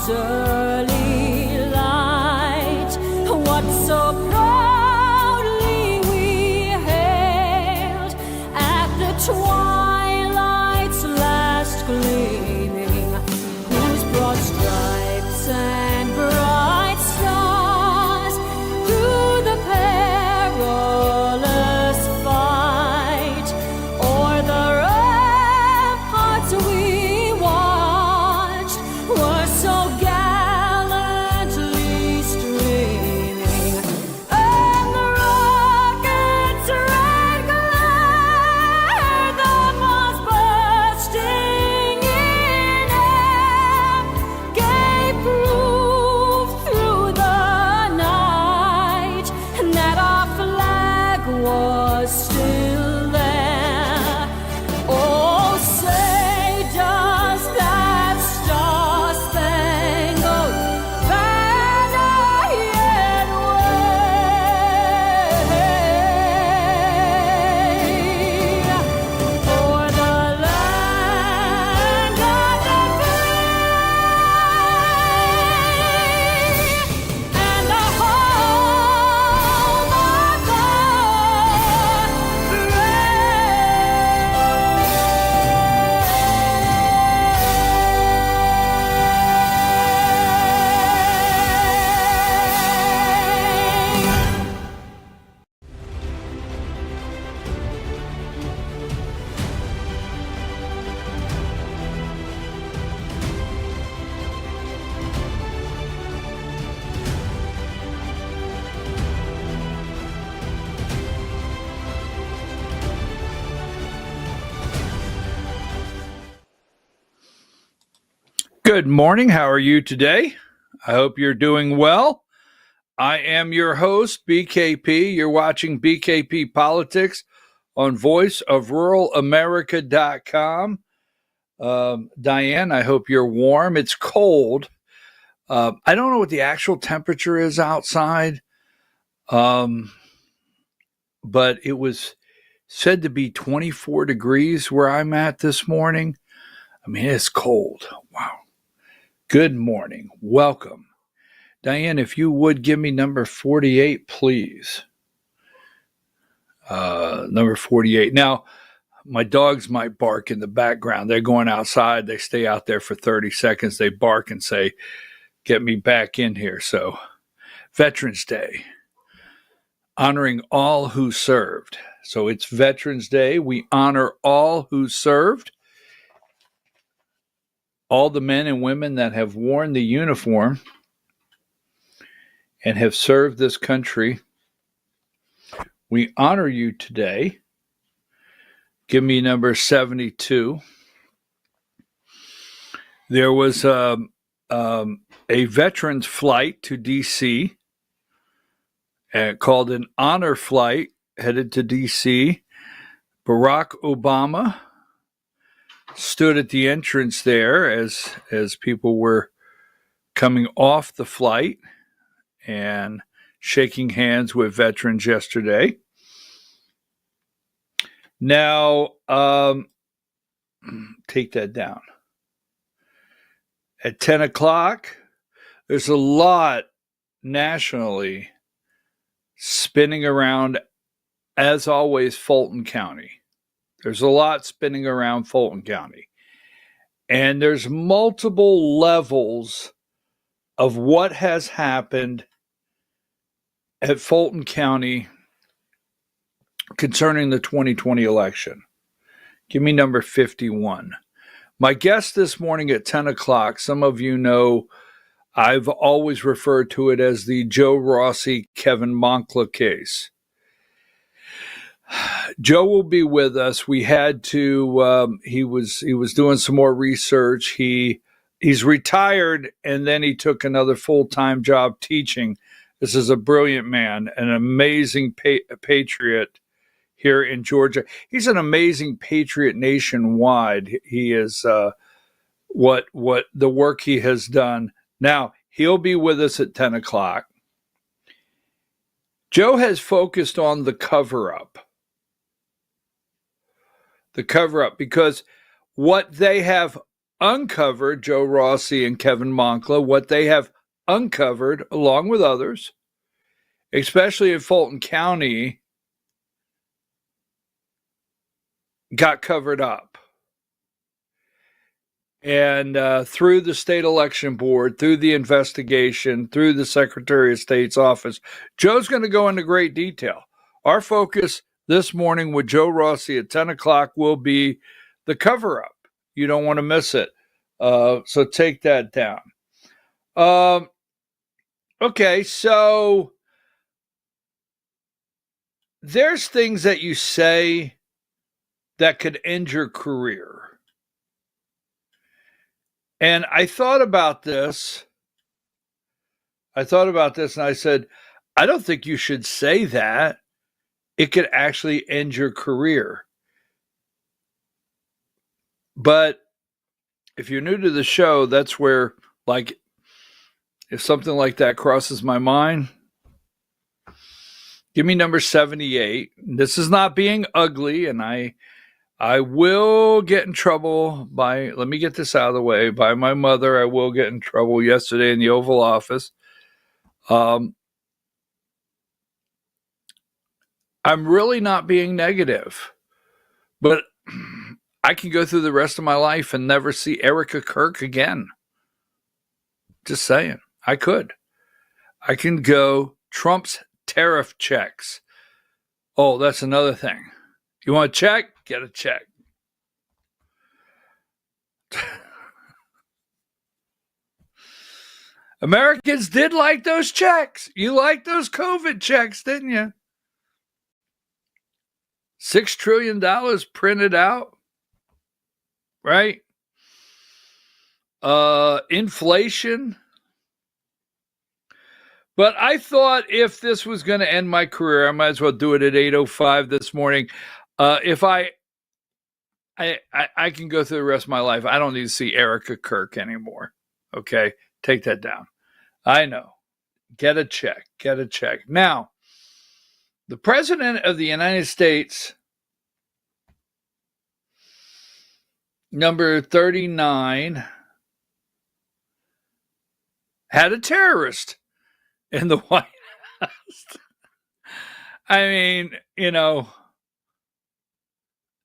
dawn's early light, what so proudly we hailed at the twilight's last gleaming, whose broad stripes and bright stars through the perilous fight o'er the ramparts we watched were so gallantly streaming, and the rocket's red glare, the bombs bursting in air, gave proof through the night that our flag was still there. Oh, say does that star-spangled banner yet wave o'er the land of the free and the home of the brave? Good morning. How are you today? I hope you're doing well. I am your host, BKP. You're watching BKP Politics on voiceofruralamerica.com. Diane, I hope you're warm. It's cold. I don't know what the actual temperature is outside, but it was said to be 24 degrees where I'm at this morning. I mean, it's cold. Wow. Good morning. Welcome. Diane, if you would give me number 48, please. Number 48. Now, my dogs might bark in the background. They're going outside. They stay out there for 30 seconds. They bark and say, get me back in here. So, Veterans Day, honoring all who served. So, it's Veterans Day. We honor all who served. All the men and women that have worn the uniform and have served this country, we honor you today. Give me number 72. There was a veterans flight to D.C. Called an honor flight headed to D.C. Barack Obama stood at the entrance there as people were coming off the flight and shaking hands with veterans yesterday. Now, take that down. At 10 o'clock, there's a lot nationally spinning around, as always, Fulton County. There's a lot spinning around Fulton County. And there's multiple levels of what has happened at Fulton County concerning the 2020 election. Give me number 51. My guest this morning at 10 o'clock, some of you know I've always referred to it as the Joe Rossi, Kevin Moncla case. Joe will be with us. We had to, he was doing some more research. He's retired, and then he took another full-time job teaching. This is a brilliant man, an amazing patriot here in Georgia. He's an amazing patriot nationwide. He is what the work he has done. Now, he'll be with us at 10 o'clock. Joe has focused on the cover-up. The cover-up, because what they have uncovered, Joe Rossi and Kevin Moncla, what they have uncovered, along with others, especially in Fulton County, got covered up. And through the state election board, through the investigation, through the Secretary of State's office, Joe's going to go into great detail. Our focus this morning with Joe Rossi at 10 o'clock will be the cover-up. You don't want to miss it. So take that down. Okay, so there's things that you say that could end your career. And I thought about this. And I said, I don't think you should say that. It could actually end your career. But if you're new to the show, that's where, like, if something like that crosses my mind, give me number 78. This is not being ugly, and I will get in trouble let me get this out of the way, by my mother. I will get in trouble yesterday in the Oval Office. I'm really not being negative, but I can go through the rest of my life and never see Erica Kirk again. Just saying. I could. I can go Trump's tariff checks. Oh, that's another thing. You want a check? Get a check. Americans did like those checks. You liked those COVID checks, didn't you? $6 trillion printed out, right? Inflation. But I thought if this was going to end my career, I might as well do it at 8:05 this morning. If I can go through the rest of my life, I don't need to see Erica Kirk anymore. Okay, take that down. I know. Get a check. Now, the President of the United States, number 39, had a terrorist in the White House. I mean,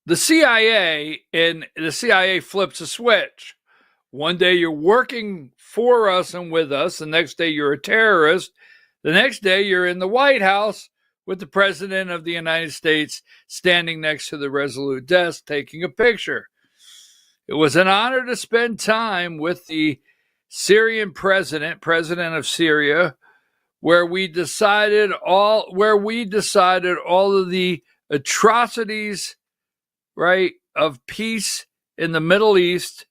the CIA flips a switch. One day you're working for us and with us. The next day you're a terrorist. The next day you're in the White House with the President of the United States standing next to the Resolute desk taking a picture. It was an honor to spend time with the Syrian president of Syria, where we decided all of the atrocities, right, of peace in the Middle East,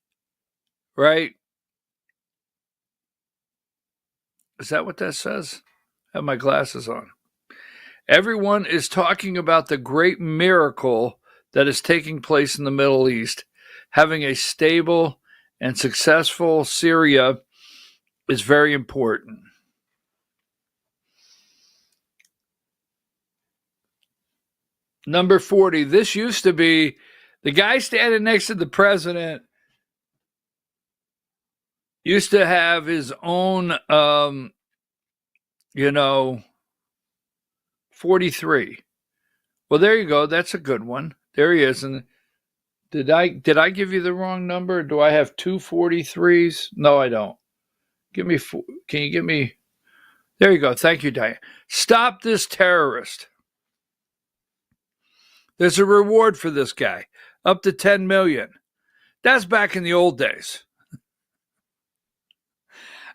right? Is that what that says? I have my glasses on. Everyone is talking about the great miracle that is taking place in the Middle East. Having a stable and successful Syria is very important. Number 40, this used to be the guy standing next to the president used to have his own, 43. Well, there you go. That's a good one. There he is. And did I give you the wrong number? Do I have two 43s? No, I don't. Can you give me? There you go. Thank you, Diane. Stop this terrorist. There's a reward for this guy, up to $10 million. That's back in the old days.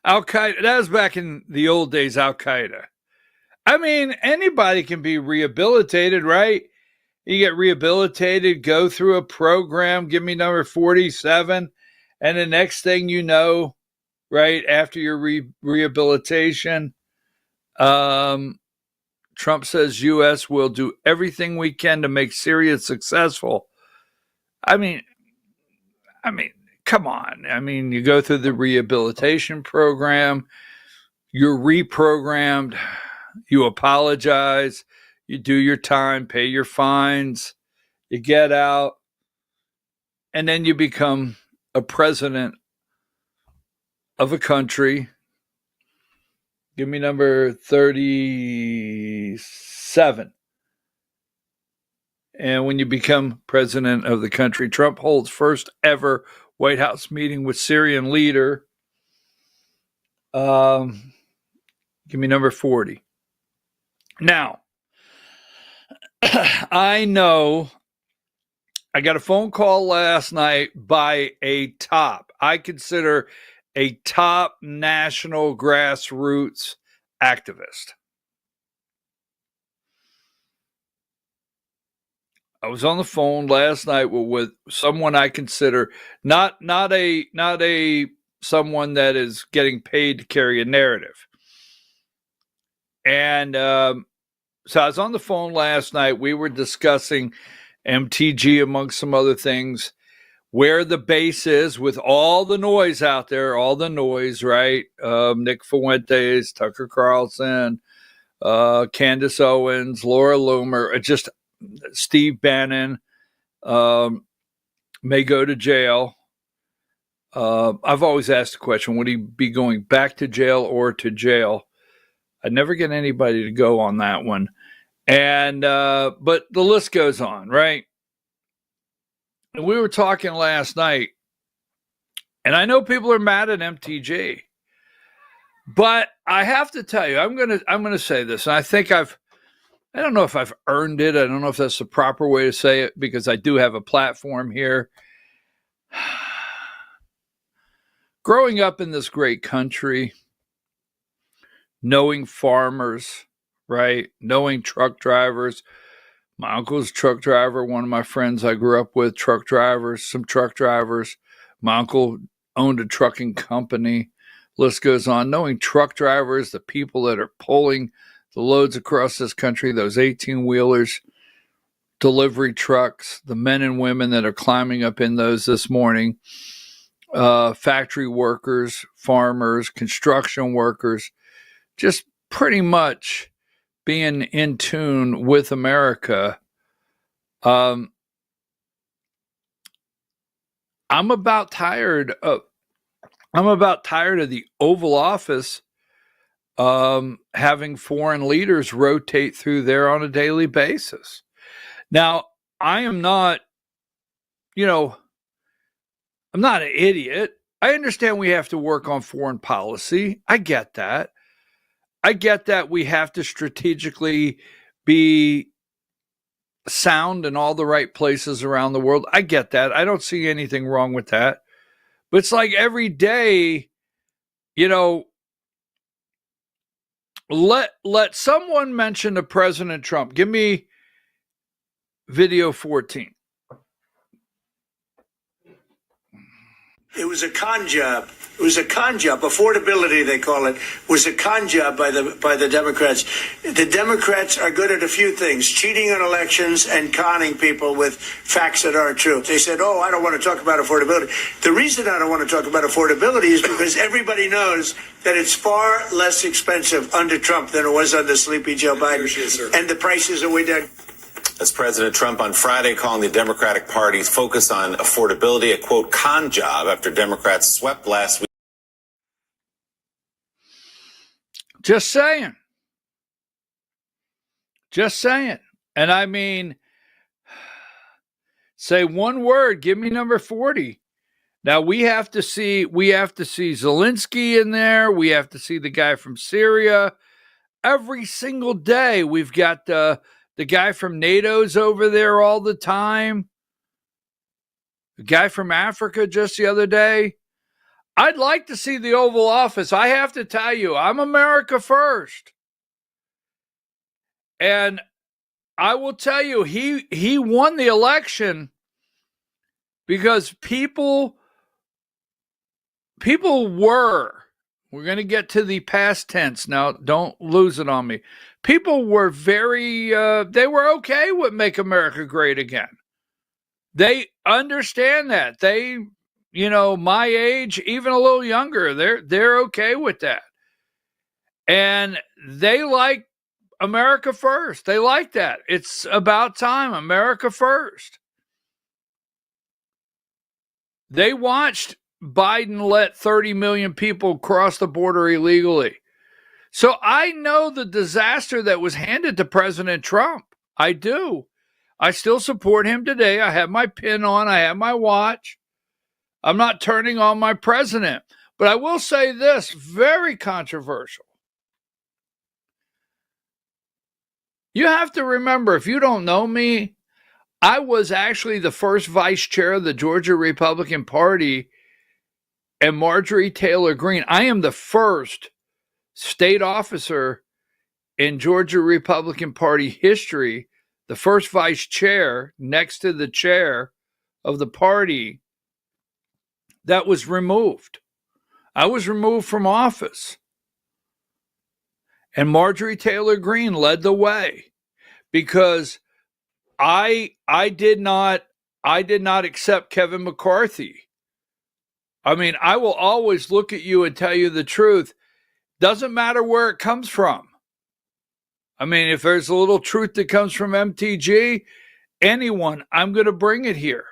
Al-Qaeda, that was back in the old days, Al-Qaeda. I mean, anybody can be rehabilitated, right? You get rehabilitated, go through a program, give me number 47, and the next thing you know, right, after your rehabilitation, Trump says U.S. will do everything we can to make Syria successful. I mean, come on. I mean, you go through the rehabilitation program, you're reprogrammed, you apologize, you do your time, pay your fines, you get out, and then you become a president of a country. Give me number 37. And when you become president of the country, Trump holds first ever White House meeting with Syrian leader. Give me number 40. Now, I know I got a phone call last night by I consider a top national grassroots activist. I was on the phone last night with someone I consider not a someone that is getting paid to carry a narrative. And so I was on the phone last night. We were discussing MTG among some other things, where the base is with all the noise out there, all the noise, right? Nick Fuentes, Tucker Carlson, Candace Owens, Laura Loomer, just Steve Bannon may go to jail. I've always asked the question, would he be going back to jail or to jail? I never get anybody to go on that one. And but the list goes on, right? And we were talking last night, and I know people are mad at MTG, but I have to tell you, I'm gonna say this, and I think I don't know if I've earned it. I don't know if that's the proper way to say it, because I do have a platform here. Growing up in this great country, knowing farmers, right? Knowing truck drivers. My uncle's a truck driver. One of my friends I grew up with, truck drivers, some truck drivers. My uncle owned a trucking company. List goes on. Knowing truck drivers, the people that are pulling the loads across this country, those 18-wheelers, delivery trucks, the men and women that are climbing up in those this morning, factory workers, farmers, construction workers, just pretty much being in tune with America. I'm about tired of the Oval Office having foreign leaders rotate through there on a daily basis. Now, I am not, I'm not an idiot. I understand we have to work on foreign policy. I get that. I get that we have to strategically be sound in all the right places around the world. I get that. I don't see anything wrong with that. But it's like every day, let someone mention to President Trump. Give me video 14. It was a con job. It was a con job. Affordability, they call it, was a con job by the Democrats. The Democrats are good at a few things: cheating on elections and conning people with facts that aren't true. They said, "Oh, I don't want to talk about affordability." The reason I don't want to talk about affordability is because everybody knows that it's far less expensive under Trump than it was under sleepy Joe Biden, and the prices are way down. As President Trump on Friday calling the Democratic Party's focus on affordability a, quote, con job after Democrats swept last week. Just saying. Just saying. And I mean, say one word, give me number 40. Now we have to see Zelensky in there. We have to see the guy from Syria. Every single day we've got the guy from NATO's over there all the time. The guy from Africa just the other day. I'd like to see the Oval Office. I have to tell you, I'm America first. And I will tell you, he won the election because people were, we're going to get to the past tense now, don't lose it on me. People were they were okay with Make America Great Again. They understand that. They, my age, even a little younger, they're okay with that. And they like America first. They like that. It's about time, America first. They watched Biden let 30 million people cross the border illegally. So I know the disaster that was handed to President Trump. I do. I still support him today. I have my pin on. I have my watch. I'm not turning on my president. But I will say this, very controversial. You have to remember, if you don't know me, I was actually the first vice chair of the Georgia Republican Party and Marjorie Taylor Greene. I am the first state officer in Georgia Republican Party history, the first vice chair next to the chair of the party that was removed. I was removed from office. And Marjorie Taylor Greene led the way because I did not accept Kevin McCarthy. I mean, I will always look at you and tell you the truth. Doesn't matter where it comes from. I mean, if there's a little truth that comes from MTG, anyone, I'm going to bring it here.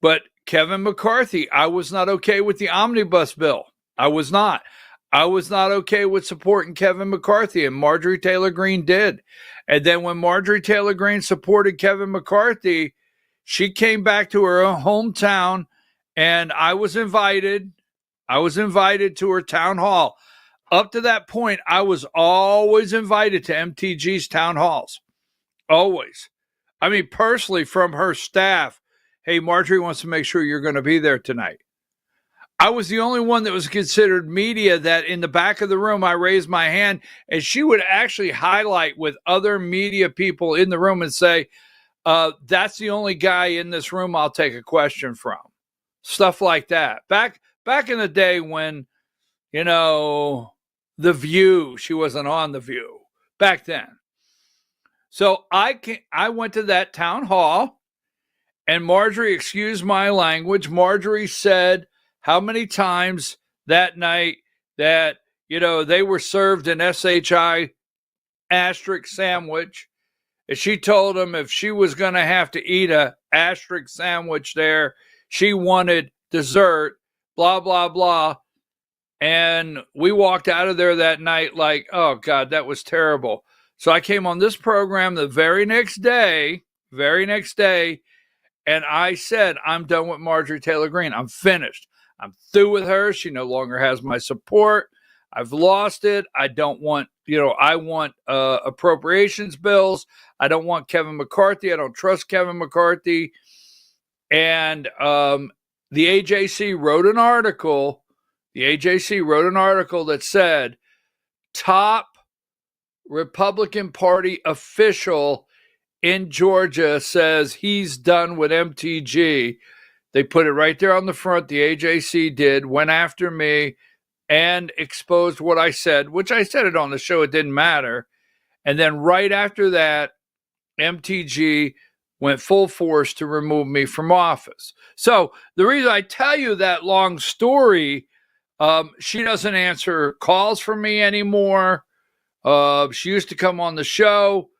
But Kevin McCarthy, I was not okay with the omnibus bill. I was not. I was not okay with supporting Kevin McCarthy, and Marjorie Taylor Greene did. And then when Marjorie Taylor Greene supported Kevin McCarthy, she came back to her own hometown, and I was invited to her town hall. Up to that point, I was always invited to MTG's town halls. Always. I mean, personally, from her staff, hey, Marjorie wants to make sure you're going to be there tonight. I was the only one that was considered media that in the back of the room, I raised my hand, and she would actually highlight with other media people in the room and say, that's the only guy in this room I'll take a question from. Stuff like that. Back in the day when, you know, The View, she wasn't on The View back then. So I went to that town hall, and Marjorie, excuse my language, Marjorie said how many times that night that, you know, they were served an SHI asterisk sandwich. And she told them if she was going to have to eat a asterisk sandwich there, she wanted dessert, blah, blah, blah. And we walked out of there that night like, oh, God, that was terrible. So I came on this program the very next day, and I said, I'm done with Marjorie Taylor Greene. I'm finished. I'm through with her. She no longer has my support. I've lost it. I don't want, I want appropriations bills. I don't want Kevin McCarthy. I don't trust Kevin McCarthy. And the AJC wrote an article. That said, top Republican Party official in Georgia says he's done with MTG. They put it right there on the front. The AJC did, went after me and exposed what I said, which I said it on the show. It didn't matter. And then right after that, MTG went full force to remove me from office. So the reason I tell you that long story, she doesn't answer calls from me anymore. She used to come on the show,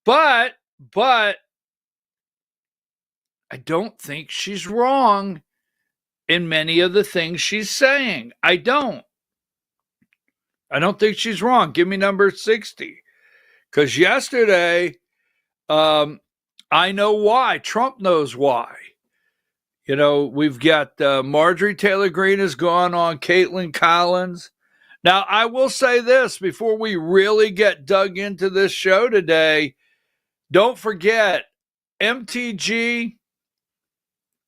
but I don't think she's wrong in many of the things she's saying. I don't think she's wrong. Give me number 60. Because yesterday, I know why. Trump knows why. We've got Marjorie Taylor Greene has gone on Caitlin Collins. Now, I will say this before we really get dug into this show today. Don't forget, MTG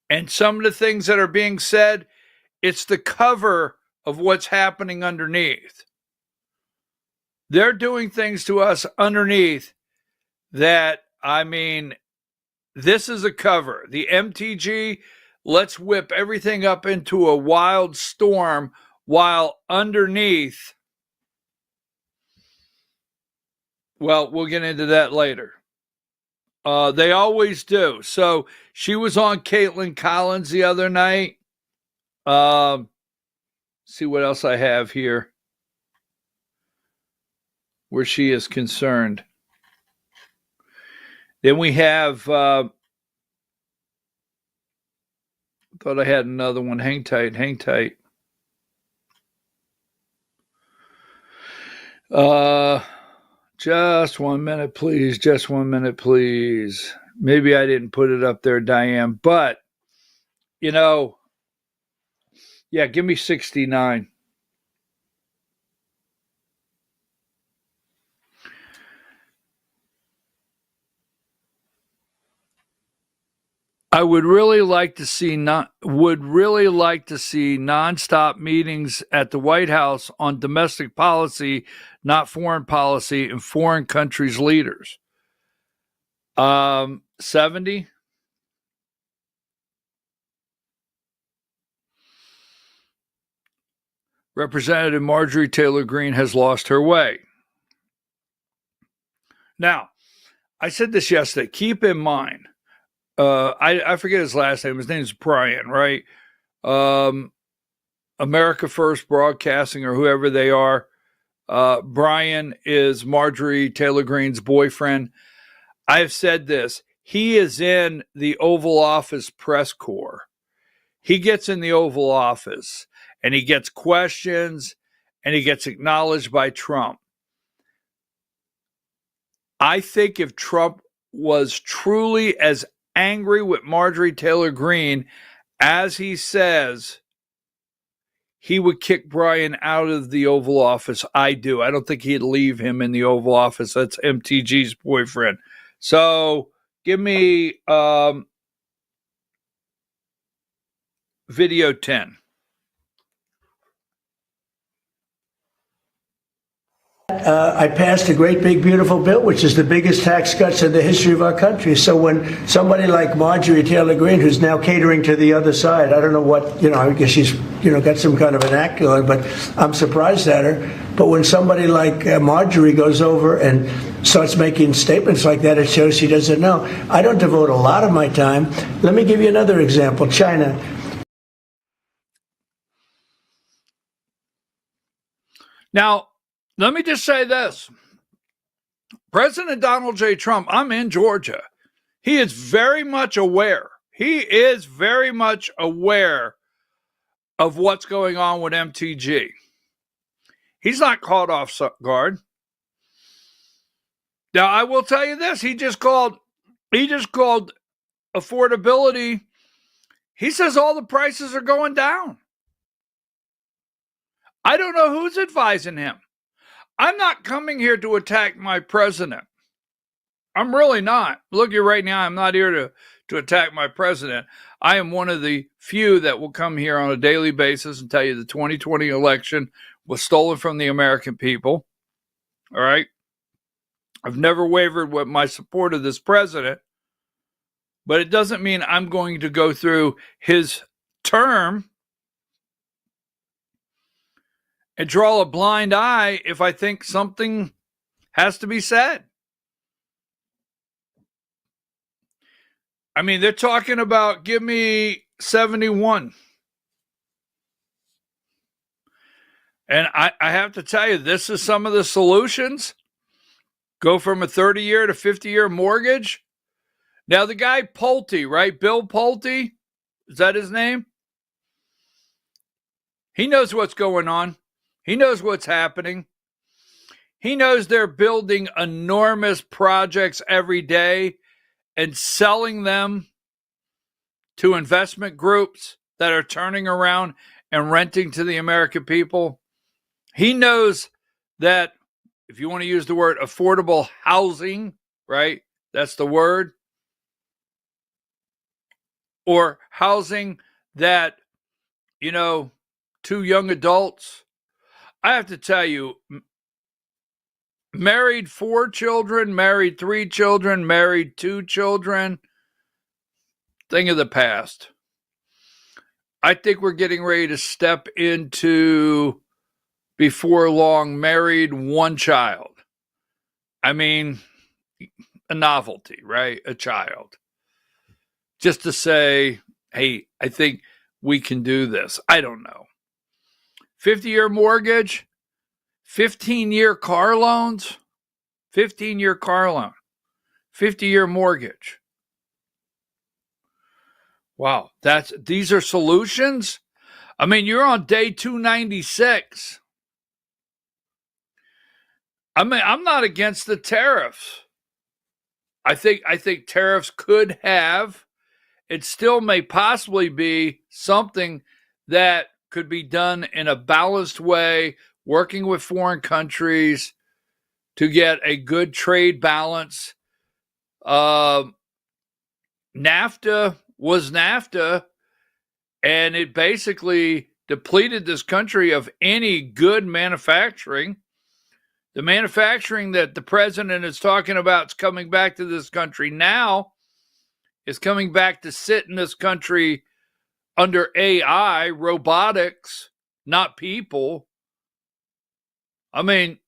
and some of the things that are being said, it's the cover of what's happening underneath. They're doing things to us underneath that, this is a cover. The MTG, let's whip everything up into a wild storm while underneath, well, we'll get into that later. They always do. So she was on Caitlin Collins the other night. See what else I have here where she is concerned. Then we have Thought I had another one. Hang tight, hang tight. Just 1 minute, please. Just 1 minute, please. Maybe I didn't put it up there, Diane, but yeah, give me 69. I would really like to see nonstop meetings at the White House on domestic policy, not foreign policy, and foreign countries' leaders. 70. Representative Marjorie Taylor Greene has lost her way. Now, I said this yesterday. Keep in mind, I forget his last name. His name is Brian, right? America First Broadcasting or whoever they are. Brian is Marjorie Taylor Greene's boyfriend. I've said this. He is in the Oval Office press corps. He gets in the Oval Office and he gets questions and he gets acknowledged by Trump. I think if Trump was truly as angry with Marjorie Taylor Greene as he says, he would kick Brian out of the Oval Office. I do. I don't think he'd leave him in the Oval Office. That's MTG's boyfriend. So give me video 10. I passed a great, big, beautiful bill, which is the biggest tax cuts in the history of our country. So when somebody like Marjorie Taylor Greene, who's now catering to the other side, I don't know what, I guess she's, got some kind of an act going, but I'm surprised at her. But when somebody like Marjorie goes over and starts making statements like that, it shows she doesn't know. I don't devote a lot of my time. Let me give you another example. China. Now, let me just say this. President Donald J. Trump, I'm in Georgia. He is very much aware. He is very much aware of what's going on with MTG. He's not caught off guard. Now, I will tell you this. He just called affordability. He says all the prices are going down. I don't know who's advising him. I'm not coming here to attack my president. I'm really not. Look here right now, I'm not here to attack my president. I am one of the few that will come here on a daily basis and tell you the 2020 election was stolen from the American people. All right? I've never wavered with my support of this president, but it doesn't mean I'm going to go through his term and draw a blind eye if I think something has to be said. I mean, they're talking about give me 71. And I have to tell you, this is some of the solutions. Go from a 30-year to 50-year mortgage. Now, the guy Pulte, right? Bill Pulte, is that his name? He knows what's going on. He knows what's happening. He knows they're building enormous projects every day and selling them to investment groups that are turning around and renting to the American people. He knows that, if you want to use the word affordable housing, right? That's the word. Or housing that, two young adults. I have to tell you, married 4 children, married 3 children, married 2 children, thing of the past. I think we're getting ready to step into, before long, married 1 child. I mean, a novelty, right? A child. Just to say, hey, I think we can do this. I don't know. 50-year mortgage, 15-year car loans, 15-year car loan, 50-year mortgage. Wow, these are solutions? I mean, you're on day 296. I mean, I'm not against the tariffs. I think tariffs could have, it still may possibly be something that could be done in a balanced way, working with foreign countries to get a good trade balance. NAFTA was NAFTA, and it basically depleted this country of any good manufacturing. The manufacturing that the president is talking about is coming back to this country now, is coming back to sit in this country under AI, robotics, not people. I mean,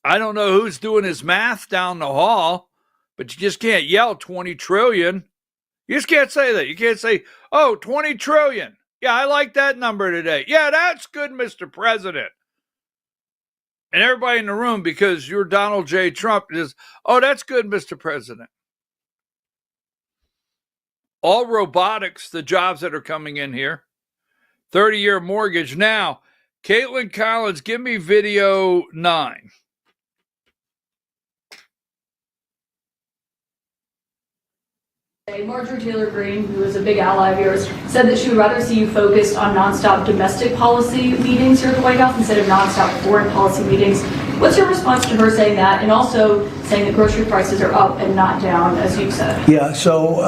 I don't know who's doing his math down the hall, but you just can't yell 20 trillion. You just can't say that. You can't say, oh, 20 trillion. Yeah, I like that number today. Yeah, that's good, Mr. President. And everybody in the room, because you're Donald J. Trump, is, oh, that's good, Mr. President. All robotics, the jobs that are coming in here. 30-year mortgage. Now, Caitlin Collins, give me video 9. Marjorie Taylor Greene, who is a big ally of yours, said that she would rather see you focused on nonstop domestic policy meetings here at the White House instead of nonstop foreign policy meetings. What's your response to her saying that, and also saying that grocery prices are up and not down, as you've said? Yeah, so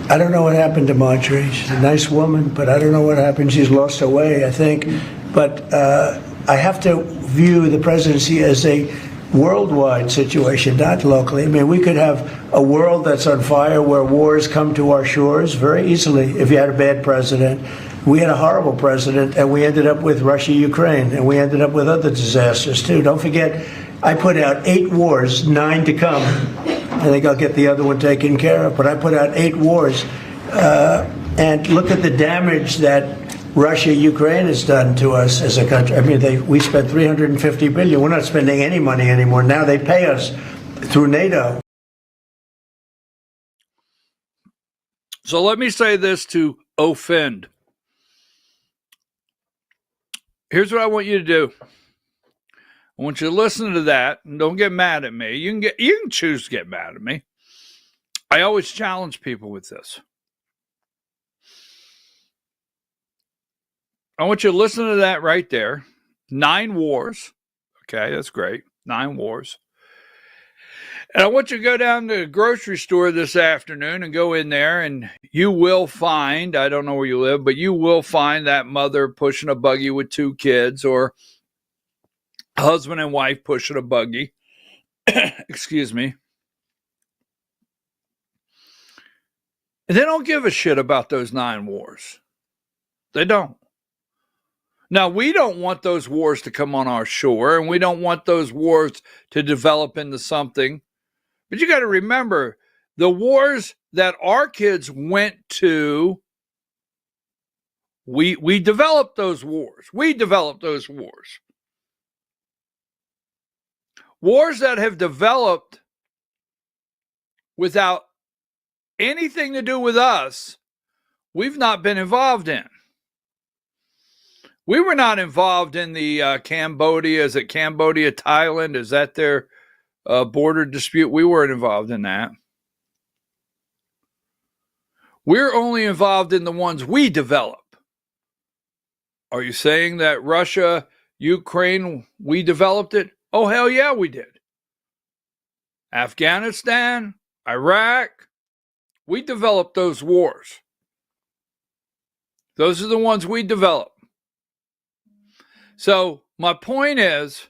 I don't know what happened to Marjorie. She's a nice woman, but I don't know what happened. She's lost her way, I think. But I have to view the presidency as a worldwide situation, not locally. I mean, we could have a world that's on fire where wars come to our shores very easily if you had a bad president. We had a horrible president, and we ended up with Russia, Ukraine, and we ended up with other disasters, too. Don't forget, I put out 8 wars, 9 to come. I think I'll get the other one taken care of, but I put out 8 wars. And look at the damage that Russia, Ukraine has done to us as a country. I mean, we spent $350 billion. We're not spending any money anymore. Now they pay us through NATO. So let me say this to offend. Here's what I want you to do. I want you to listen to that and don't get mad at me. You can choose to get mad at me. I always challenge people with this. I want you to listen to that right there. 9 wars. Okay, that's great. 9 wars. And I want you to go down to the grocery store this afternoon and go in there, and you will find, I don't know where you live, but you will find that mother pushing a buggy with 2 kids, or husband and wife pushing a buggy. Excuse me. And they don't give a shit about those 9 wars. They don't. Now, we don't want those wars to come on our shore, and we don't want those wars to develop into something. But you got to remember, the wars that our kids went to, we developed those wars. We developed those wars. Wars that have developed without anything to do with us, we've not been involved in. We were not involved in the Cambodia. Is it Cambodia, Thailand? Is that their border dispute? We weren't involved in that. We're only involved in the ones we develop. Are you saying that Russia, Ukraine, we developed it? Oh, hell yeah, we did. Afghanistan, Iraq, we developed those wars. Those are the ones we developed. So my point is,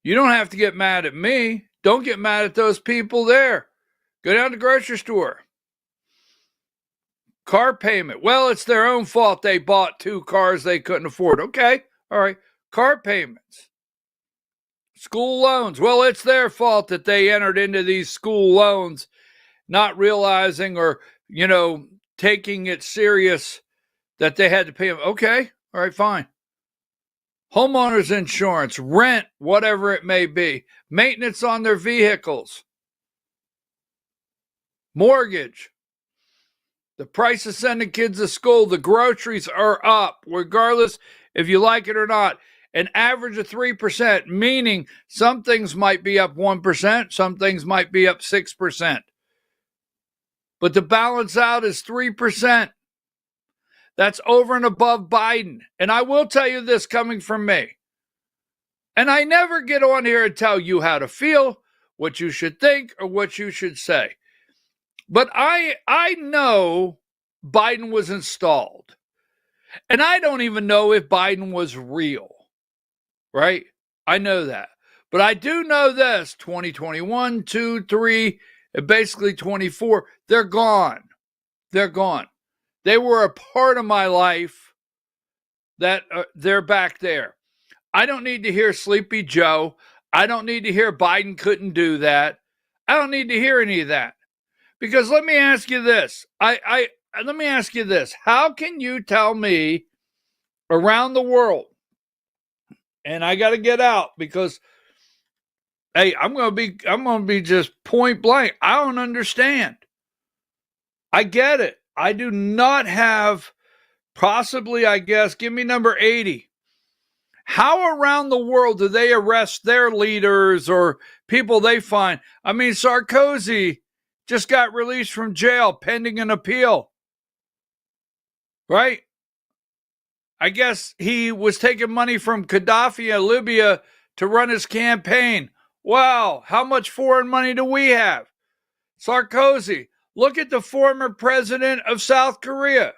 you don't have to get mad at me. Don't get mad at those people there. Go down to the grocery store. Car payment. Well, it's their own fault they bought 2 cars they couldn't afford. Okay, all right. Car payments. School loans. Well, it's their fault that they entered into these school loans, not realizing or, taking it serious that they had to pay them. Okay, all right, fine. Homeowners insurance, rent, whatever it may be, maintenance on their vehicles. mortgage, the price of sending kids to school, the groceries are up, regardless if you like it or not. An average of 3%, meaning some things might be up 1%, some things might be up 6%. But the balance out is 3%. That's over and above Biden. And I will tell you this coming from me. And I never get on here and tell you how to feel, what you should think, or what you should say. But I know Biden was installed. And I don't even know if Biden was real. Right? I know that. But I do know this, 2021, 2, 3, and basically 24, they're gone. They're gone. They were a part of my life that they're back there. I don't need to hear Sleepy Joe. I don't need to hear Biden couldn't do that. I don't need to hear any of that. Because let me ask you this. Let me ask you this. How can you tell me around the world, and I got to get out because, hey, I'm gonna be just point blank. I don't understand. I get it. I do not have, possibly, I guess, give me number 80. How around the world do they arrest their leaders or people they find? I mean, Sarkozy just got released from jail pending an appeal. Right? I guess he was taking money from Gaddafi in Libya to run his campaign. Wow, how much foreign money do we have? Sarkozy, look at the former president of South Korea.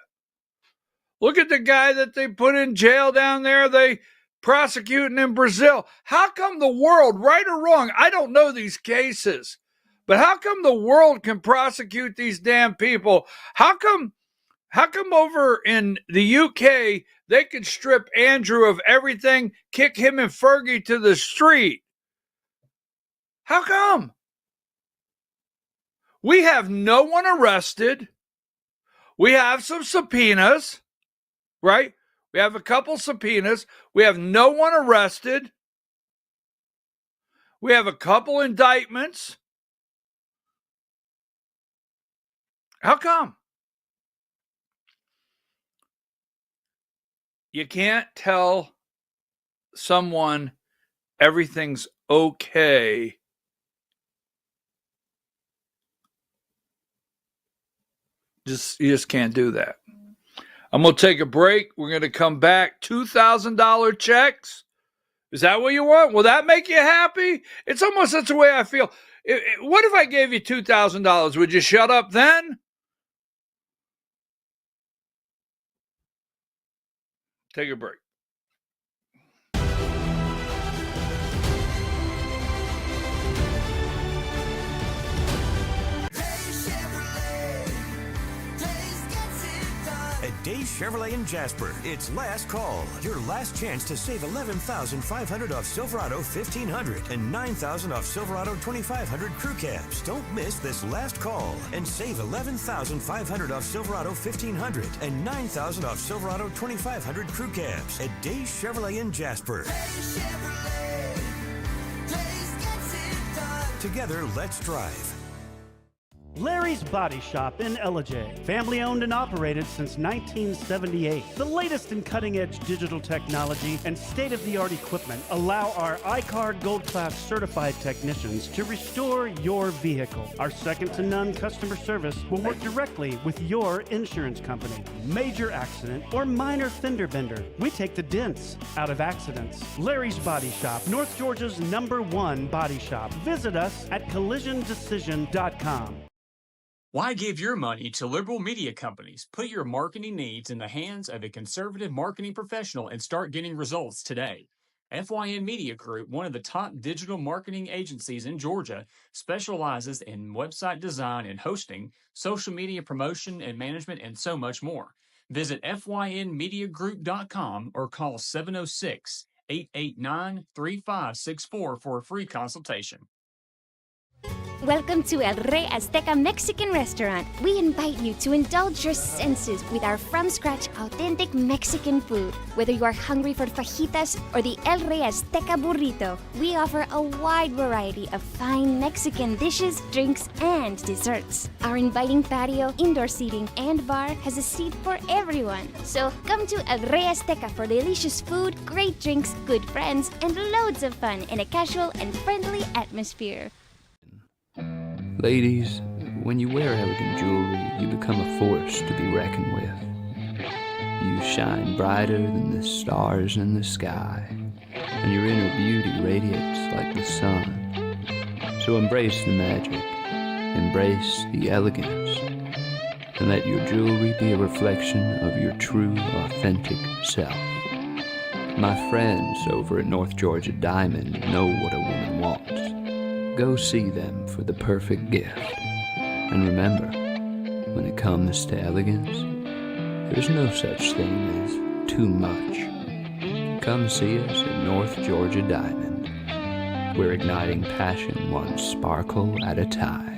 Look at the guy that they put in jail down there, they prosecuting in Brazil. How come the world, right or wrong, I don't know these cases, but how come the world can prosecute these damn people? How come over in the UK, they could strip Andrew of everything, kick him and Fergie to the street? How come? We have no one arrested. We have some subpoenas, right? We have a couple subpoenas. We have no one arrested. We have a couple indictments. How come? You can't tell someone everything's okay you just can't do that. I'm going to take a break. We're going to come back. $2,000 checks. Is that what you want? Will that make you happy? It's almost that's the way I feel. What if I gave you $2,000? Would you shut up then? Take a break. At Days Chevrolet in Jasper, it's last call. Your last chance to save $11,500 off Silverado 1500 and $9,000 off Silverado 2500 crew cabs. Don't miss this last call and save $11,500 off Silverado 1500 and $9,000 off Silverado 2500 crew cabs at Days Chevrolet in Jasper. Days Chevrolet. Days gets it done. Together, let's drive. Larry's Body Shop in Ellijay. Family owned and operated since 1978. The latest in cutting-edge digital technology and state-of-the-art equipment allow our iCar Gold Class certified technicians to restore your vehicle. Our second-to-none customer service will work directly with your insurance company. Major accident or minor fender bender, we take the dents out of accidents. Larry's Body Shop, North Georgia's #1 body shop. Visit us at collisiondecision.com. Why give your money to liberal media companies? Put your marketing needs in the hands of a conservative marketing professional and start getting results today. FYN Media Group, one of the top digital marketing agencies in Georgia, specializes in website design and hosting, social media promotion and management, and so much more. Visit FYNmediagroup.com or call 706-889-3564 for a free consultation. Welcome to El Rey Azteca Mexican Restaurant. We invite you to indulge your senses with our from-scratch authentic Mexican food. Whether you are hungry for fajitas or the El Rey Azteca burrito, we offer a wide variety of fine Mexican dishes, drinks, and desserts. Our inviting patio, indoor seating, and bar has a seat for everyone. So come to El Rey Azteca for delicious food, great drinks, good friends, and loads of fun in a casual and friendly atmosphere. Ladies, when you wear elegant jewelry, you become a force to be reckoned with. You shine brighter than the stars in the sky, and your inner beauty radiates like the sun. So embrace the magic, embrace the elegance, and let your jewelry be a reflection of your true, authentic self. My friends over at North Georgia Diamond know what a woman wants. Go see them for the perfect gift. And remember, when it comes to elegance, there's no such thing as too much. Come see us at North Georgia Diamond. We're igniting passion one sparkle at a time.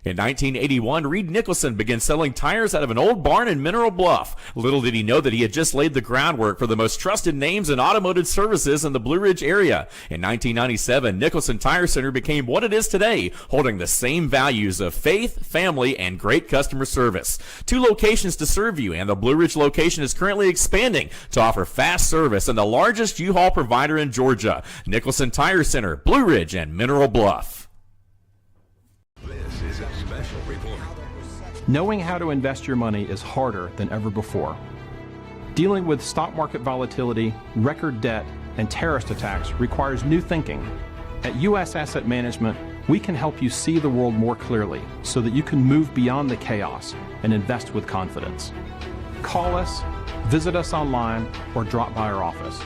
In 1981, Reed Nicholson began selling tires out of an old barn in Mineral Bluff. Little did he know that he had just laid the groundwork for the most trusted names in automotive services in the Blue Ridge area. In 1997, Nicholson Tire Center became what it is today, holding the same values of faith, family, and great customer service. 2 locations to serve you, and the Blue Ridge location is currently expanding to offer fast service and the largest U-Haul provider in Georgia. Nicholson Tire Center, Blue Ridge, and Mineral Bluff. This is a special report. Knowing how to invest your money is harder than ever before. Dealing with stock market volatility, record debt, and terrorist attacks requires new thinking. At U.S. Asset Management, we can help you see the world more clearly so that you can move beyond the chaos and invest with confidence. Call us, visit us online, or drop by our office.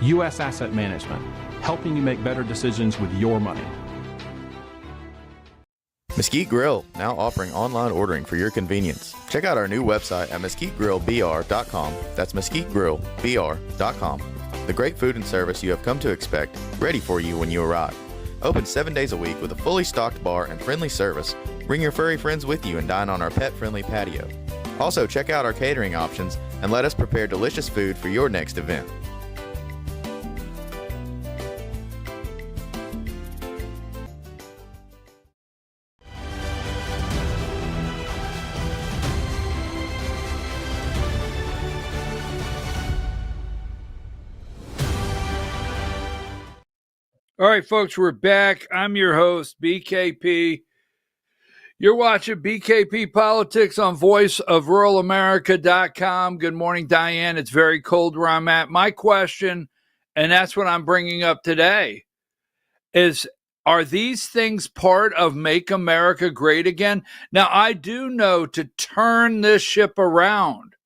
U.S. Asset Management, helping you make better decisions with your money. Mesquite Grill, now offering online ordering for your convenience. Check out our new website at mesquitegrillbr.com. That's mesquitegrillbr.com. The great food and service you have come to expect, ready for you when you arrive. Open 7 days a week with a fully stocked bar and friendly service. Bring your furry friends with you and dine on our pet-friendly patio. Also, check out our catering options and let us prepare delicious food for your next event. All right, folks, we're back. I'm your host, BKP You're watching BKP Politics on voiceofruralamerica.com. Good morning, Diane. It's very cold where I'm at. My question, and that's what I'm bringing up today, is are these things part of Make America Great Again? Now, I do know to turn this ship around,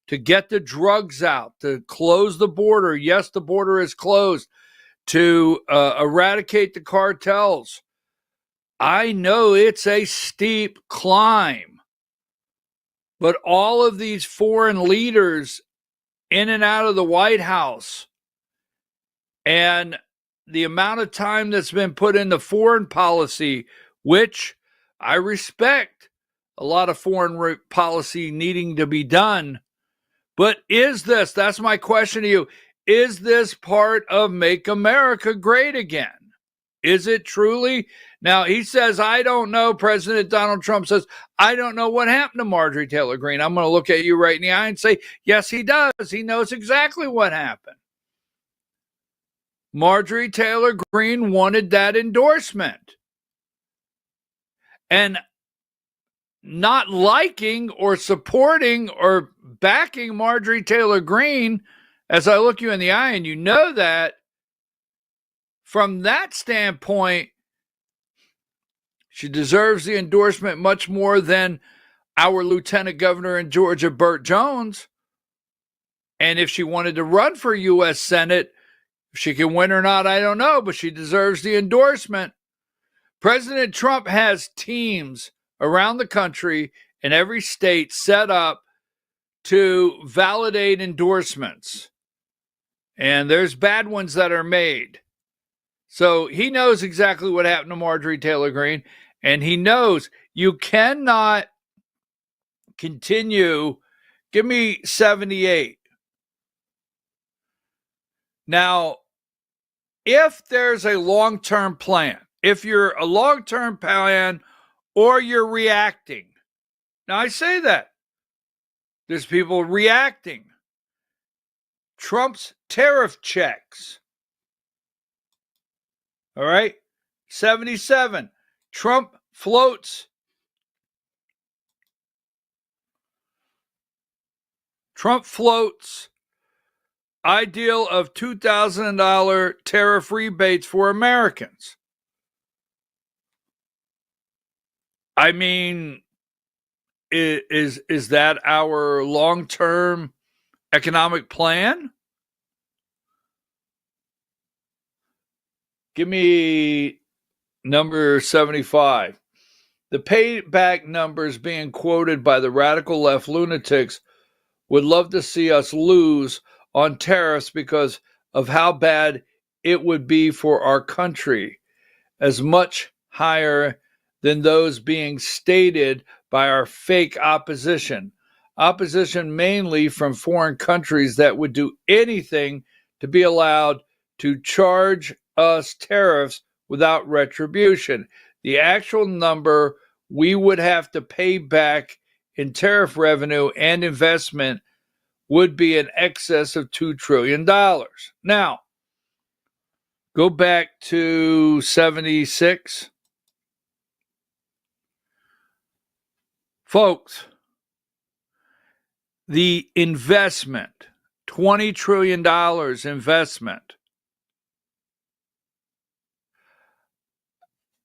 to get the drugs out, to close the border. Yes, the border is closed. To eradicate the cartels. I know it's a steep climb, but all of these foreign leaders in and out of the White House and the amount of time that's been put into foreign policy, which I respect a lot of foreign policy needing to be done. But is this, that's my question to you, is this part of Make America Great Again? Is it truly? Now, he says, I don't know. President Donald Trump says, I don't know what happened to Marjorie Taylor Greene. I'm going to look at you right in the eye and say, yes, he does. He knows exactly what happened. Marjorie Taylor Greene wanted that endorsement. And not liking or supporting or backing Marjorie Taylor Greene, as I look you in the eye and you know that, from that standpoint, she deserves the endorsement much more than our lieutenant governor in Georgia, Burt Jones. And if she wanted to run for U.S. Senate, if she can win or not, I don't know, but she deserves the endorsement. President Trump has teams around the country in every state set up to validate endorsements. And there's bad ones that are made. So he knows exactly what happened to Marjorie Taylor Greene, and he knows you cannot continue. Give me 78. Now, if there's a long-term plan, if you're a long-term plan or you're reacting, now I say that. There's people reacting. Trump's tariff checks. All right. 77. Trump floats. Ideal of $2,000 tariff rebates for Americans. I mean, is that our long-term economic plan? Give me number 75. The payback numbers being quoted by the radical left lunatics would love to see us lose on tariffs because of how bad it would be for our country, as much higher than those being stated by our fake opposition. Opposition mainly from foreign countries that would do anything to be allowed to charge us tariffs without retribution. The actual number we would have to pay back in tariff revenue and investment would be in excess of $2 trillion. Now, go back to 76. Folks, the investment, $20 trillion investment.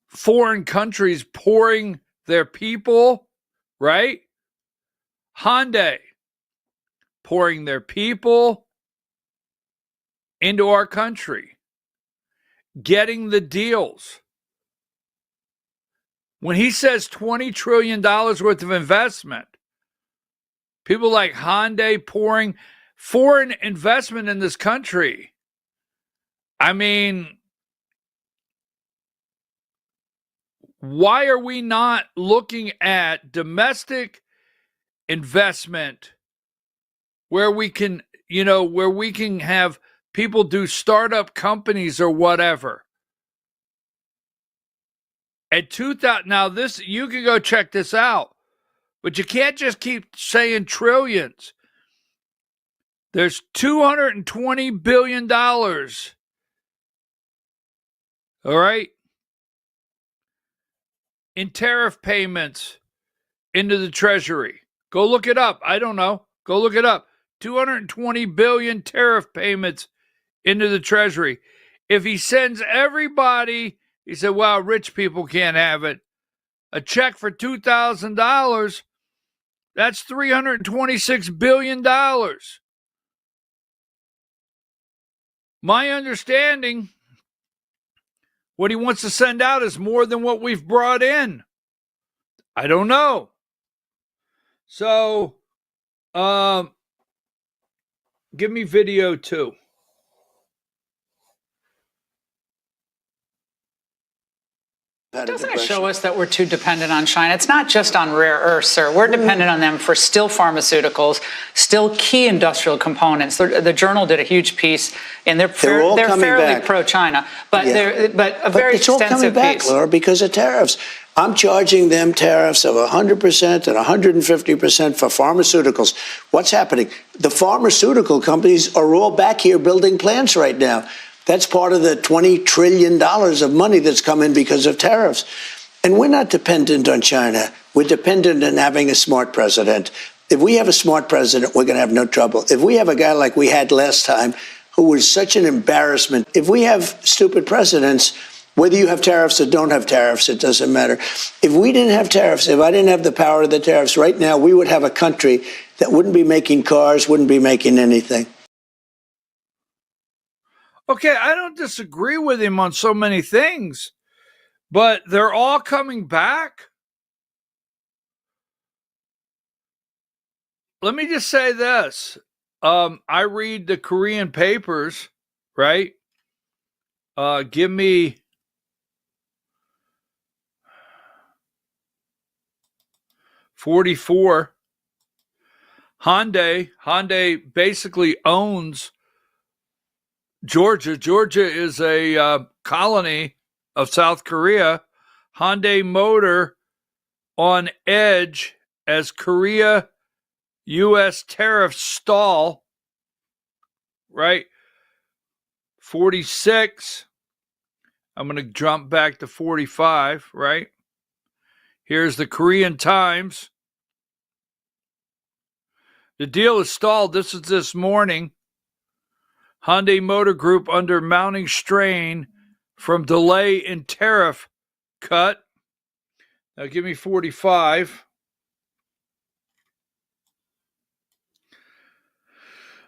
Foreign countries pouring their people, right? Hyundai pouring their people into our country, getting the deals. When he says $20 trillion worth of investment, people like Hyundai pouring foreign investment in this country. I mean, why are we not looking at domestic investment where we can, where we can have people do startup companies or whatever? At 2000, now this, you can go check this out, but you can't just keep saying trillions. There's $220 billion. All right. in tariff payments into the Treasury. Go look it up. I don't know. Go look it up. 220 billion tariff payments into the Treasury. If he sends everybody, he said, wow, rich people can't have it, a check for $2,000, that's $326 billion. My understanding, what he wants to send out is more than what we've brought in. I don't know. So, give me video 2. Doesn't it show us that we're too dependent on China? It's not just on rare earths, sir. We're dependent on them for still pharmaceuticals, still key industrial components. The Journal did a huge piece, and they're fairly pro-China, but a very it's all coming extensive back, piece. Laura, because of tariffs. I'm charging them tariffs of 100% and 150% for pharmaceuticals. What's happening? The pharmaceutical companies are all back here building plants right now. That's part of the $20 trillion of money that's come in because of tariffs. And we're not dependent on China. We're dependent on having a smart president. If we have a smart president, we're going to have no trouble. If we have a guy like we had last time, who was such an embarrassment, if we have stupid presidents, whether you have tariffs or don't have tariffs, it doesn't matter. If we didn't have tariffs, if I didn't have the power of the tariffs, right now we would have a country that wouldn't be making cars, wouldn't be making anything. Okay, I don't disagree with him on so many things, but they're all coming back. Let me just say this. I read the Korean papers, right? Give me $44. Hyundai basically owns Georgia. Georgia is a colony of South Korea. Hyundai Motor on edge as Korea U.S. tariffs stall, right? 46. I'm going to jump back to 45, right? Here's the Korean Times. The deal is stalled. This is this morning. Hyundai Motor Group under mounting strain from delay in tariff cut. Now give me 45.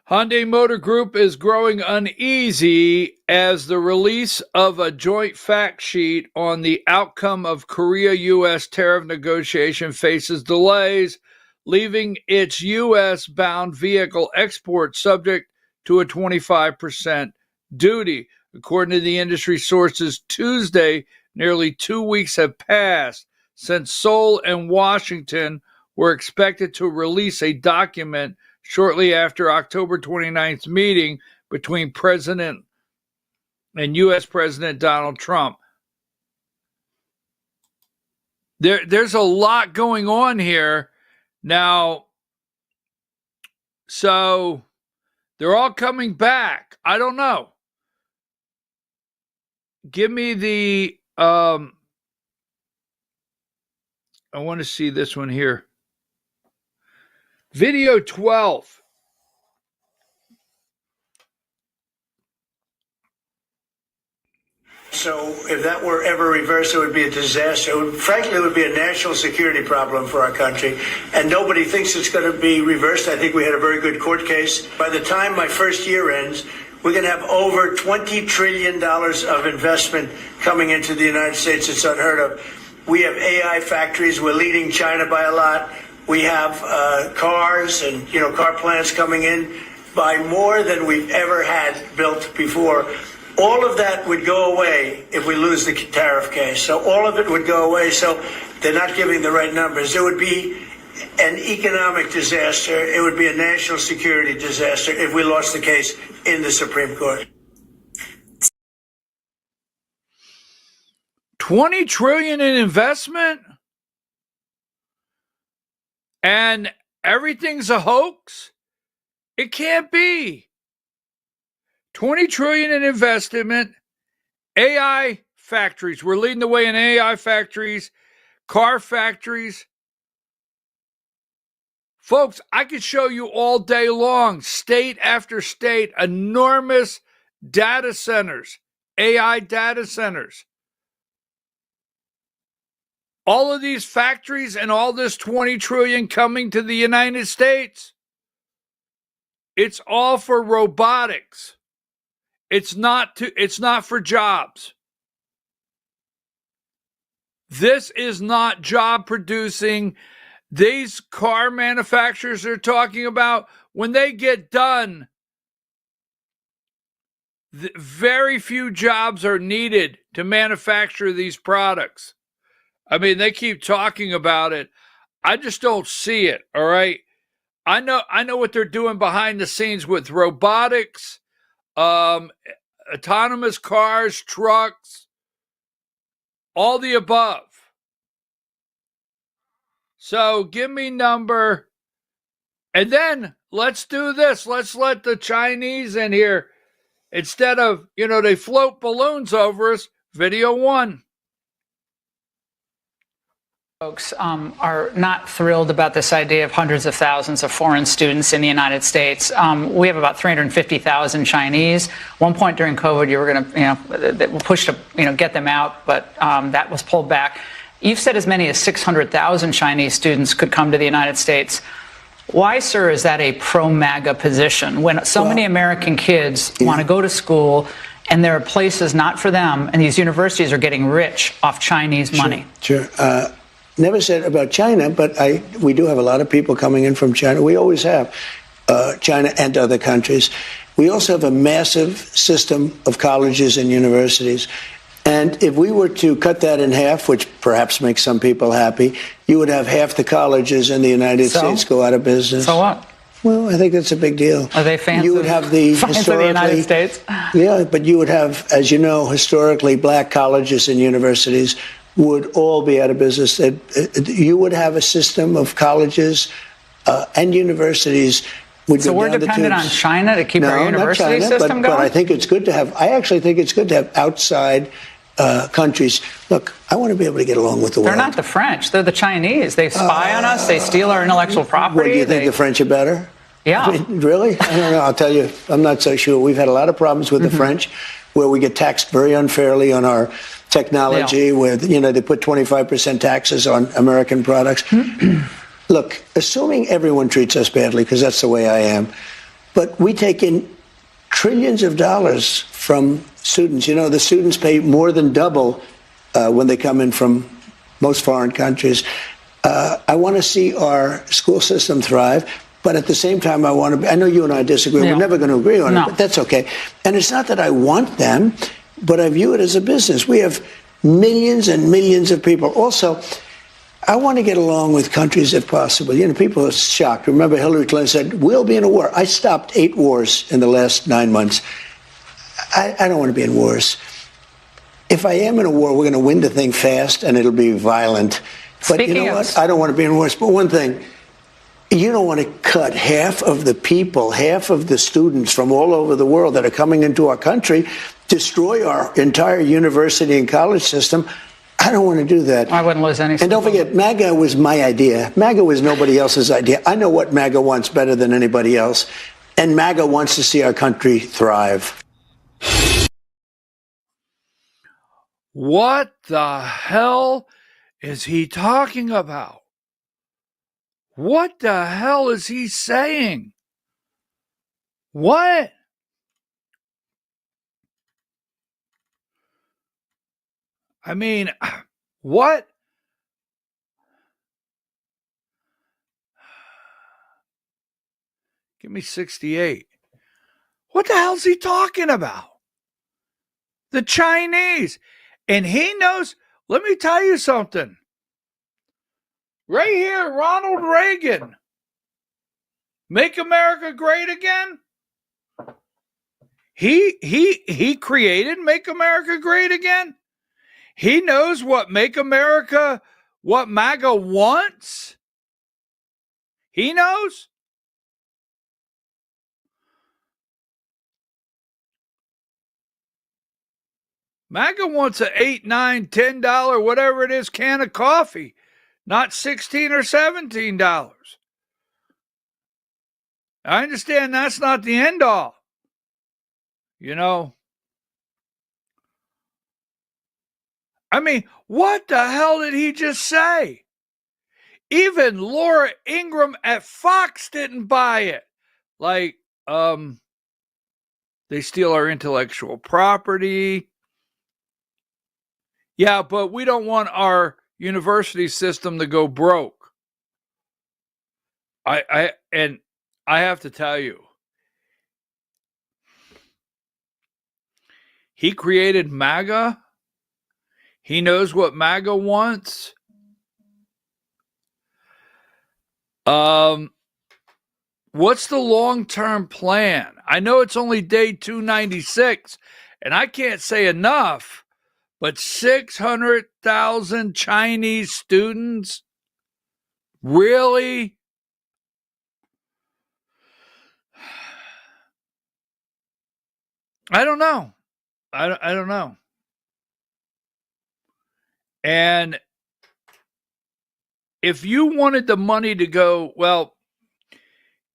Hyundai Motor Group is growing uneasy as the release of a joint fact sheet on the outcome of Korea-U.S. tariff negotiation faces delays, leaving its U.S.-bound vehicle export subject to a 25% duty. According to the industry sources, Tuesday, nearly 2 weeks have passed since Seoul and Washington were expected to release a document shortly after October 29th meeting between President and U.S. President Donald Trump. There's a lot going on here now. So they're all coming back. I don't know. Give me the, I want to see this one here. Video 12. So if that were ever reversed, it would be a disaster. Frankly, it would be a national security problem for our country. And nobody thinks it's going to be reversed. I think we had a very good court case. By the time my first year ends, we're going to have over $20 trillion of investment coming into the United States. It's unheard of. We have AI factories. We're leading China by a lot. We have cars and, car plants coming in by more than we've ever had built before. All of that would go away if we lose the tariff case. So all of it would go away. So they're not giving the right numbers. It would be an economic disaster. It would be a national security disaster if we lost the case in the Supreme Court. $20 trillion in investment? And everything's a hoax? It can't be. $20 trillion in investment, AI factories. We're leading the way in AI factories. car factories. Folks, I could show you all day long, state after state, enormous data centers, AI data centers. All of these factories and all this 20 trillion coming to the United States. It's all for robotics. It's not for jobs. This is not job producing. These car manufacturers are talking about, when they get done, very few jobs are needed to manufacture these products. I mean, they keep talking about it. I just don't see it, all right? I know what they're doing behind the scenes with robotics, autonomous cars, trucks, all the above. So give me number, and then let's do this. Let's let the Chinese in here. Instead of, they float balloons over us, video one. Folks are not thrilled about this idea of hundreds of thousands of foreign students in the United States. We have about 350,000 Chinese. One point during COVID, you were going to, push to, get them out, but that was pulled back. You've said as many as 600,000 Chinese students could come to the United States. Why, sir, is that a pro-MAGA position when so many American kids want to go to school and there are places not for them, and these universities are getting rich off Chinese money? Sure. Never said about China, but we do have a lot of people coming in from China. We always have, China and other countries. We also have a massive system of colleges and universities. And if we were to cut that in half, which perhaps makes some people happy, you would have half the colleges in the United States go out of business. So what? Well, I think that's a big deal. Are they fans? You would have the historically, the United States? Yeah, but you would have, as you know, historically black colleges and universities would all be out of business. You would have a system of colleges and universities. So we're dependent on China to keep our university system going? But I think it's good to have. I actually think it's good to have outside countries. Look, I want to be able to get along with the world. They're not the French. They're the Chinese. They spy on us. They steal our intellectual property. What, do you think the French are better? Yeah. I mean, really? I don't know. I'll tell you, I'm not so sure. We've had a lot of problems with the French, where we get taxed very unfairly on our technology, where, they put 25% taxes on American products. Look, assuming everyone treats us badly, because that's the way I am, but we take in trillions of dollars from students. The students pay more than double when they come in from most foreign countries. I want to see our school system thrive, but at the same time, I know you and I disagree. We're never going to agree on it, but that's okay. And it's not that I want them, but I view it as a business. We have millions and millions of people. Also, I want to get along with countries if possible. People are shocked. Remember, Hillary Clinton said, we'll be in a war. I stopped 8 wars in the last 9 months. I don't want to be in wars. If I am in a war, we're going to win the thing fast, and it'll be violent. But you know what? I don't want to be in wars. But one thing, you don't want to cut half of the people, half of the students from all over the world that are coming into our country, destroy our entire university and college system. I don't want to do that. I wouldn't lose any. And don't forget, MAGA was my idea. MAGA was nobody else's idea. I know what MAGA wants better than anybody else. And MAGA wants to see our country thrive. What the hell is he talking about? What the hell is he saying? What? I mean, what? Give me 68. What the hell's he talking about? The Chinese. And he knows, let me tell you something. Right here, Ronald Reagan. Make America Great Again? He created Make America Great Again? He knows what MAGA wants? He knows? MAGA wants an $8, $9, $10, whatever it is, can of coffee, not $16 or $17. I understand that's not the end all. You know, I mean, what the hell did he just say? Even Laura Ingraham at Fox didn't buy it. Like, they steal our intellectual property. Yeah, but we don't want our university system to go broke. I have to tell you, he created MAGA. He knows what MAGA wants. What's the long-term plan? I know it's only day 296, and I can't say enough, but 600,000 Chinese students? Really? I don't know. I don't know. And if you wanted the money to go, well,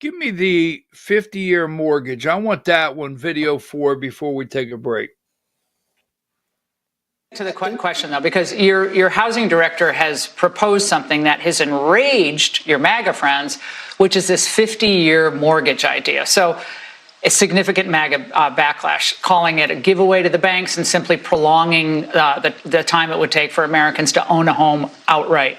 give me the 50-year mortgage. I want that one, video 4, before we take a break. To the question, though, because your housing director has proposed something that has enraged your MAGA friends, which is this 50-year mortgage idea. So a significant MAGA backlash, calling it a giveaway to the banks and simply prolonging the time it would take for Americans to own a home outright.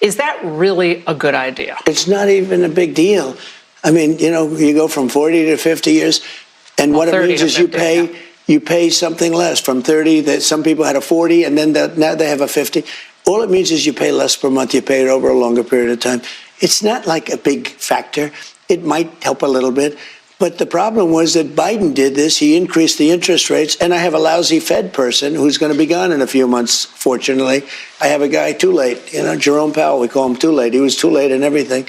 Is that really a good idea? It's not even a big deal. I mean, you know, you go from 40 to 50 years, and what it means is 50, you pay something less from 30. That some people had a 40, and then now they have a 50. All it means is you pay less per month. You pay it over a longer period of time. It's not like a big factor. It might help a little bit. But the problem was that Biden did this. He increased the interest rates, and I have a lousy Fed person who's going to be gone in a few months, fortunately. I have a guy too late, you know, Jerome Powell, we call him too late. He was too late in everything,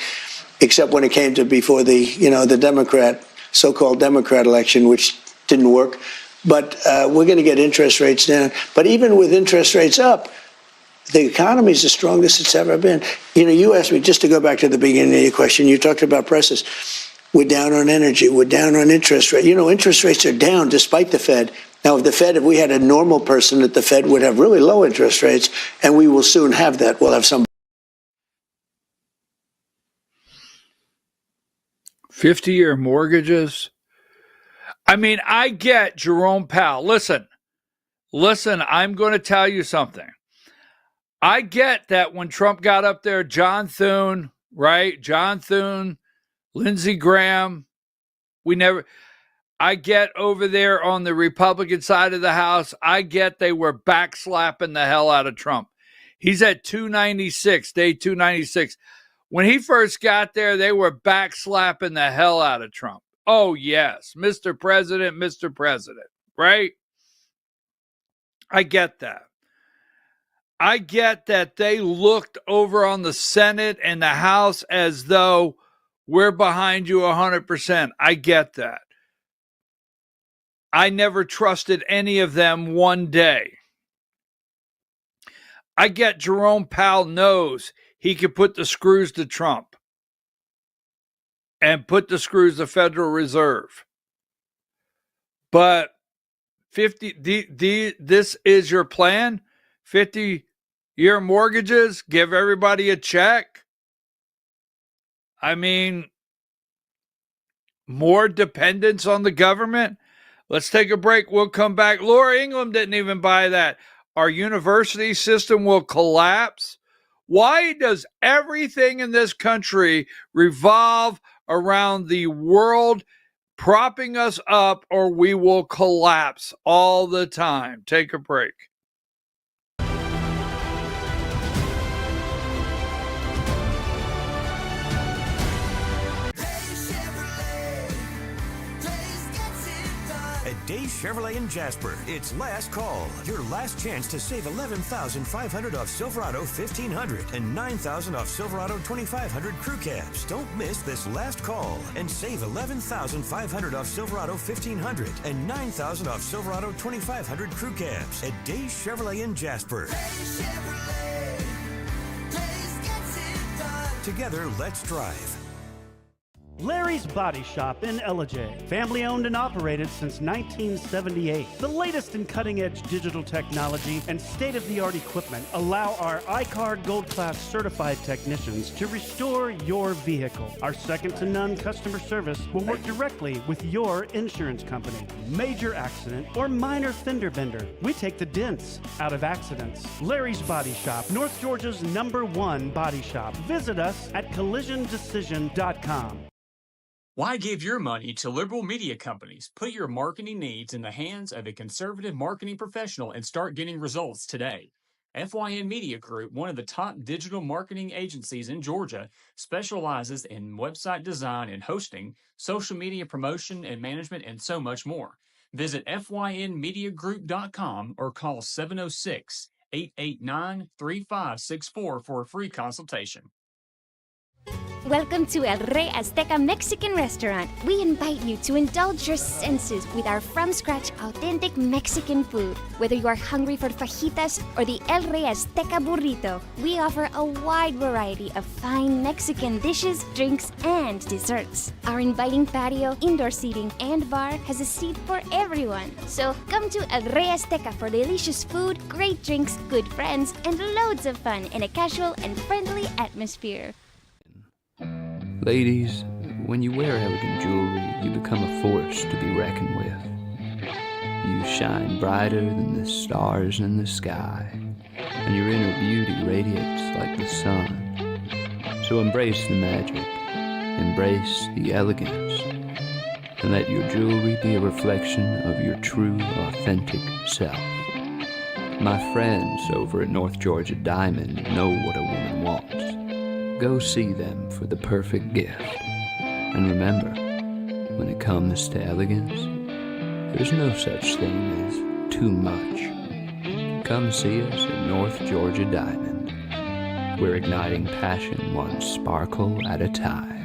except when it came to before the, you know, the so-called Democrat election, which didn't work. But we're going to get interest rates down. But even with interest rates up, the economy is the strongest it's ever been. You know, you asked me, just to go back to the beginning of your question, you talked about prices. We're down on energy. We're down on interest rate. You know, interest rates are down despite the Fed. Now, if we had a normal person at the Fed, would have really low interest rates, and we will soon have that. We'll have some 50-year mortgages. I mean, I get Jerome Powell. Listen, I'm going to tell you something. I get that when Trump got up there, John Thune, right? John Thune, Lindsey Graham, I get over there on the Republican side of the house, I get they were backslapping the hell out of Trump. He's at 296, day 296. When he first got there, they were backslapping the hell out of Trump. Oh, yes, Mr. President, right? I get that. I get that they looked over on the Senate and the House as though we're behind you 100%. I get that. I never trusted any of them one day. I get Jerome Powell knows he could put the screws to Trump and put the screws to Federal Reserve. But this is your plan? 50-year mortgages? Give everybody a check? I mean, more dependence on the government? Let's take a break. We'll come back. Laura Ingraham didn't even buy that. Our university system will collapse. Why does everything in this country revolve around the world propping us up, or we will collapse all the time? Take a break. At Dave Chevrolet in Jasper. It's last call. Your last chance to save $11,500 off Silverado 1500 and $9,000 off Silverado 2500 crew cabs. Don't miss this last call and save $11,500 off Silverado 1500 and $9,000 off Silverado 2500 crew cabs at Dave Chevrolet in Jasper. Together, let's drive. Larry's Body Shop in Ellijay. Family owned and operated since 1978. The latest in cutting edge digital technology and state of the art equipment allow our iCard Gold Class certified technicians to restore your vehicle. Our second to none customer service will work directly with your insurance company. Major accident or minor fender bender, we take the dents out of accidents. Larry's Body Shop, North Georgia's #1 body shop. Visit us at collisiondecision.com. Why give your money to liberal media companies? Put your marketing needs in the hands of a conservative marketing professional and start getting results today. FYN Media Group, one of the top digital marketing agencies in Georgia, specializes in website design and hosting, social media promotion and management, and so much more. Visit FYNmediagroup.com or call 706-889-3564 for a free consultation. Welcome to El Rey Azteca Mexican Restaurant. We invite you to indulge your senses with our from-scratch authentic Mexican food. Whether you are hungry for fajitas or the El Rey Azteca burrito, we offer a wide variety of fine Mexican dishes, drinks, and desserts. Our inviting patio, indoor seating, and bar has a seat for everyone. So come to El Rey Azteca for delicious food, great drinks, good friends, and loads of fun in a casual and friendly atmosphere. Ladies, when you wear elegant jewelry, you become a force to be reckoned with. You shine brighter than the stars in the sky, and your inner beauty radiates like the sun. So embrace the magic, embrace the elegance, and let your jewelry be a reflection of your true, authentic self. My friends over at North Georgia Diamond know what a woman wants. Go see them for the perfect gift. And remember, when it comes to elegance, there's no such thing as too much. Come see us at North Georgia Diamond. We're igniting passion one sparkle at a time.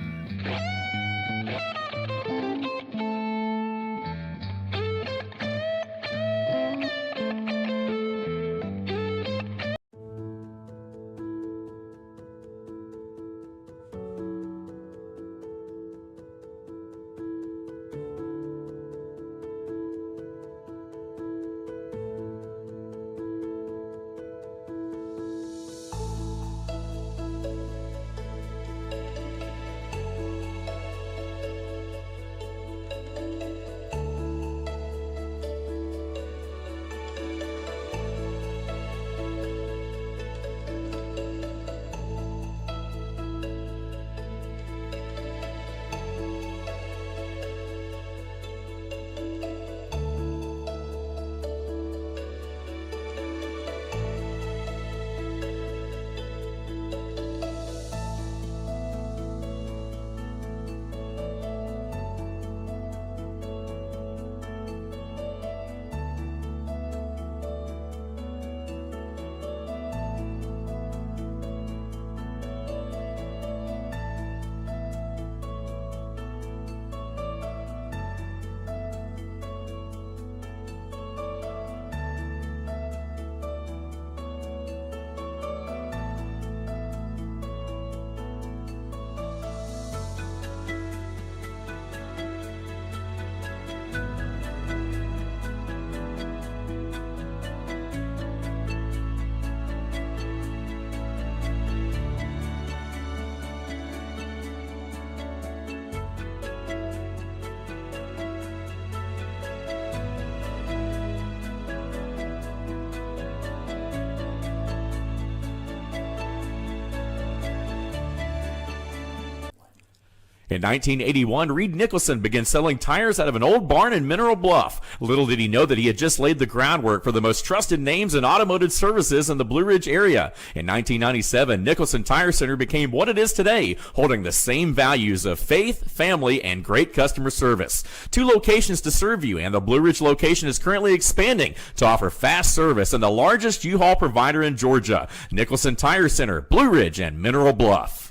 In 1981, Reed Nicholson began selling tires out of an old barn in Mineral Bluff. Little did he know that he had just laid the groundwork for the most trusted names in automotive services in the Blue Ridge area. In 1997, Nicholson Tire Center became what it is today, holding the same values of faith, family, and great customer service. 2 locations to serve you, and the Blue Ridge location is currently expanding to offer fast service and the largest U-Haul provider in Georgia. Nicholson Tire Center, Blue Ridge, and Mineral Bluff.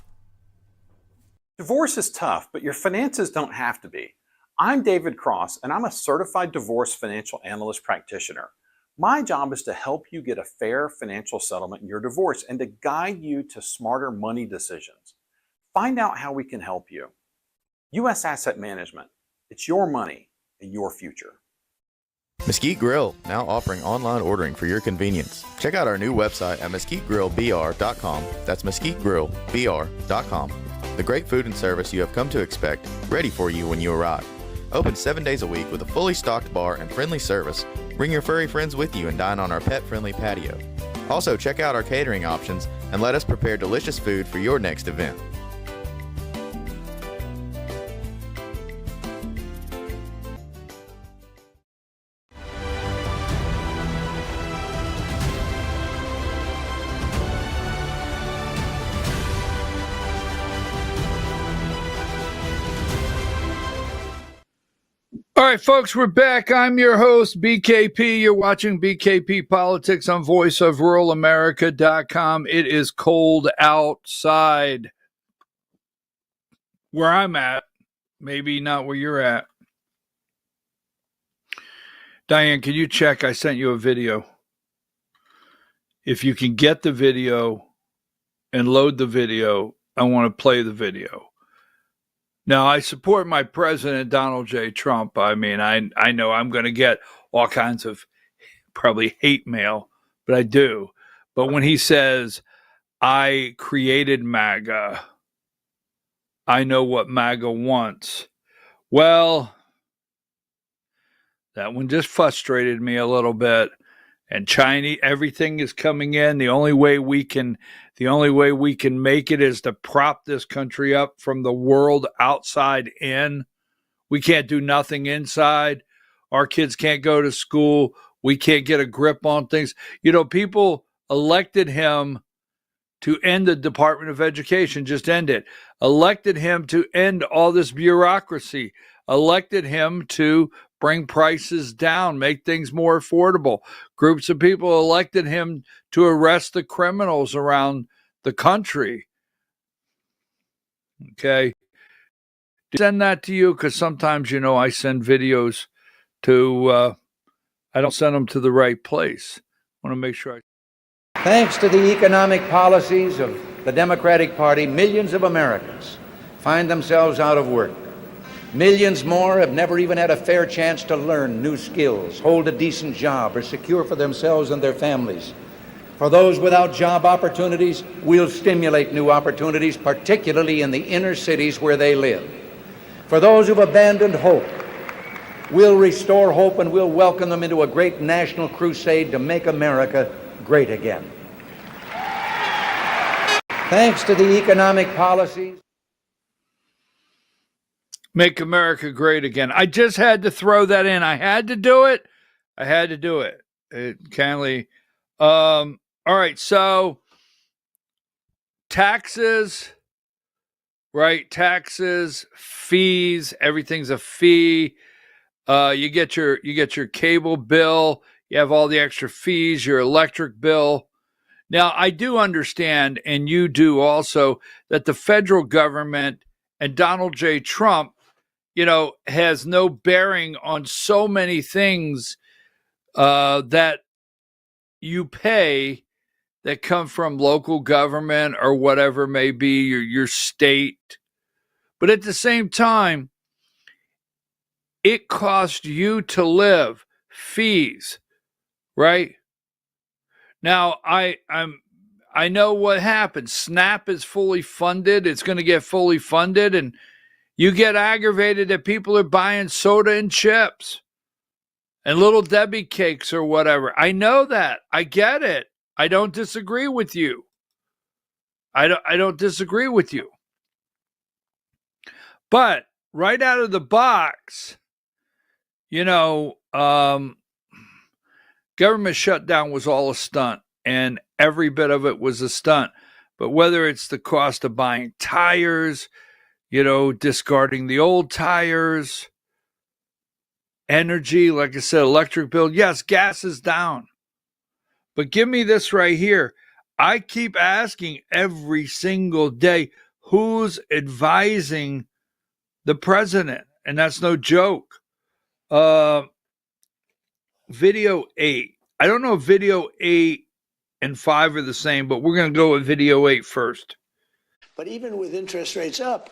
Divorce is tough, but your finances don't have to be. I'm David Cross, and I'm a certified divorce financial analyst practitioner. My job is to help you get a fair financial settlement in your divorce and to guide you to smarter money decisions. Find out how we can help you. U.S. Asset Management. It's your money and your future. Mesquite Grill, now offering online ordering for your convenience. Check out our new website at mesquitegrillbr.com. That's mesquitegrillbr.com. The great food and service you have come to expect, ready for you when you arrive. Open 7 days a week with a fully stocked bar and friendly service. Bring your furry friends with you and dine on our pet-friendly patio. Also, check out our catering options and let us prepare delicious food for your next event. All right, folks, we're back. I'm your host, BKP. You're watching BKP Politics on voiceofruralamerica.com. It is cold outside where I'm at. Maybe not where you're at. Diane, can you check? I sent you a video. If you can get the video and load the video, I want to play the video. Now, I support my president, Donald J. Trump. I mean, I know I'm going to get all kinds of probably hate mail, but I do. But when he says, I created MAGA, I know what MAGA wants. Well, that one just frustrated me a little bit. And China, everything is coming in. The only way we can make it is to prop this country up from the world outside in. We can't do nothing inside. Our kids can't go to school. We can't get a grip on things. You know, people elected him to end the Department of Education, just end it. Elected him to end all this bureaucracy. Elected him to bring prices down, make things more affordable. Groups of people elected him to arrest the criminals around the country. Okay. Send that to you because sometimes, you know, I send videos to, I don't send them to the right place. I want to make sure Thanks to the economic policies of the Democratic Party, millions of Americans find themselves out of work. Millions more have never even had a fair chance to learn new skills, hold a decent job, or secure for themselves and their families. For those without job opportunities, we'll stimulate new opportunities, particularly in the inner cities where they live. For those who've abandoned hope, we'll restore hope and we'll welcome them into a great national crusade to make America great again. Thanks to the economic policies. Make America great again. I just had to throw that in. I had to do it. All right, so taxes, right? Taxes, fees, everything's a fee. You get your cable bill, you have all the extra fees, your electric bill. Now, I do understand, and you do also, that the federal government and Donald J. Trump, you know, has no bearing on so many things that you pay that come from local government or whatever may be your state. But at the same time, it costs you to live, fees, right? Now, I know what happens. SNAP is fully funded. It's going to get fully funded, and you get aggravated that people are buying soda and chips and Little Debbie cakes or whatever. I know that. I get it. I don't disagree with you. I don't disagree with you. But right out of the box, government shutdown was all a stunt, and every bit of it was a stunt. But whether it's the cost of buying tires, discarding the old tires, energy, like I said, electric bill, yes, gas is down. But give me this right here. I keep asking every single day, who's advising the president? And that's no joke. Video 8. I don't know if video 8 and 5 are the same, but we're going to go with video 8 first. But even with interest rates up,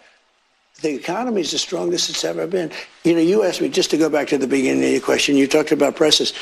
the economy is the strongest it's ever been. You asked me, just to go back to the beginning of your question, you talked about prices.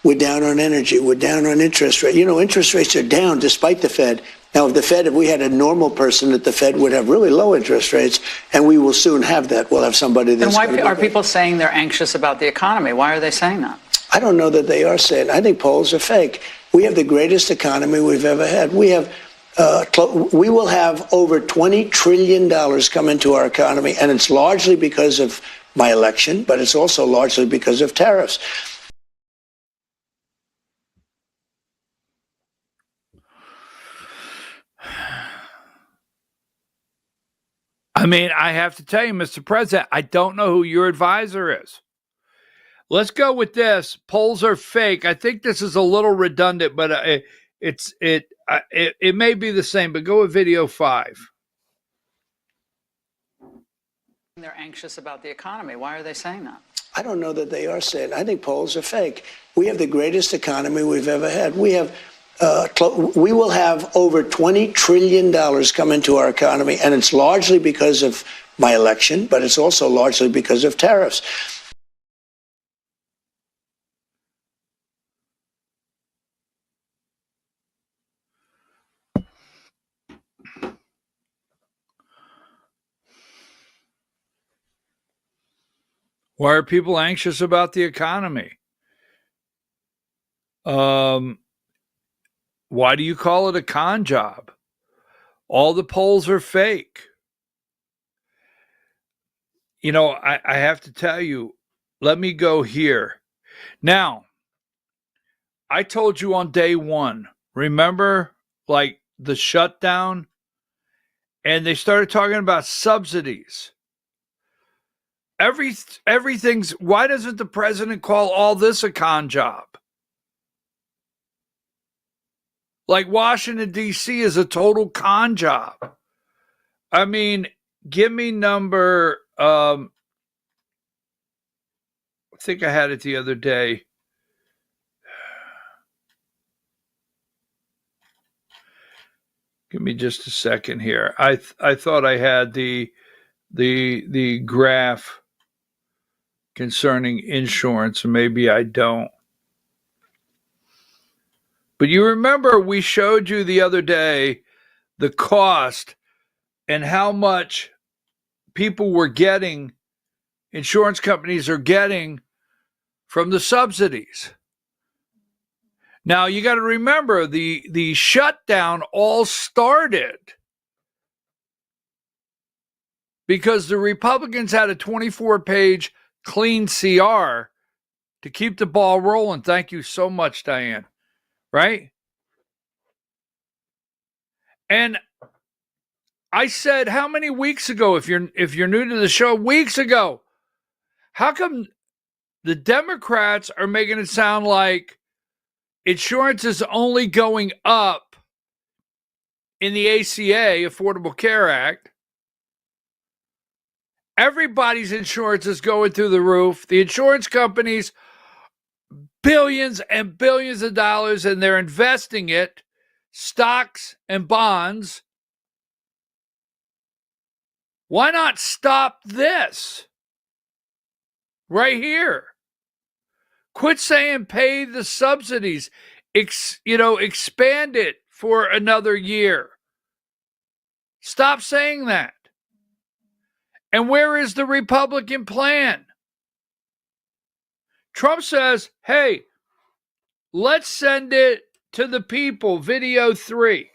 We're down on energy. We're down on interest rate. Interest rates are down despite the Fed. Now, if we had a normal person at the Fed, would have really low interest rates, and we will soon have that. We'll have somebody that's... And why are people saying they're anxious about the economy? Why are they saying that? I don't know that they are saying. I think polls are fake. We have the greatest economy we've ever had. We will have over $20 trillion come into our economy, and it's largely because of my election, but it's also largely because of tariffs. I mean, I have to tell you, Mr. President, I don't know who your advisor is. Let's go with this. Polls are fake. I think this is a little redundant, but it may be the same. But go with video 5. They're anxious about the economy. Why are they saying that? I don't know that they are saying. I think polls are fake. We have the greatest economy we've ever had. We will have over $20 trillion come into our economy, and it's largely because of my election, but it's also largely because of tariffs. Why are people anxious about the economy? Why do you call it a con job? All the polls are fake. I have to tell you, let me go here. Now, I told you on day 1, remember, like the shutdown, and they started talking about subsidies. Everything's, why doesn't the president call all this a con job? Like Washington, D.C. is a total con job. I mean, give me number, I think I had it the other day. Give me just a second here. I thought I had the graph concerning insurance, and maybe I don't. But you remember we showed you the other day the cost and how much people were getting, insurance companies are getting from the subsidies. Now, you got to remember the shutdown all started because the Republicans had a 24-page clean CR to keep the ball rolling. Thank you so much, Diane. Right? And I said, how many weeks ago, if you're new to the show, weeks ago, how come the Democrats are making it sound like insurance is only going up in the ACA, Affordable Care Act? Everybody's insurance is going through the roof. The insurance companies, billions and billions of dollars, and they're investing it, stocks and bonds. Why not stop this right here? Quit saying pay the subsidies, expand it for another year. Stop saying that. And where is the Republican plan? Trump says, hey, let's send it to the people. Video 3.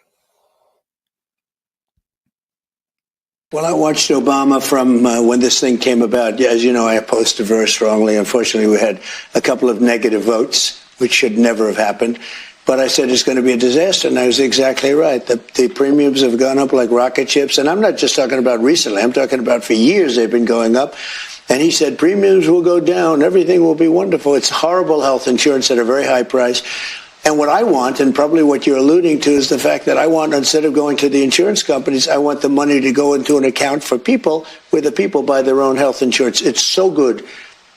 Well, I watched Obama from when this thing came about. As you know, I opposed it very strongly. Unfortunately, we had a couple of negative votes, which should never have happened. But I said it's going to be a disaster, and I was exactly right. The premiums have gone up like rocket ships, and I'm not just talking about recently. I'm talking about for years they've been going up. And he said premiums will go down. Everything will be wonderful. It's horrible health insurance at a very high price. And what I want, and probably what you're alluding to, is the fact that I want, instead of going to the insurance companies, I want the money to go into an account for people where the people buy their own health insurance. It's so good.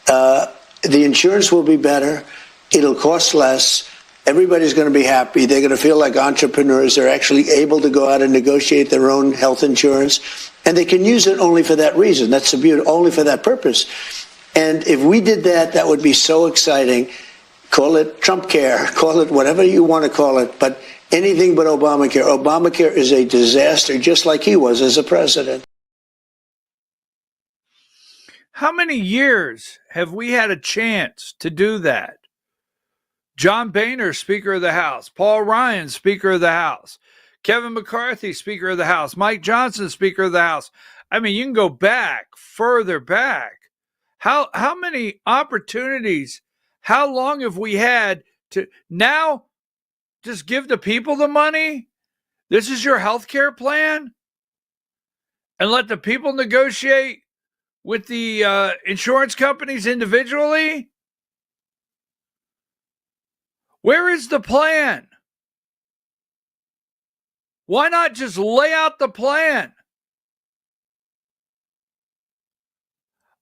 The insurance will be better. It'll cost less. Everybody's going to be happy. They're going to feel like entrepreneurs. They're actually able to go out and negotiate their own health insurance. And they can use it only for that reason. That's the beauty, only for that purpose. And if we did that, that would be so exciting. Call it Trump care, call it whatever you want to call it, but anything but Obamacare. Obamacare is a disaster, just like he was as a president. How many years have we had a chance to do that? John Boehner, Speaker of the House. Paul Ryan, Speaker of the House. Kevin McCarthy, Speaker of the House. Mike Johnson, Speaker of the House. I mean, you can go back, further back. How many opportunities? How long have we had to now just give the people the money? This is your health care plan? And let the people negotiate with the insurance companies individually? Where is the plan? Why not just lay out the plan?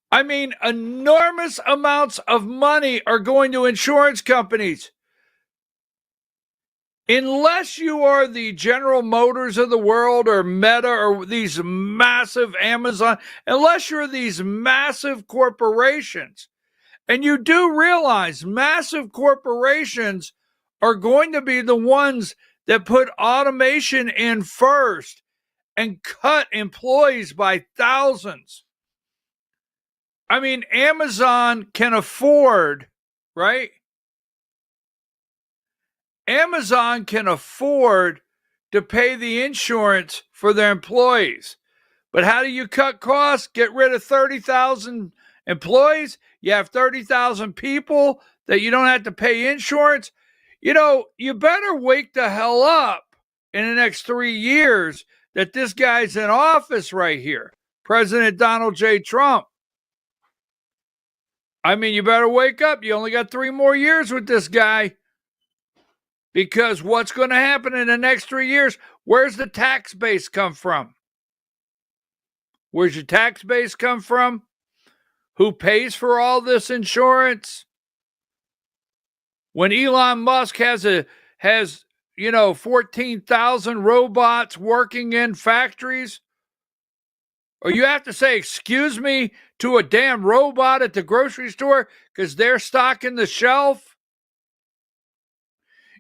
I mean, enormous amounts of money are going to insurance companies. Unless you are the General Motors of the world or Meta or these massive Amazon, unless you're these massive corporations, and you do realize massive corporations are going to be the ones that put automation in first and cut employees by thousands. I mean, Amazon can afford, right? Amazon can afford to pay the insurance for their employees. But how do you cut costs? Get rid of 30,000 employees? You have 30,000 people that you don't have to pay insurance? You know, you better wake the hell up in the next 3 years that this guy's in office right here, President Donald J. Trump. I mean, you better wake up. You only got 3 more years with this guy. Because what's going to happen in the next 3 years? Where's the tax base come from? Where's your tax base come from? Who pays for all this insurance? When Elon Musk has 14,000 robots working in factories, or you have to say, excuse me, to a damn robot at the grocery store because they're stocking the shelf.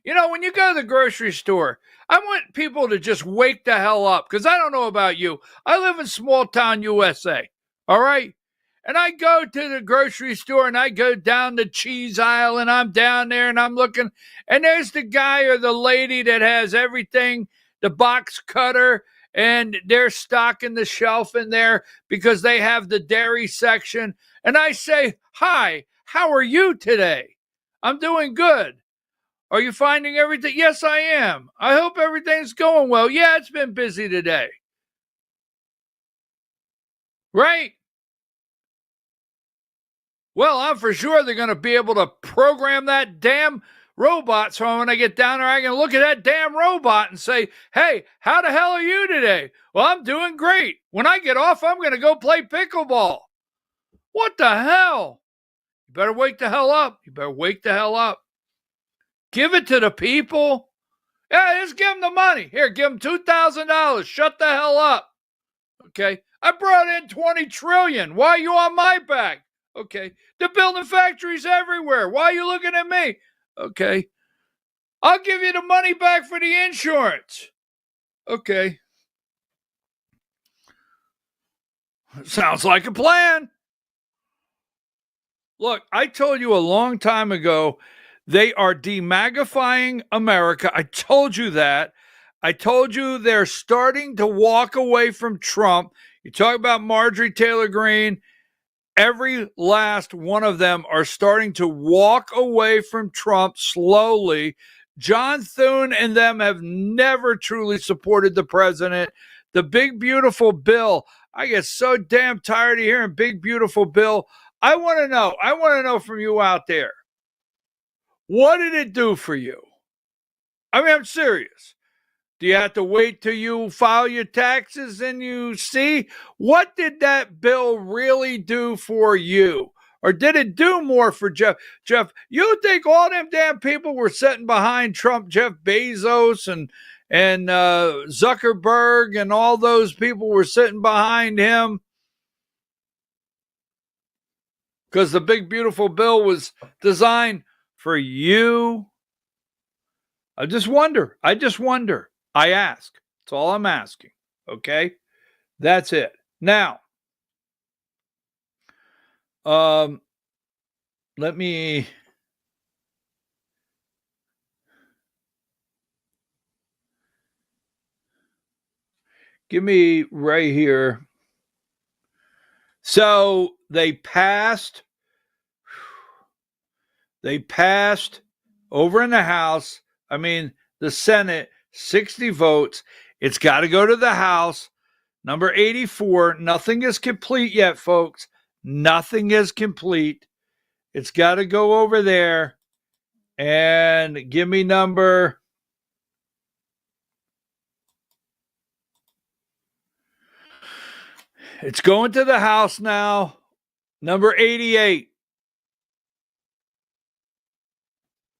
You know, when you go to the grocery store, I want people to just wake the hell up because I don't know about you. I live in small town USA, all right? And I go to the grocery store and I go down the cheese aisle and I'm down there and I'm looking, and there's the guy or the lady that has everything, the box cutter, and they're stocking the shelf in there because they have the dairy section. And I say, hi, how are you today? I'm doing good. Are you finding everything? Yes, I am. I hope everything's going well. Yeah, it's been busy today. Right? Well, I'm for sure they're going to be able to program that damn robot so when I get down there, I can look at that damn robot and say, hey, how the hell are you today? Well, I'm doing great. When I get off, I'm going to go play pickleball. What the hell? You better wake the hell up. You better wake the hell up. Give it to the people. Yeah, just give them the money. Here, give them $2,000. Shut the hell up. Okay. I brought in $20 trillion. Why are you on my back? Okay. They're building factories everywhere. Why are you looking at me? Okay. I'll give you the money back for the insurance. Okay. Sounds like a plan. Look, I told you a long time ago, they are demagifying America. I told you that. I told you they're starting to walk away from Trump. You talk about Marjorie Taylor Greene. Every last one of them are starting to walk away from Trump slowly. John Thune and them have never truly supported the president. The big, beautiful bill. I get so damn tired of hearing big, beautiful bill. I want to know from you out there. What did it do for you? I mean, I'm serious. Do you have to wait till you file your taxes and you see? What did that bill really do for you? Or did it do more for Jeff? Jeff, you think all them damn people were sitting behind Trump, Jeff Bezos and Zuckerberg and all those people were sitting behind him? Because the big, beautiful bill was designed for you. I just wonder. I ask. That's all I'm asking. Okay? That's it. Now, let me give me right here. So they passed over in the House. I mean, the Senate, 60 votes. It's got to go to the House. Number 84. Nothing is complete yet, folks. Nothing is complete. It's got to go over there. And give me number. It's going to the House now. Number 88.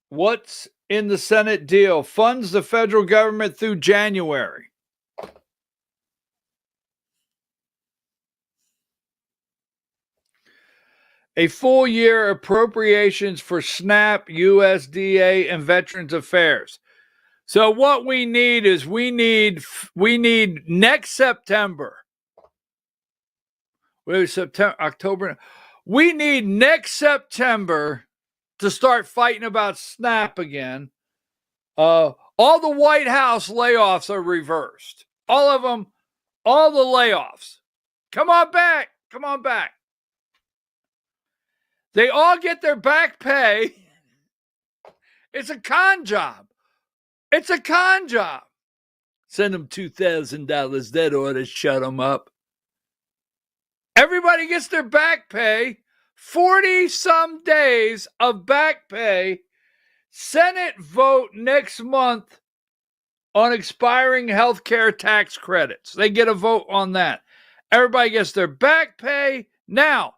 What's in the Senate deal? Funds the federal government through January. A full year appropriations for SNAP, USDA, and Veterans Affairs. So what we need is we need next September. October. We need next September to start fighting about SNAP again. All the White House layoffs are reversed. All of them, all the layoffs. Come on back. They all get their back pay. It's a con job. Send them $2,000. That ought to shut them up. Everybody gets their back pay. 40-some days of back pay. Senate vote next month on expiring health care tax credits. They get a vote on that. Everybody gets their back pay. Now,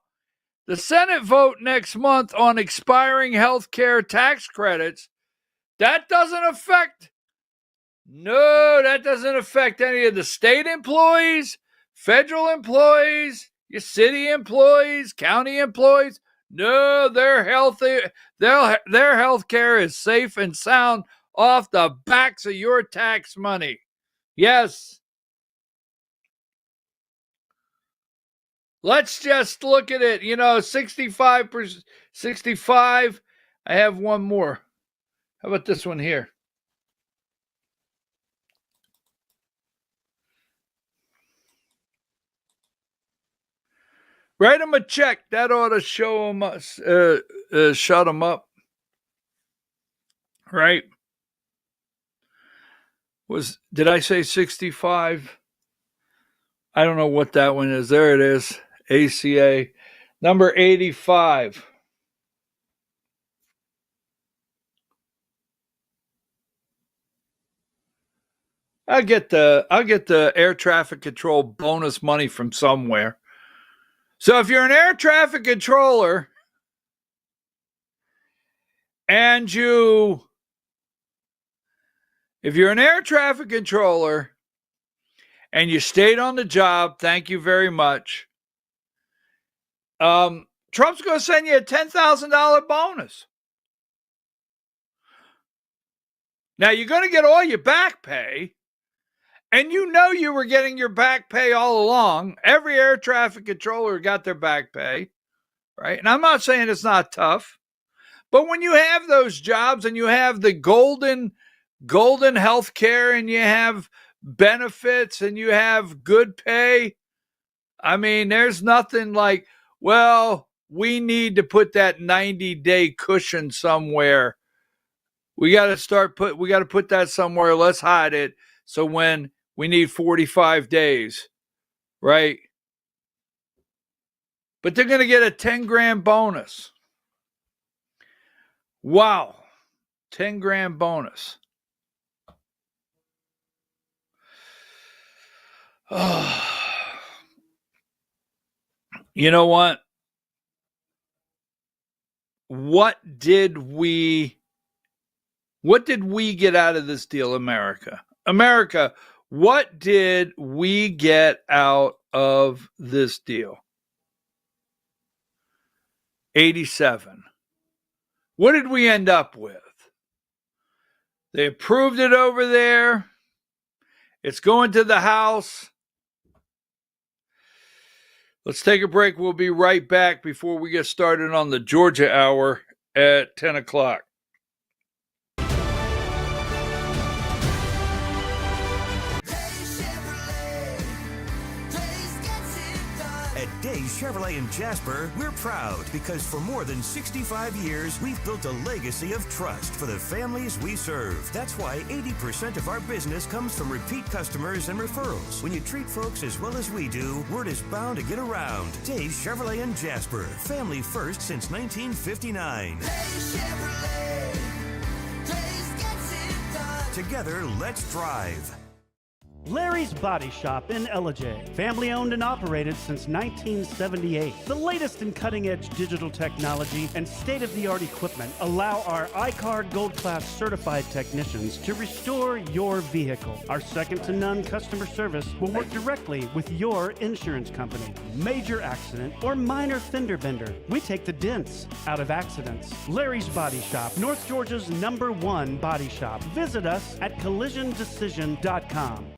the Senate vote next month on expiring health care tax credits. That doesn't affect any of the state employees, federal employees, your city employees, county employees. No, their health care is safe and sound off the backs of your tax money. Yes. Let's just look at it. 65%, 65. I have one more. How about this one here? Write them a check. That ought to show them, shut them up. Right? Did I say 65? I don't know what that one is. There it is. ACA. Number 85. I'll get the air traffic control bonus money from somewhere. So if you're an air traffic controller and you stayed on the job, thank you very much. Trump's going to send you a $10,000 bonus. Now you're going to get all your back pay. And you were getting your back pay all along. Every air traffic controller got their back pay, right? And I'm not saying it's not tough. But when you have those jobs and you have the golden golden health care and you have benefits and you have good pay. I mean, there's nothing like, well, we need to put that 90-day cushion somewhere. We got to put that somewhere. Let's hide it. So when we need 45 days, right? But they're going to get a 10 grand bonus. Wow. 10 grand bonus. Oh. You know what? What did we get out of this deal, America? America, what did we get out of this deal? 87. What did we end up with? They approved it over there. It's going to the House. Let's take a break. We'll be right back before we get started on the Georgia Hour at 10 o'clock. At Days Chevrolet in Jasper, we're proud because for more than 65 years, we've built a legacy of trust for the families we serve. That's why 80% of our business comes from repeat customers and referrals. When you treat folks as well as we do, word is bound to get around. Days Chevrolet in Jasper, family first since 1959. Days Chevrolet, Days gets it done. Together, let's drive. Larry's Body Shop in Ellijay. Family owned and operated since 1978. The latest in cutting-edge digital technology and state-of-the-art equipment allow our iCard Gold Class certified technicians to restore your vehicle. Our second-to-none customer service will work directly with your insurance company. Major accident or minor fender bender. We take the dents out of accidents. Larry's Body Shop, North Georgia's #1 body shop. Visit us at collisiondecision.com.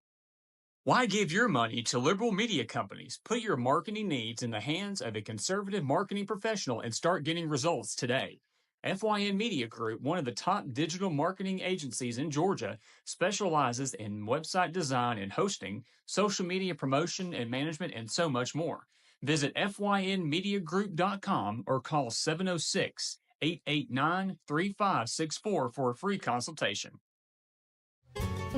Why give your money to liberal media companies? Put your marketing needs in the hands of a conservative marketing professional and start getting results today. FYN Media Group, one of the top digital marketing agencies in Georgia, specializes in website design and hosting, social media promotion and management, and so much more. Visit FYNmediagroup.com or call 706-889-3564 for a free consultation.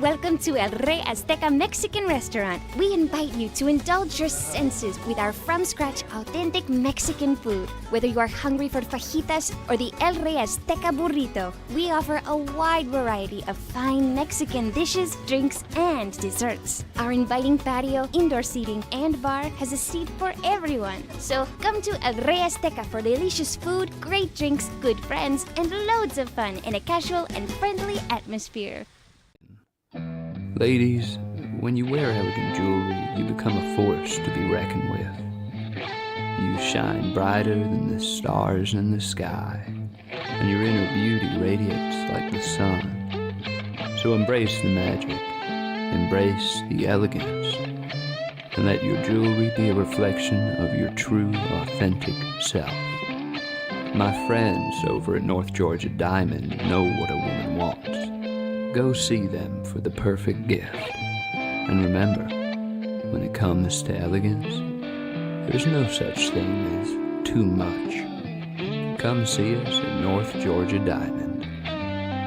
Welcome to El Rey Azteca Mexican Restaurant. We invite you to indulge your senses with our from-scratch authentic Mexican food. Whether you are hungry for fajitas or the El Rey Azteca burrito, we offer a wide variety of fine Mexican dishes, drinks, and desserts. Our inviting patio, indoor seating, and bar has a seat for everyone. So come to El Rey Azteca for delicious food, great drinks, good friends, and loads of fun in a casual and friendly atmosphere. Ladies, when you wear elegant jewelry, you become a force to be reckoned with. You shine brighter than the stars in the sky, and your inner beauty radiates like the sun. So embrace the magic, embrace the elegance, and let your jewelry be a reflection of your true, authentic self. My friends over at North Georgia Diamond know what a woman wants. Go see them for the perfect gift. And remember, when it comes to elegance, there's no such thing as too much. Come see us at North Georgia Diamond.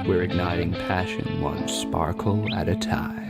We're igniting passion one sparkle at a time.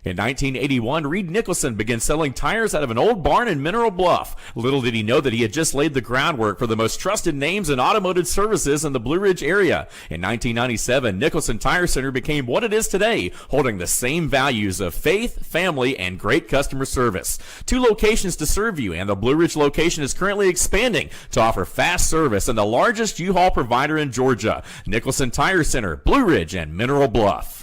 In 1981, Reed Nicholson began selling tires out of an old barn in Mineral Bluff. Little did he know that he had just laid the groundwork for the most trusted names in automotive services in the Blue Ridge area. In 1997, Nicholson Tire Center became what it is today, holding the same values of faith, family, and great customer service. 2 locations to serve you, and the Blue Ridge location is currently expanding to offer fast service and the largest U-Haul provider in Georgia. Nicholson Tire Center, Blue Ridge, and Mineral Bluff.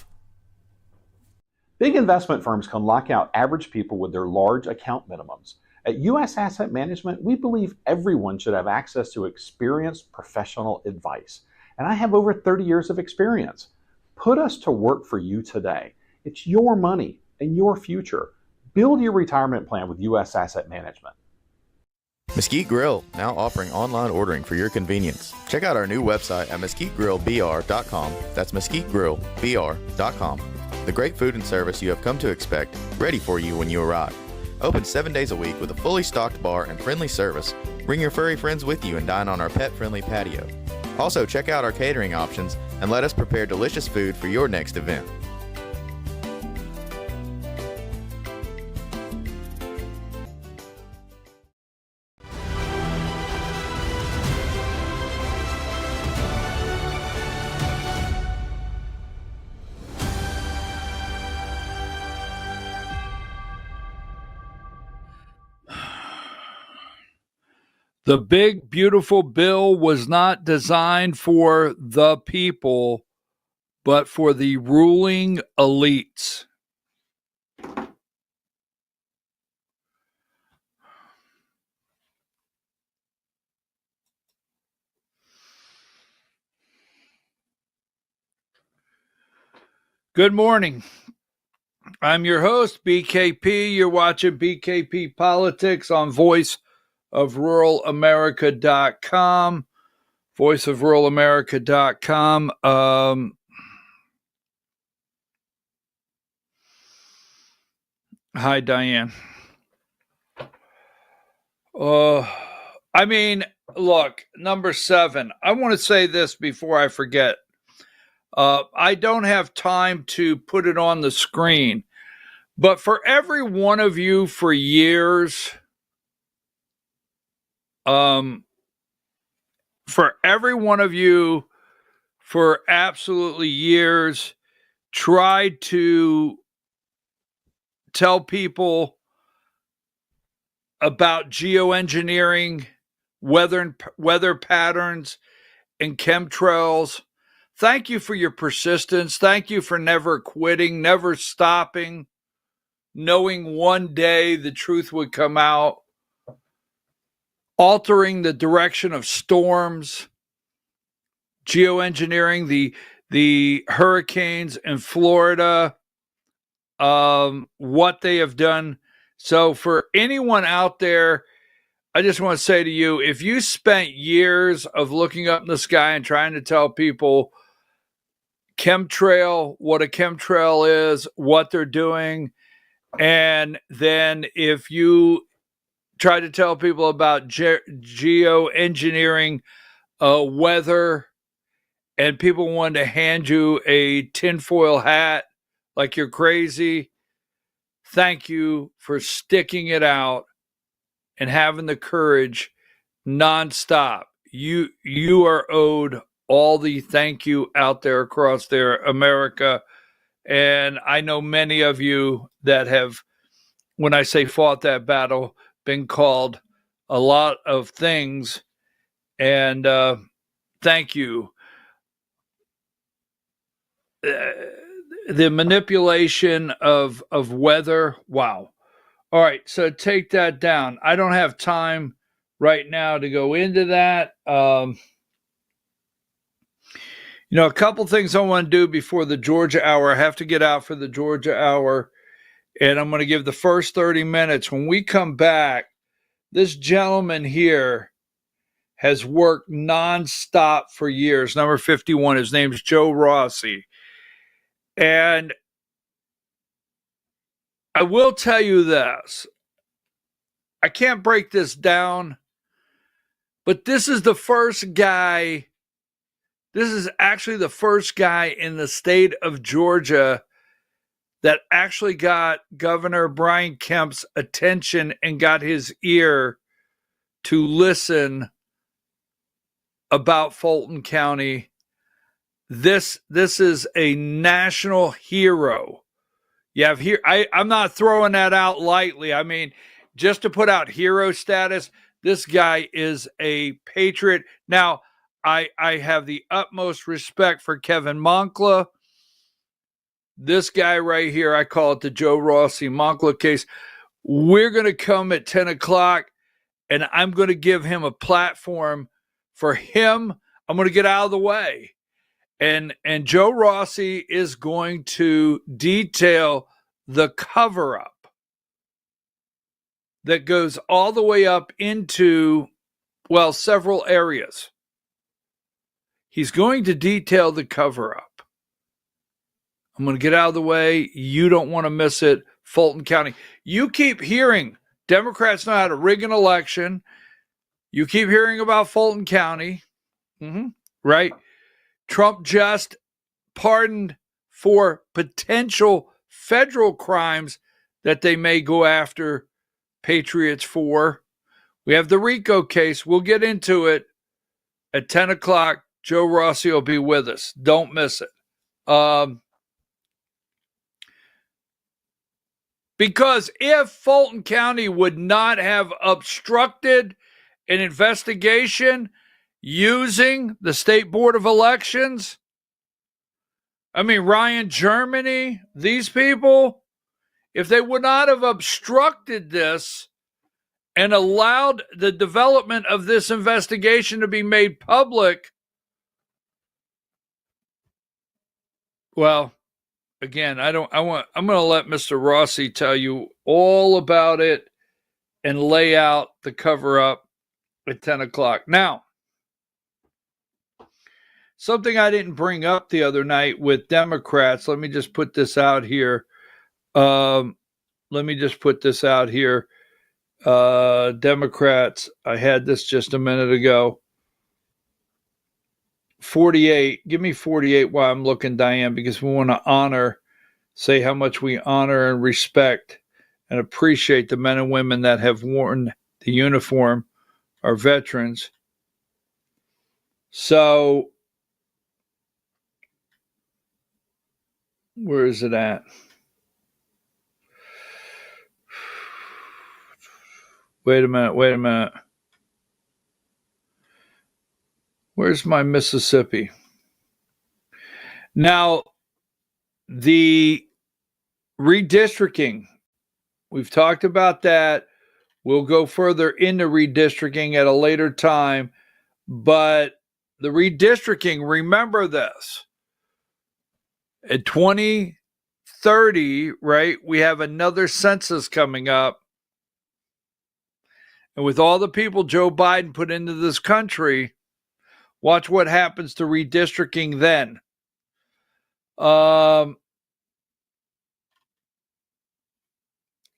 Big investment firms can lock out average people with their large account minimums. At U.S. Asset Management, we believe everyone should have access to experienced professional advice. And I have over 30 years of experience. Put us to work for you today. It's your money and your future. Build your retirement plan with U.S. Asset Management. Mesquite Grill, now offering online ordering for your convenience. Check out our new website at mesquitegrillbr.com. That's mesquitegrillbr.com. The great food and service you have come to expect, ready for you when you arrive. Open 7 days a week with a fully stocked bar and friendly service. Bring your furry friends with you and dine on our pet-friendly patio. Also, check out our catering options and let us prepare delicious food for your next event. The big, beautiful bill was not designed for the people, but for the ruling elites. Good morning. I'm your host, BKP. You're watching BKP Politics on voiceofruralamerica.com. voiceofruralamerica.com. Hi, Diane. Look, number 7. I want to say this before I forget. I don't have time to put it on the screen, but for every one of you for years, for every one of you for absolutely years, tried to tell people about geoengineering, weather patterns, and chemtrails. Thank you for your persistence. Thank you for never quitting, never stopping, knowing one day the truth would come out, altering the direction of storms, geoengineering the hurricanes in Florida, what they have done. So for anyone out there, I just want to say to you, if you spent years of looking up in the sky and trying to tell people chemtrail, what a chemtrail is, what they're doing, and then if you try to tell people about geoengineering weather, and people wanted to hand you a tinfoil hat like you're crazy, thank you for sticking it out and having the courage nonstop. You are owed all the thank you out there across there, America. And I know many of you that have, when I say fought that battle, been called a lot of things. And thank you. The manipulation of weather. Wow. All right. So take that down. I don't have time right now to go into that. A couple things I want to do before the Georgia Hour. I have to get out for the Georgia Hour, and I'm going to give the first 30 minutes. When we come back, this gentleman here has worked nonstop for years. Number 51, his name's Joe Rossi. And I will tell you this. I can't break this down, but this is the first guy. This is actually the first guy in the state of Georgia that actually got Governor Brian Kemp's attention and got his ear to listen about Fulton County. This is a national hero. You have here. I'm not throwing that out lightly. I mean, just to put out hero status, this guy is a patriot. Now, I have the utmost respect for Kevin Moncla. This guy right here, I call it the Joe Rossi Moncla case. We're going to come at 10 o'clock, and I'm going to give him a platform for him. I'm going to get out of the way. And Joe Rossi is going to detail the cover-up that goes all the way up into, well, several areas. He's going to detail the cover-up. I'm going to get out of the way. You don't want to miss it. Fulton County. You keep hearing Democrats know how to rig an election. You keep hearing about Fulton County. Right? Trump just pardoned for potential federal crimes that they may go after patriots for. We have the RICO case. We'll get into it at 10 o'clock. Joe Rossi will be with us. Don't miss it. Because if Fulton County would not have obstructed an investigation using the State Board of Elections, I mean, Ryan Germany, these people, if they would not have obstructed this and allowed the development of this investigation to be made public, well, again, I'm going to let Mr. Rossi tell you all about it and lay out the cover up at 10 o'clock. Now, something I didn't bring up the other night with Democrats. Let me just put this out here. Democrats, I had this just a minute ago. 48. Give me 48 while I'm looking, Diane, because we want to say how much we honor and respect and appreciate the men and women that have worn the uniform, our veterans. So, where is it at? Wait a minute. Where's my Mississippi? Now, the redistricting, we've talked about that. We'll go further into redistricting at a later time. But the redistricting, remember this. At 2030, right, we have another census coming up. And with all the people Joe Biden put into this country, watch what happens to redistricting then.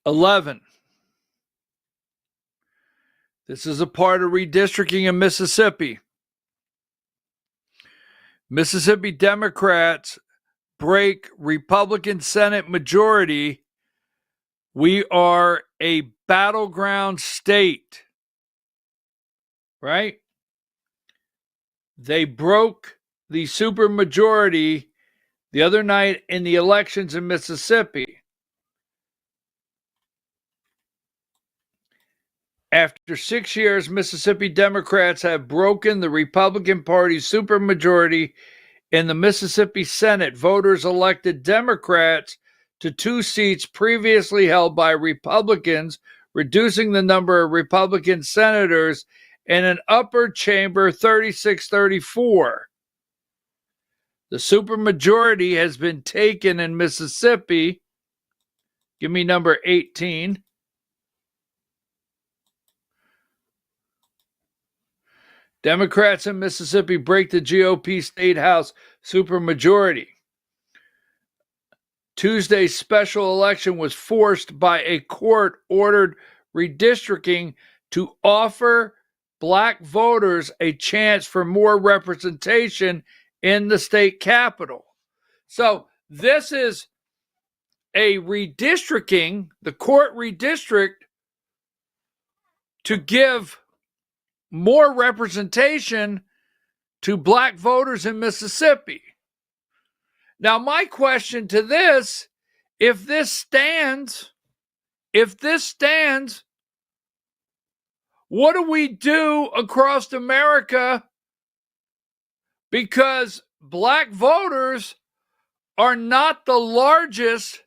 11. This is a part of redistricting in Mississippi. Mississippi Democrats break Republican Senate majority. We are a battleground state, right? They broke the supermajority the other night in the elections in Mississippi. After 6 years, Mississippi Democrats have broken the Republican Party's supermajority in the Mississippi Senate. Voters elected Democrats to 2 seats previously held by Republicans, reducing the number of Republican senators in an upper chamber 36-34. The supermajority has been taken in Mississippi. Give me number 18. Democrats in Mississippi break the GOP State House supermajority. Tuesday's special election was forced by a court-ordered redistricting to offer black voters a chance for more representation in the state capitol. So this is a redistricting, the court redistrict, to give more representation to black voters in Mississippi. Now, my question to this, if this stands, what do we do across America? Because black voters are not the largest.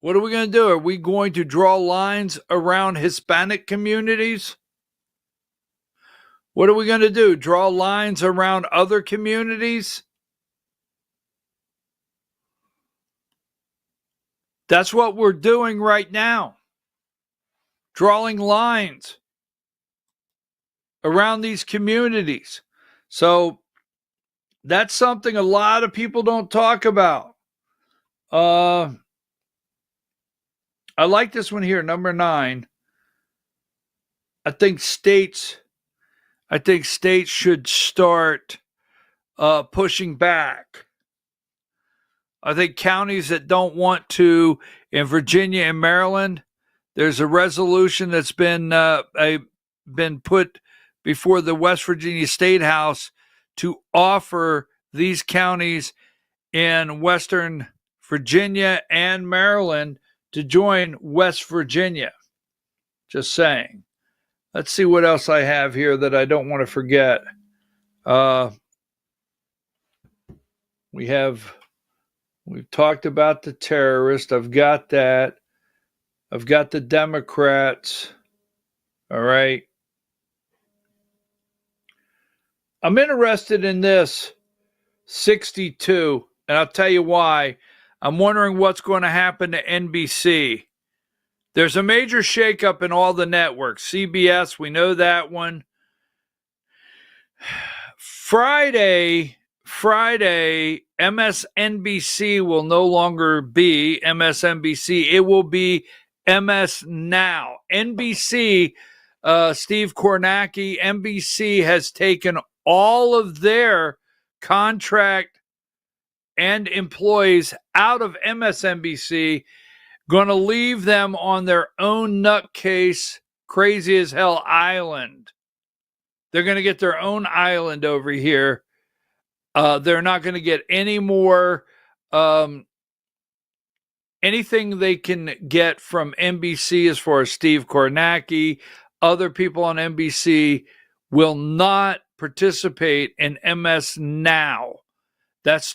What are we going to do? Are we going to draw lines around Hispanic communities? What are we going to do? Draw lines around other communities? That's what we're doing right now. Drawing lines around these communities. So that's something a lot of people don't talk about. I like this one here, number 9. I think states should start pushing back. I think counties that don't want to, in Virginia and Maryland, there's a resolution that's been put before the West Virginia State House to offer these counties in Western Virginia and Maryland to join West Virginia. Just saying. Let's see what else I have here that I don't want to forget. We've talked about the terrorists. I've got that. I've got the Democrats. All right. I'm interested in this 62, and I'll tell you why. I'm wondering what's going to happen to NBC. There's a major shakeup in all the networks. CBS, we know that one. Friday, MSNBC will no longer be MSNBC. It will be MS Now. NBC, Steve Kornacki, NBC has taken all of their contract and employees out of MSNBC, going to leave them on their own nutcase, crazy as hell island. They're going to get their own island over here. They're not going to get any more anything they can get from NBC as far as Steve Kornacki. Other people on NBC will not participate in MS Now. That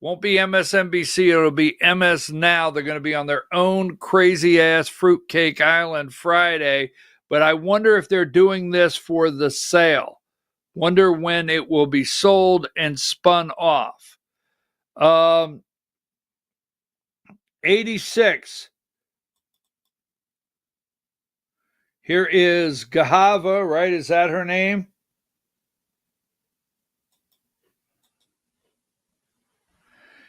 won't be MSNBC, it'll be MS Now. They're going to be on their own crazy ass fruitcake island Friday. But I wonder if they're doing this for the sale. Wonder when it will be sold and spun off. 86. Here is Gahava, right? Is that her name?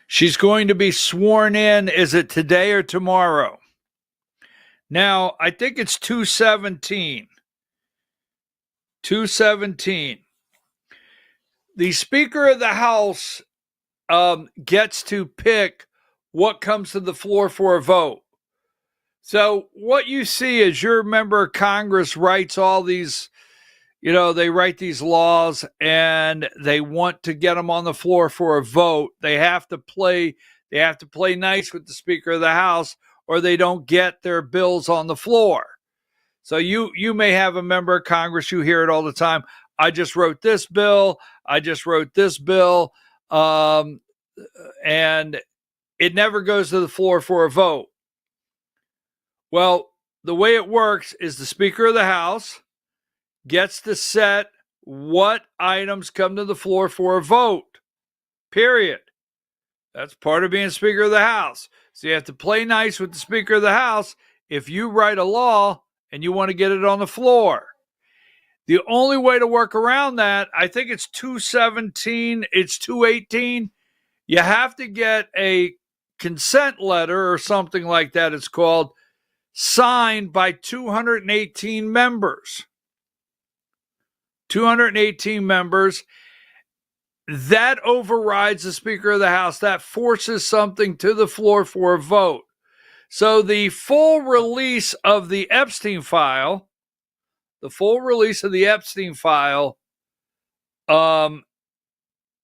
She's going to be sworn in. Is it today or tomorrow? Now, I think it's 217. 217. The Speaker of the House gets to pick what comes to the floor for a vote. So what you see is your member of Congress writes all these, they write these laws and they want to get them on the floor for a vote. They have to play nice with the Speaker of the House, or they don't get their bills on the floor. So you may have a member of Congress, you hear it all the time. I just wrote this bill. I just wrote this bill. And it never goes to the floor for a vote. Well, the way it works is the Speaker of the House gets to set what items come to the floor for a vote, period. That's part of being Speaker of the House. So you have to play nice with the Speaker of the House if you write a law and you want to get it on the floor. The only way to work around that, I think it's 217, it's 218. You have to get a consent letter or something like that, it's called, signed by 218 members. 218 members. that overrides the Speaker of the House. That forces something to the floor for a vote. So the full release of the Epstein file,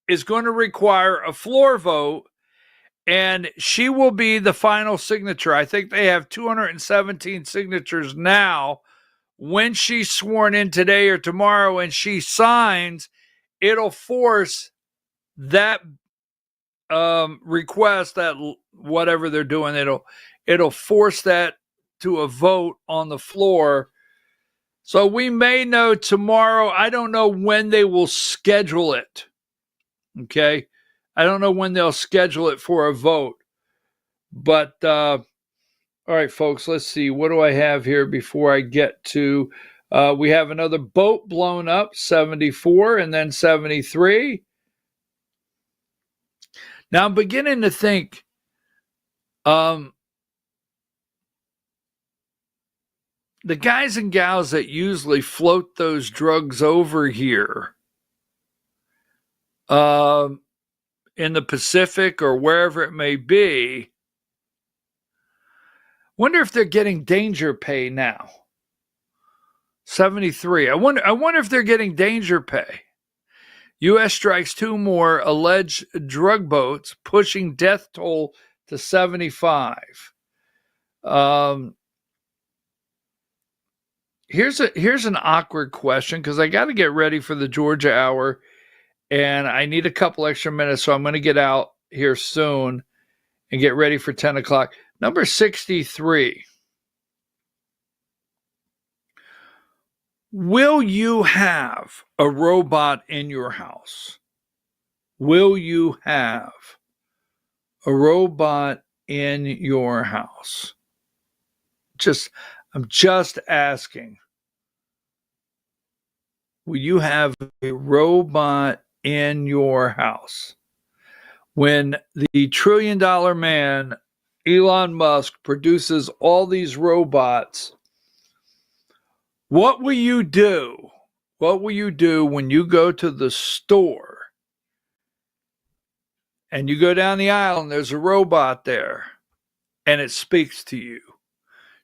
is going to require a floor vote, and she will be the final signature. I think they have 217 signatures now. When she's sworn in today or tomorrow and she signs, it'll force that request, that whatever they're doing, it'll force that to a vote on the floor. So we may know tomorrow. I don't know when they will schedule it. Okay. I don't know when they'll schedule it for a vote. But, all right, folks, let's see. What do I have here before I get to, we have another boat blown up, 74 and then 73. Now I'm beginning to think, the guys and gals that usually float those drugs over here, in the Pacific or wherever it may be, wonder if they're getting danger pay now. 73. I wonder if they're getting danger pay. U.S. strikes 2 more alleged drug boats, pushing death toll to 75. Here's an awkward question, because I got to get ready for the Georgia Hour, and I need a couple extra minutes, so I'm going to get out here soon and get ready for 10 o'clock. Number 63. Will you have a robot in your house? Will you have a robot in your house? I'm just asking. Will you have a robot in your house? When the $1 trillion man, Elon Musk, produces all these robots, what will you do? What will you do when you go to the store and you go down the aisle and there's a robot there and it speaks to you?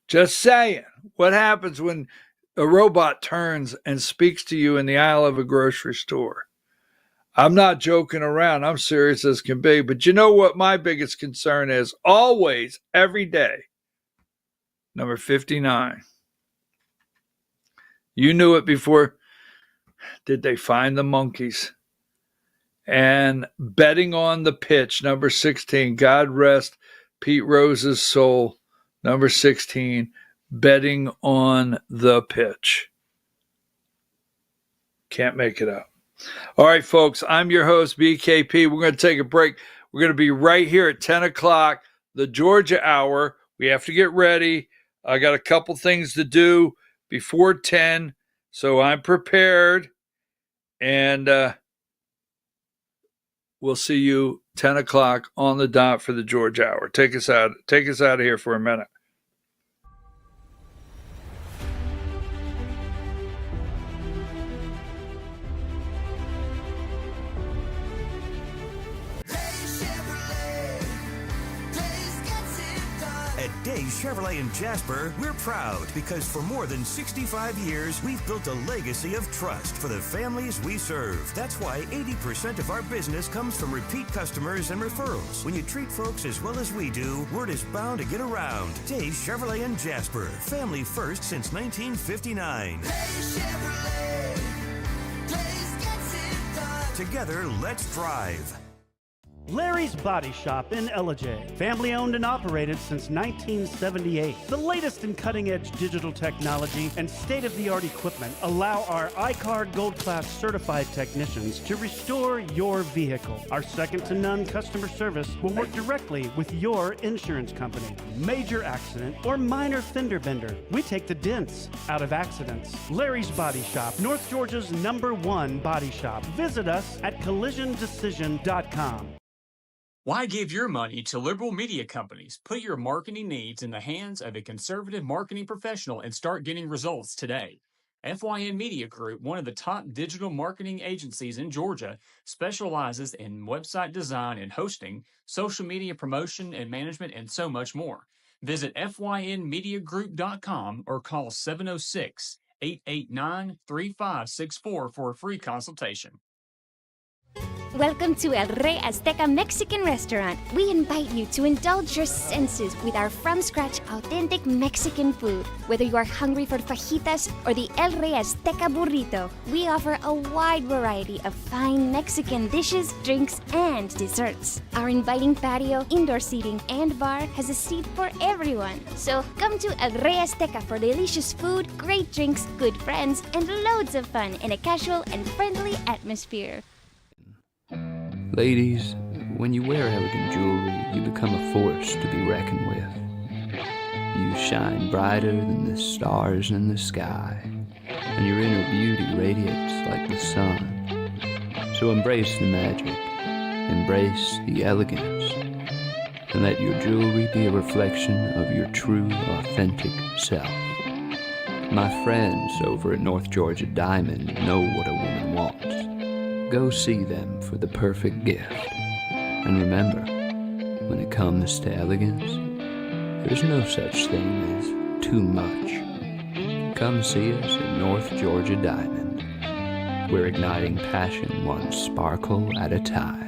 Just saying, what happens when a robot turns and speaks to you in the aisle of a grocery store? I'm not joking around. I'm serious as can be. But you know what my biggest concern is? Always, every day. Number 59. You knew it before. Did they find the monkeys? And betting on the pitch, number 16. God rest Pete Rose's soul. Number 16. Betting on the pitch. Can't make it up. All right, folks, I'm your host, BKP. We're going to take a break. We're going to be right here at 10 o'clock, the Georgia Hour. We have to get ready. I got a couple things to do before 10, so I'm prepared. And we'll see you 10 o'clock on the dot for the Georgia Hour. Take us out of here for a minute. Days Chevrolet in Jasper, we're proud because for more than 65 years, we've built a legacy of trust for the families we serve. That's why 80% of our business comes from repeat customers and referrals. When you treat folks as well as we do, word is bound to get around. Days Chevrolet in Jasper, family first since 1959. Days Chevrolet, Days gets it done. Together, let's drive. Larry's Body Shop in Ellijay. Family owned and operated since 1978. The latest in cutting-edge digital technology and state-of-the-art equipment allow our iCard Gold Class certified technicians to restore your vehicle. Our second-to-none customer service will work directly with your insurance company. Major accident or minor fender bender, we take the dents out of accidents. Larry's Body Shop, North Georgia's #1 body shop. Visit us at collisiondecision.com. Why give your money to liberal media companies? Put your marketing needs in the hands of a conservative marketing professional and start getting results today. FYN Media Group, one of the top digital marketing agencies in Georgia, specializes in website design and hosting, social media promotion and management, and so much more. Visit FYNmediagroup.com or call 706-889-3564 for a free consultation. Welcome to El Rey Azteca Mexican Restaurant. We invite you to indulge your senses with our from-scratch authentic Mexican food. Whether you are hungry for fajitas or the El Rey Azteca burrito, we offer a wide variety of fine Mexican dishes, drinks, and desserts. Our inviting patio, indoor seating, and bar has a seat for everyone. So come to El Rey Azteca for delicious food, great drinks, good friends, and loads of fun in a casual and friendly atmosphere. Ladies, when you wear elegant jewelry, you become a force to be reckoned with. You shine brighter than the stars in the sky, and your inner beauty radiates like the sun. So embrace the magic, embrace the elegance, and let your jewelry be a reflection of your true, authentic self. My friends over at North Georgia Diamond know what a woman wants. Go see them for the perfect gift. And remember, when it comes to elegance, there's no such thing as too much. Come see us at North Georgia Diamond. We're igniting passion one sparkle at a time.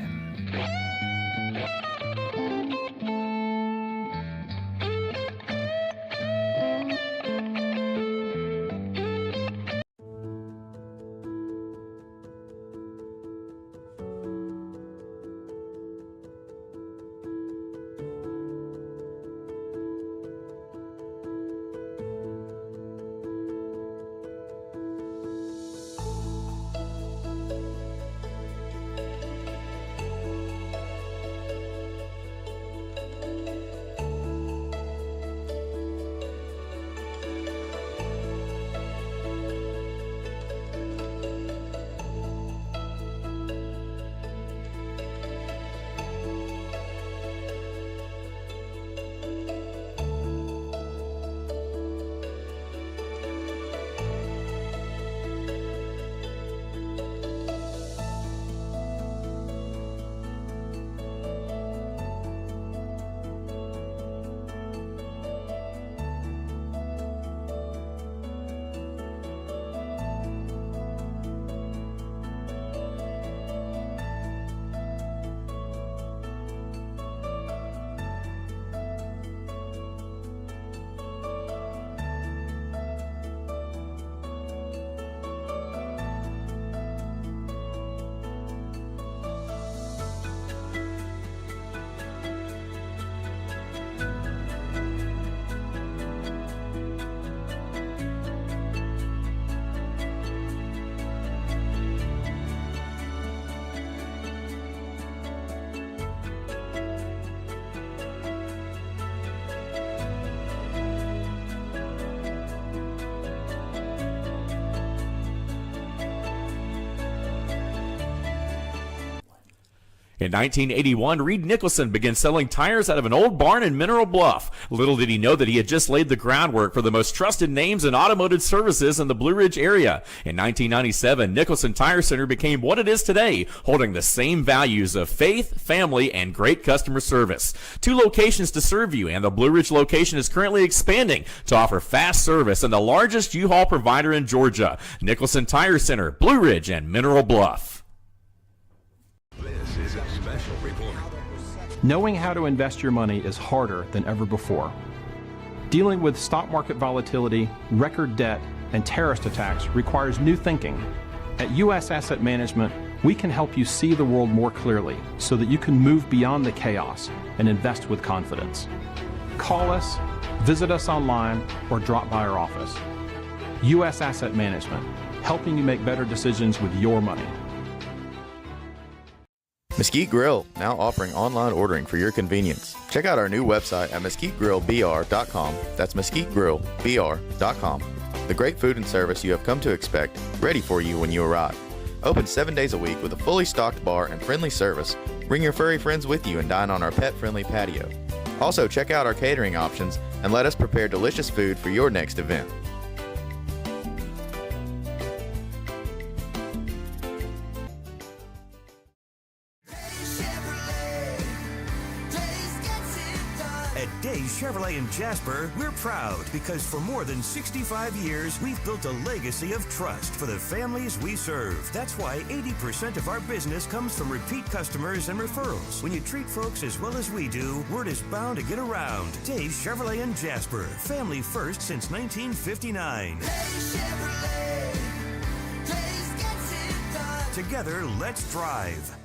In 1981, Reed Nicholson began selling tires out of an old barn in Mineral Bluff. Little did he know that he had just laid the groundwork for the most trusted names in automotive services in the Blue Ridge area. In 1997, Nicholson Tire Center became what it is today, holding the same values of faith, family, and great customer service. 2 locations to serve you, and the Blue Ridge location is currently expanding to offer fast service and the largest U-Haul provider in Georgia. Nicholson Tire Center, Blue Ridge, and Mineral Bluff. This is a special report. Knowing how to invest your money is harder than ever before. Dealing with stock market volatility, record debt, and terrorist attacks requires new thinking. At U.S. Asset Management, we can help you see the world more clearly so that you can move beyond the chaos and invest with confidence. Call us, visit us online, or drop by our office. U.S. Asset Management, helping you make better decisions with your money. Mesquite Grill, now offering online ordering for your convenience. Check out our new website at mesquitegrillbr.com. That's mesquitegrillbr.com. The great food and service you have come to expect, ready for you when you arrive. Open 7 days a week with a fully stocked bar and friendly service. Bring your furry friends with you and dine on our pet-friendly patio. Also, check out our catering options and let us prepare delicious food for your next event. At Dave's Chevrolet in Jasper, we're proud because for more than 65 years, we've built a legacy of trust for the families we serve. That's why 80% of our business comes from repeat customers and referrals. When you treat folks as well as we do, word is bound to get around. Dave's Chevrolet in Jasper, family first since 1959. Together, let's drive.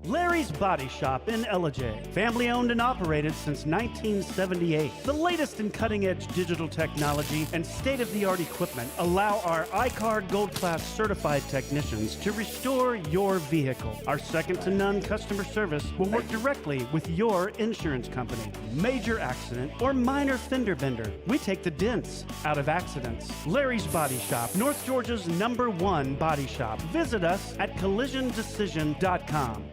Larry's Body Shop in Ellijay. Family owned and operated since 1978. The latest in cutting-edge digital technology and state-of-the-art equipment allow our iCard Gold Class certified technicians to restore your vehicle. Our second-to-none customer service will work directly with your insurance company. Major accident or minor fender bender. We take the dents out of accidents. Larry's Body Shop, North Georgia's #1 body shop. Visit us at collisiondecision.com.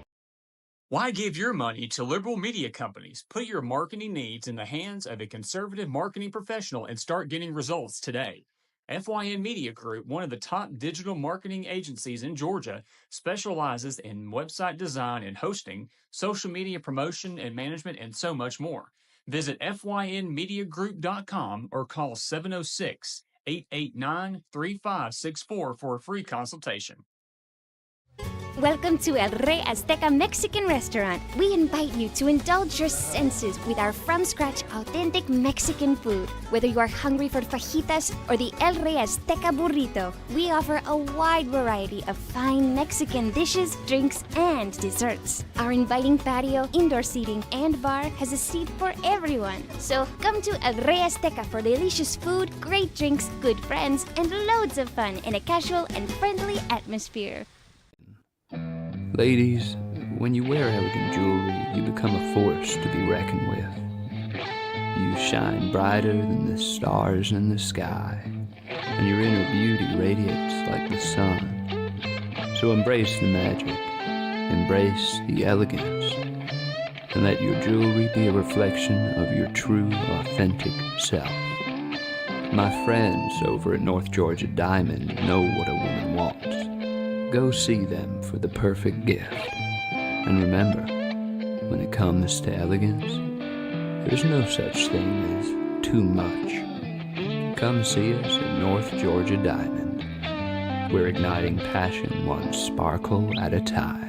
Why give your money to liberal media companies? Put your marketing needs in the hands of a conservative marketing professional and start getting results today. FYN Media Group, one of the top digital marketing agencies in Georgia, specializes in website design and hosting, social media promotion and management, and so much more. Visit FYNmediagroup.com or call 706-889-3564 for a free consultation. Welcome to El Rey Azteca Mexican Restaurant. We invite you to indulge your senses with our from-scratch authentic Mexican food. Whether you are hungry for fajitas or the El Rey Azteca burrito, we offer a wide variety of fine Mexican dishes, drinks, and desserts. Our inviting patio, indoor seating, and bar has a seat for everyone. So come to El Rey Azteca for delicious food, great drinks, good friends, and loads of fun in a casual and friendly atmosphere. Ladies, when you wear elegant jewelry, you become a force to be reckoned with. You shine brighter than the stars in the sky, and your inner beauty radiates like the sun. So embrace the magic, embrace the elegance, and let your jewelry be a reflection of your true, authentic self. My friends over at North Georgia Diamond know what a woman wants. Go see them for the perfect gift. And remember, when it comes to elegance, there's no such thing as too much. Come see us at North Georgia Diamond. We're igniting passion one sparkle at a time.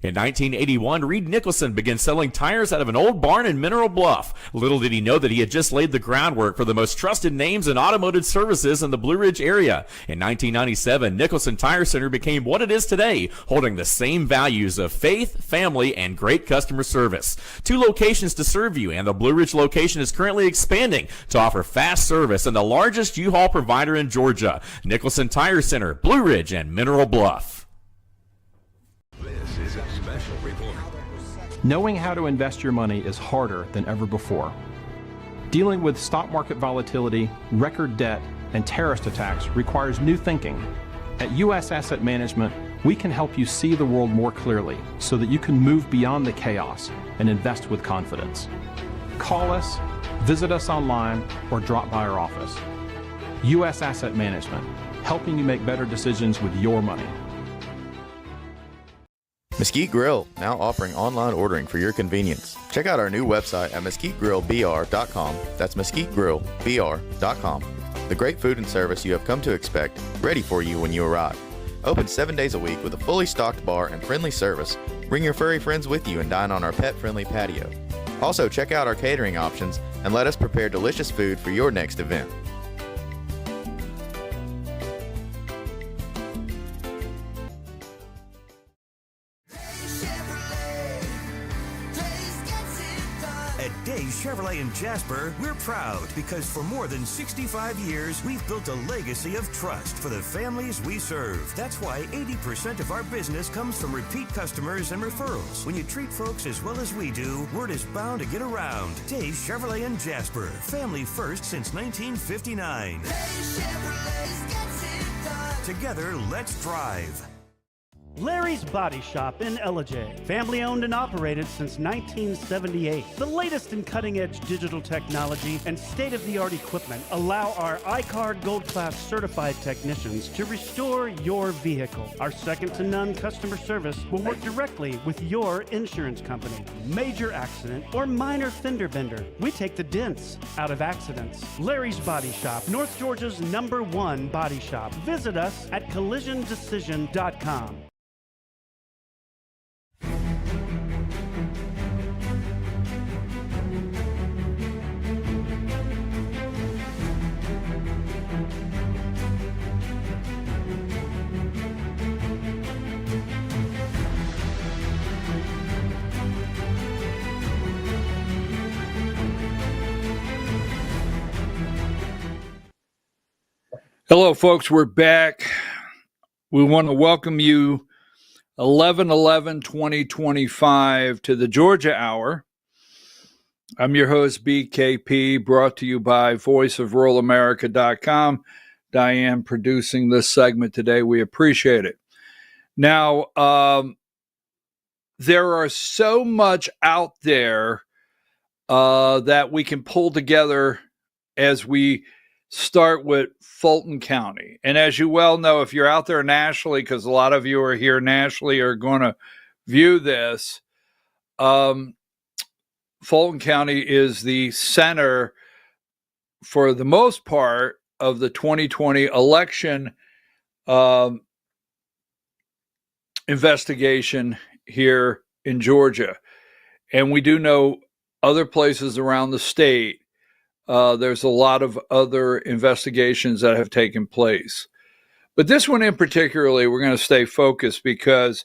In 1981, Reed Nicholson began selling tires out of an old barn in Mineral Bluff. Little did he know that he had just laid the groundwork for the most trusted names in automotive services in the Blue Ridge area. In 1997, Nicholson Tire Center became what it is today, holding the same values of faith, family, and great customer service. 2 locations to serve you, and the Blue Ridge location is currently expanding to offer fast service and the largest U-Haul provider in Georgia. Nicholson Tire Center, Blue Ridge, and Mineral Bluff. This is a special report. Knowing how to invest your money is harder than ever before. Dealing with stock market volatility, record debt, and terrorist attacks requires new thinking. At U.S. Asset Management, we can help you see the world more clearly so that you can move beyond the chaos and invest with confidence. Call us, visit us online, or drop by our office. U.S. Asset Management, helping you make better decisions with your money. Mesquite Grill, now offering online ordering for your convenience. Check out our new website at mesquitegrillbr.com. That's mesquitegrillbr.com. The great food and service you have come to expect, ready for you when you arrive. Open 7 days a week with a fully stocked bar and friendly service. Bring your furry friends with you and dine on our pet-friendly patio. Also, check out our catering options and let us prepare delicious food for your next event. At Days Chevrolet in Jasper, we're proud because for more than 65 years, we've built a legacy of trust for the families we serve. That's why 80% of our business comes from repeat customers and referrals. When you treat folks as well as we do, word is bound to get around. Days Chevrolet in Jasper, family first since 1959. Together, let's drive. Larry's Body Shop in Ellijay. Family owned and operated since 1978. The latest in cutting-edge digital technology and state-of-the-art equipment allow our iCard Gold Class certified technicians to restore your vehicle. Our second-to-none customer service will work directly with your insurance company. Major accident or minor fender bender. We take the dents out of accidents. Larry's Body Shop, North Georgia's #1 body shop. Visit us at collisiondecision.com. Hello, folks. We're back. We want to welcome you 11/11/2025 to the Georgia Hour. I'm your host, BKP, brought to you by voiceofruralamerica.com. Diane producing this segment today. We appreciate it. Now, there are so much out there that we can pull together as we start with Fulton County. And as you well know, if you're out there nationally, because a lot of you are here nationally are going to view this, Fulton County is the center, for the most part, of the 2020 election investigation here in Georgia. And we do know other places around the state, there's a lot of other investigations that have taken place. But this one in particularly, we're going to stay focused because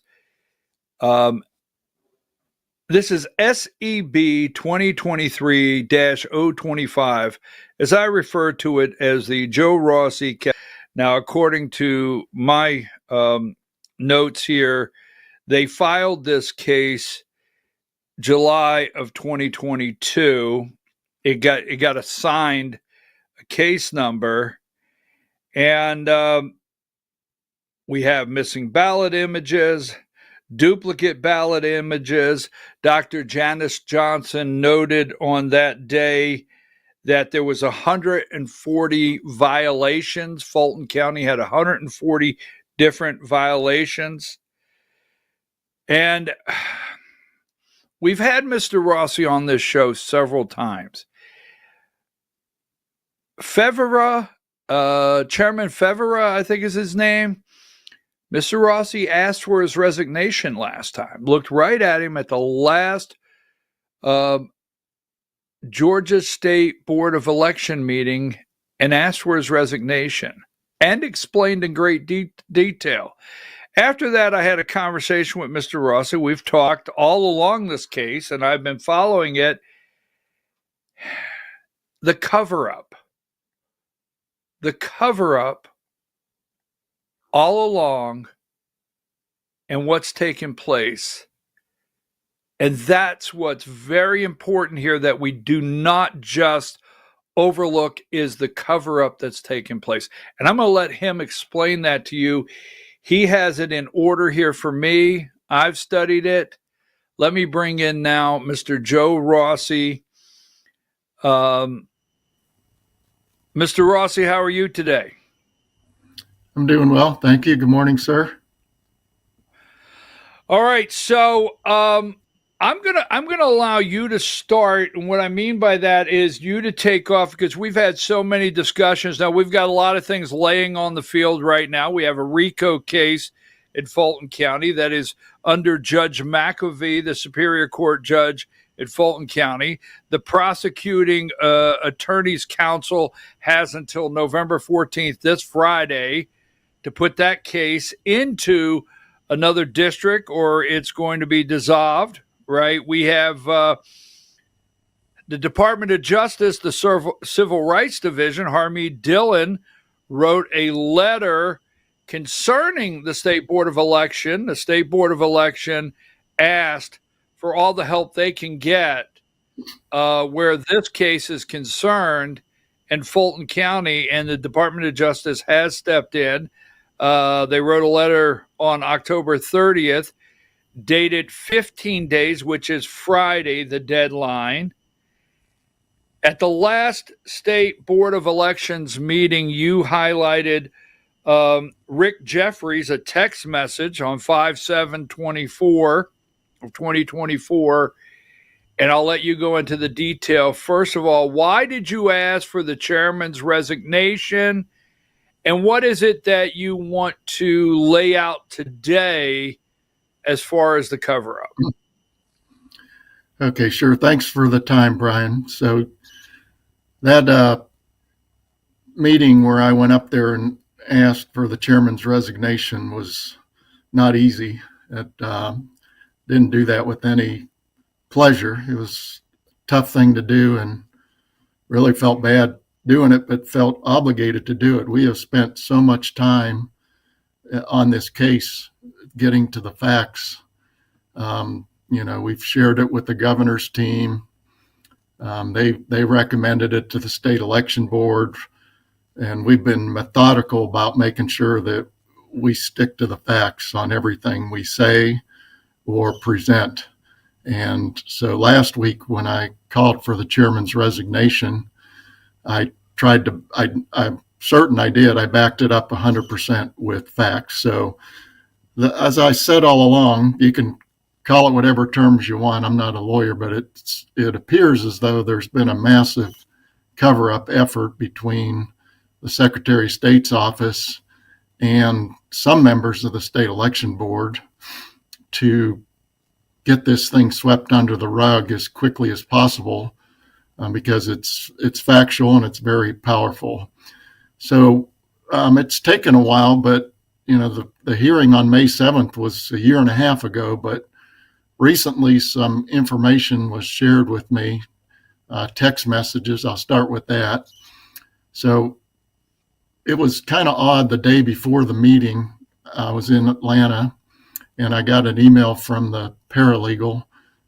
this is SEB 2023-025, as I refer to it as the Joe Rossi case. Now, according to my notes here, they filed this case July of 2022. It got assigned a case number, and we have missing ballot images, duplicate ballot images. Dr. Janice Johnson noted on that day that there was 140 violations. Fulton County had 140 different violations. And we've had Mr. Rossi on this show several times. Chairman Fevera, I think is his name, Mr. Rossi asked for his resignation last time, looked right at him at the last Georgia State Board of Election meeting and asked for his resignation and explained in great detail. After that, I had a conversation with Mr. Rossi. We've talked all along this case, and I've been following it. The cover-up all along and what's taken place. And that's what's very important here that we do not just overlook is the cover-up that's taken place. And I'm going to let him explain that to you. He has it in order here for me. I've studied it. Let me bring in now Mr. Joe Rossi. Mr. Rossi, how are you today? I'm doing well. Thank you. Good morning, sir. All right. So I'm gonna allow you to start. And what I mean by that is you to take off because we've had so many discussions. Now we've got a lot of things laying on the field right now. We have a RICO case in Fulton County that is under Judge McAvee, the Superior Court judge at Fulton County. The prosecuting attorney's counsel has until November 14th, this Friday, to put that case into another district or it's going to be dissolved, right? We have the Department of Justice, the Civil Rights Division, Harmeed Dillon, wrote a letter concerning the State Board of Election. The State Board of Election asked for all the help they can get where this case is concerned in Fulton County, and the Department of Justice has stepped in. They wrote a letter on October 30th, dated 15 days, which is Friday, the deadline. At the last State Board of Elections meeting, you highlighted Rick Jeffries, a text message on 5/7/24 of 2024, and I'll let you go into the detail. First of all, why did you ask for the chairman's resignation? And what is it that you want to lay out today as far as the cover-up? Okay, sure. Thanks for the time, Brian. So that meeting where I went up there and asked for the chairman's resignation was not easy. It didn't do that with any pleasure. It was a tough thing to do and really felt bad doing it, but felt obligated to do it. We have spent so much time on this case getting to the facts. We've shared it with the governor's team. They recommended it to the state election board, and we've been methodical about making sure that we stick to the facts on everything we say or present. And so last week when I called for the chairman's resignation, I'm certain I did. I backed it up 100% with facts. So as I said all along, you can call it whatever terms you want. I'm not a lawyer, but it appears as though there's been a massive cover-up effort between the Secretary of State's office and some members of the state election board to get this thing swept under the rug as quickly as possible. Because it's factual and it's very powerful. So it's taken a while, but the hearing on May 7th was a year and a half ago, but recently some information was shared with me, text messages. I'll start with that. So it was kind of odd the day before the meeting. I was in Atlanta and I got an email from the paralegal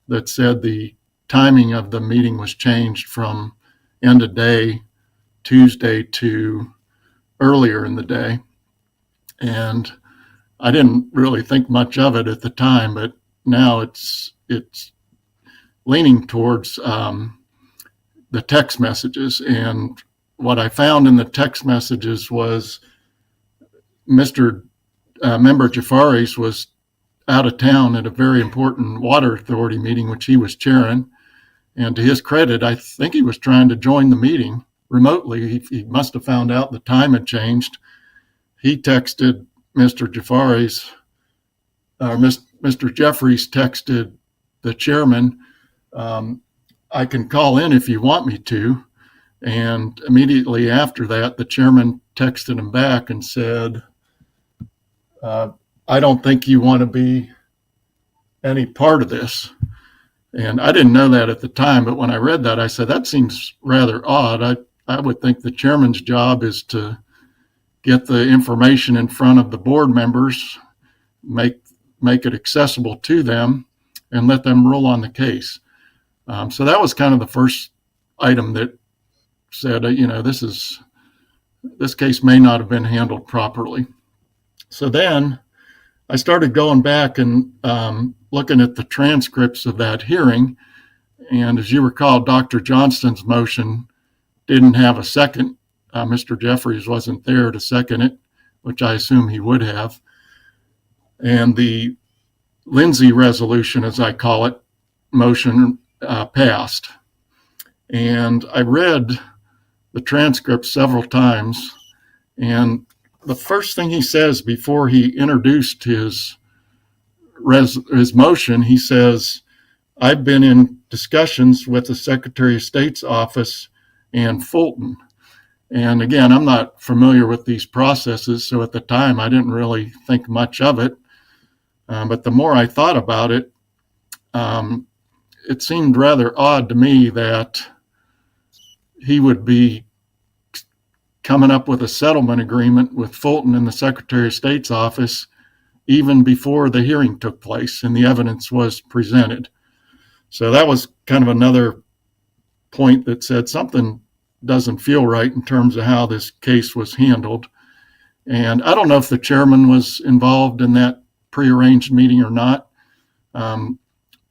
that said the timing of the meeting was changed from end of day Tuesday to earlier in the day. And I didn't really think much of it at the time, but now it's leaning towards the text messages. And what I found in the text messages was Member Jafaris was out of town at a very important water authority meeting, which he was chairing. And to his credit, I think he was trying to join the meeting remotely. He must have found out the time had changed. He texted Mr. Mr. Jeffries texted the chairman, I can call in if you want me to. And immediately after that, the chairman texted him back and said, I don't think you want to be any part of this. And I didn't know that at the time, but when I read that, I said, that seems rather odd. I would think the chairman's job is to get the information in front of the board members, make it accessible to them, and let them rule on the case. So that was kind of the first item that said, this case may not have been handled properly. So then I started going back and looking at the transcripts of that hearing. And as you recall, Dr. Johnston's motion didn't have a second. Mr. Jeffries wasn't there to second it, which I assume he would have. And the Lindsay resolution, as I call it, motion passed. And I read the transcript several times. And the first thing he says before he introduced his motion, he says, I've been in discussions with the Secretary of State's office and Fulton. And again, I'm not familiar with these processes, so at the time I didn't really think much of it. But the more I thought about it, it seemed rather odd to me that he would be coming up with a settlement agreement with Fulton and the Secretary of State's office even before the hearing took place and the evidence was presented. So that was kind of another point that said something doesn't feel right in terms of how this case was handled. And I don't know if the chairman was involved in that prearranged meeting or not.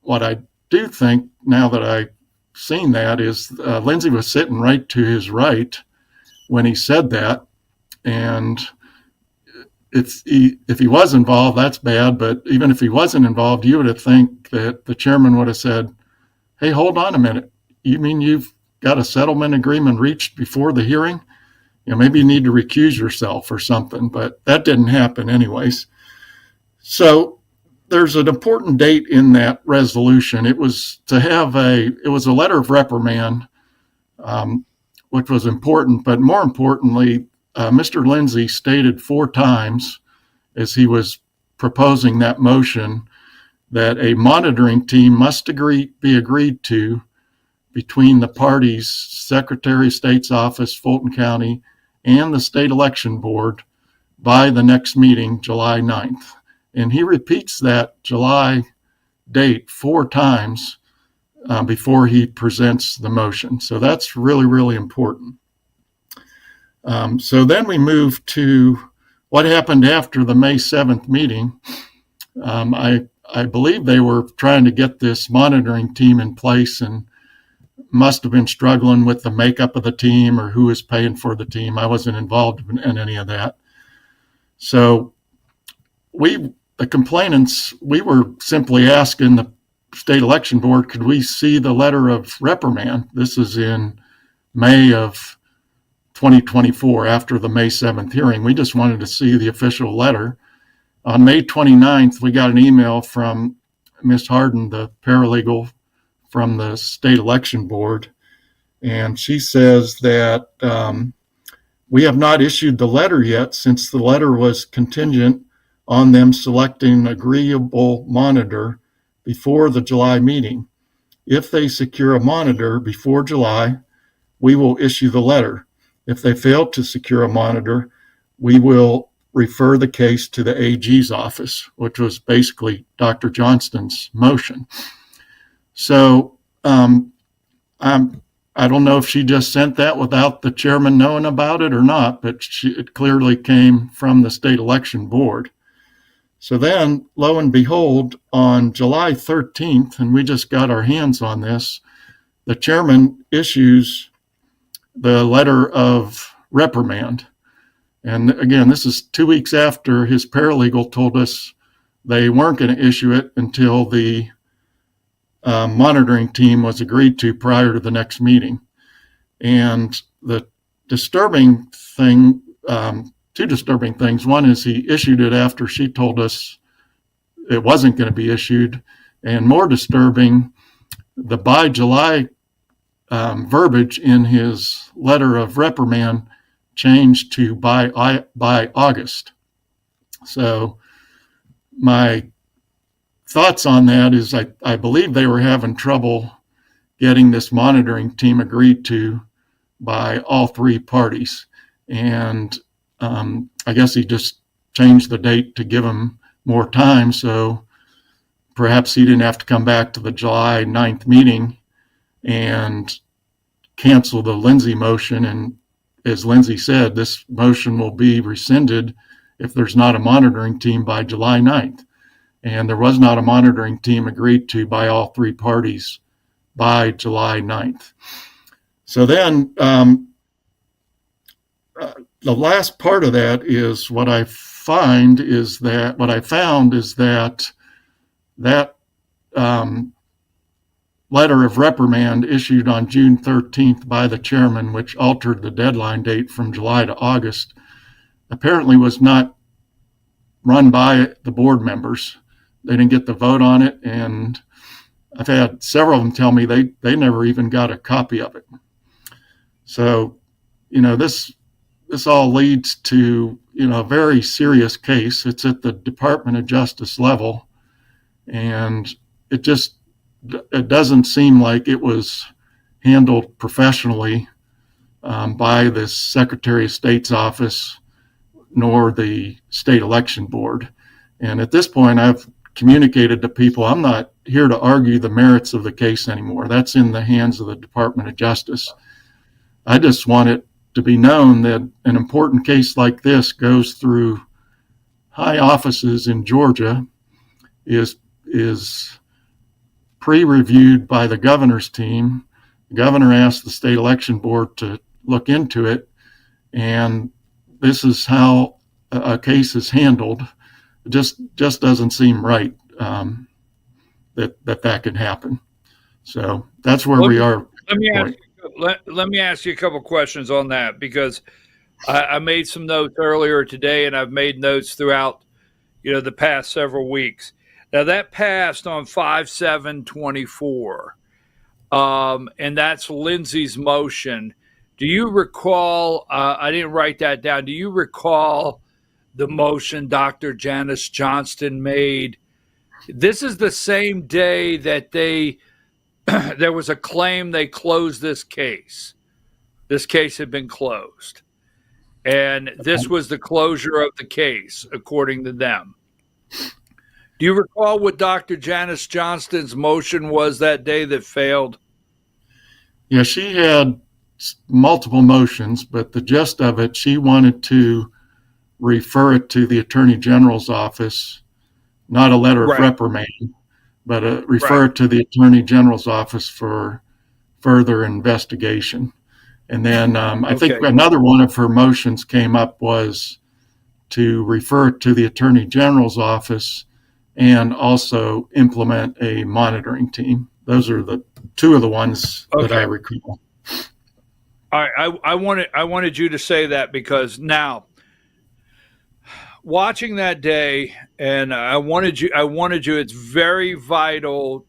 What I do think, now that I've seen that, is Lindsay was sitting right to his right when he said that. And if he was involved, that's bad. But even if he wasn't involved, you would have think that the chairman would have said, hey, hold on a minute. You mean you've got a settlement agreement reached before the hearing? Maybe you need to recuse yourself or something. But that didn't happen anyways. So there's an important date in that resolution. It was a letter of reprimand, which was important. But more importantly, Mr. Lindsay stated 4 times as he was proposing that motion that a monitoring team must be agreed to between the parties, Secretary of State's office, Fulton County, and the state election board by the next meeting, July 9th. And he repeats that July date 4 times before he presents the motion. So that's really, really important. So then we move to what happened after the May 7th meeting. I believe they were trying to get this monitoring team in place and must have been struggling with the makeup of the team or who was paying for the team. I wasn't involved in any of that. So the complainants, we were simply asking the state election board, could we see the letter of reprimand? This is in May of 2024, after the May 7th hearing. We just wanted to see the official letter. On May 29th, we got an email from Ms. Harden, the paralegal from the state election board, and she says that we have not issued the letter yet since the letter was contingent on them selecting an agreeable monitor before the July meeting. If they secure a monitor before July, we will issue the letter. If they fail to secure a monitor, we will refer the case to the AG's office, which was basically Dr. Johnston's motion. So I don't know if she just sent that without the chairman knowing about it or not, but it clearly came from the state election board. So then, lo and behold, on July 13th, and we just got our hands on this, the chairman issues the letter of reprimand. And again, this is 2 weeks after his paralegal told us they weren't going to issue it until the monitoring team was agreed to prior to the next meeting. And the disturbing thing two disturbing things. One is he issued it after she told us it wasn't going to be issued. And more disturbing, the by July verbiage in his letter of reprimand changed to by August. So my thoughts on that is I believe they were having trouble getting this monitoring team agreed to by all three parties. And I guess he just changed the date to give him more time. So perhaps he didn't have to come back to the July 9th meeting and cancel the Lindsay motion. And as Lindsay said, this motion will be rescinded if there's not a monitoring team by July 9th. And there was not a monitoring team agreed to by all three parties by July 9th. So then the last part of that is what I found is that letter of reprimand issued on June 13th by the chairman, which altered the deadline date from July to August, apparently was not run by the board members. They didn't get the vote on it, and I've had several of them tell me they never even got a copy of it. So, this all leads to, a very serious case. It's at the Department of Justice level, and it doesn't seem like it was handled professionally by the Secretary of State's office nor the state election board. And at this point, I've communicated to people, I'm not here to argue the merits of the case anymore. That's in the hands of the Department of Justice. I just want it to be known that an important case like this goes through high offices in Georgia, is pre-reviewed by the governor's team. The governor asked the state election board to look into it, and this is how a case is handled. It just doesn't seem right that can happen. So that's where we are. Let me ask you a couple questions on that, because I made some notes earlier today, and I've made notes throughout, the past several weeks. Now that passed on 5/7/24, and that's Lindsay's motion. Do you recall? I didn't write that down. Do you recall the motion Dr. Janice Johnston made? This is the same day that there was a claim they closed this case. This case had been closed. And this was the closure of the case, according to them. Do you recall what Dr. Janice Johnston's motion was that day that failed? Yeah, she had multiple motions, but the gist of it, she wanted to refer it to the Attorney General's office, not a letter of reprimand, but refer it to the Attorney General's office for further investigation. And then I think another one of her motions came up was to refer it to the Attorney General's office and also implement a monitoring team. Those are the two of the ones that I recall. All right, I wanted you to say that, because now, watching that day, and I wanted you, it's very vital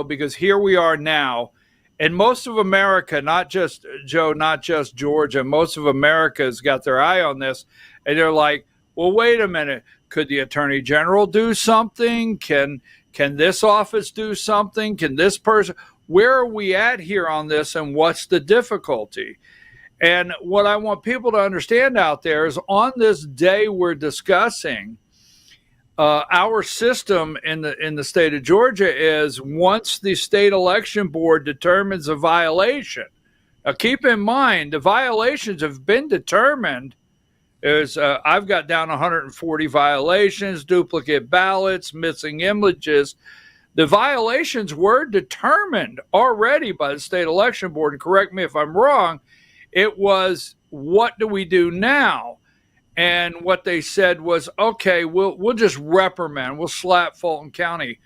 because here we are now, and most of America, not just Joe, not just Georgia, most of America has got their eye on this, and they're like, well, wait a minute, could the Attorney General do something? Can this office do something? Can this person, where are we at here on this, and what's the difficulty? And what I want people to understand out there is, on this day we're discussing, our system in the state of Georgia is, once the state election board determines a violation. Now, keep in mind, the violations have been determined. I've got down 140 violations, duplicate ballots, missing images. The violations were determined already by the state election board. And correct me if I'm wrong. It was, what do we do now? And what they said was, okay, we'll just reprimand. We'll slap Fulton County.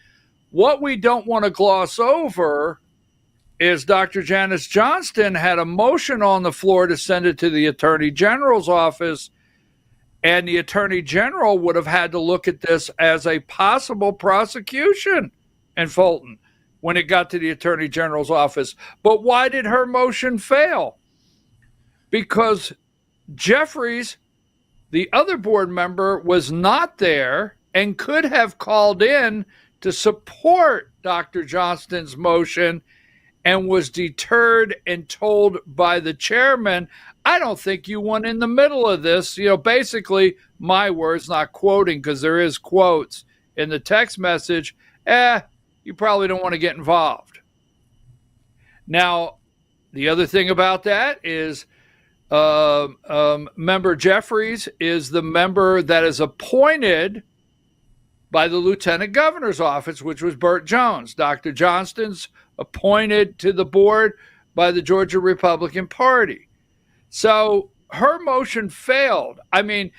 What we don't want to gloss over is Dr. Janice Johnston had a motion on the floor to send it to the Attorney General's office, and the Attorney General would have had to look at this as a possible prosecution in Fulton when it got to the Attorney General's office. But why did her motion fail? Because Jeffries, the other board member, was not there and could have called in to support Dr. Johnston's motion and was deterred and told by the chairman, I don't think you went in the middle of this. Basically, my words, not quoting because there is quotes in the text message, you probably don't want to get involved. Now, the other thing about that is member Jeffries is the member that is appointed by the lieutenant governor's office, which was Burt Jones. Dr. Johnston's appointed to the board by the Georgia Republican Party. So her motion failed. I mean,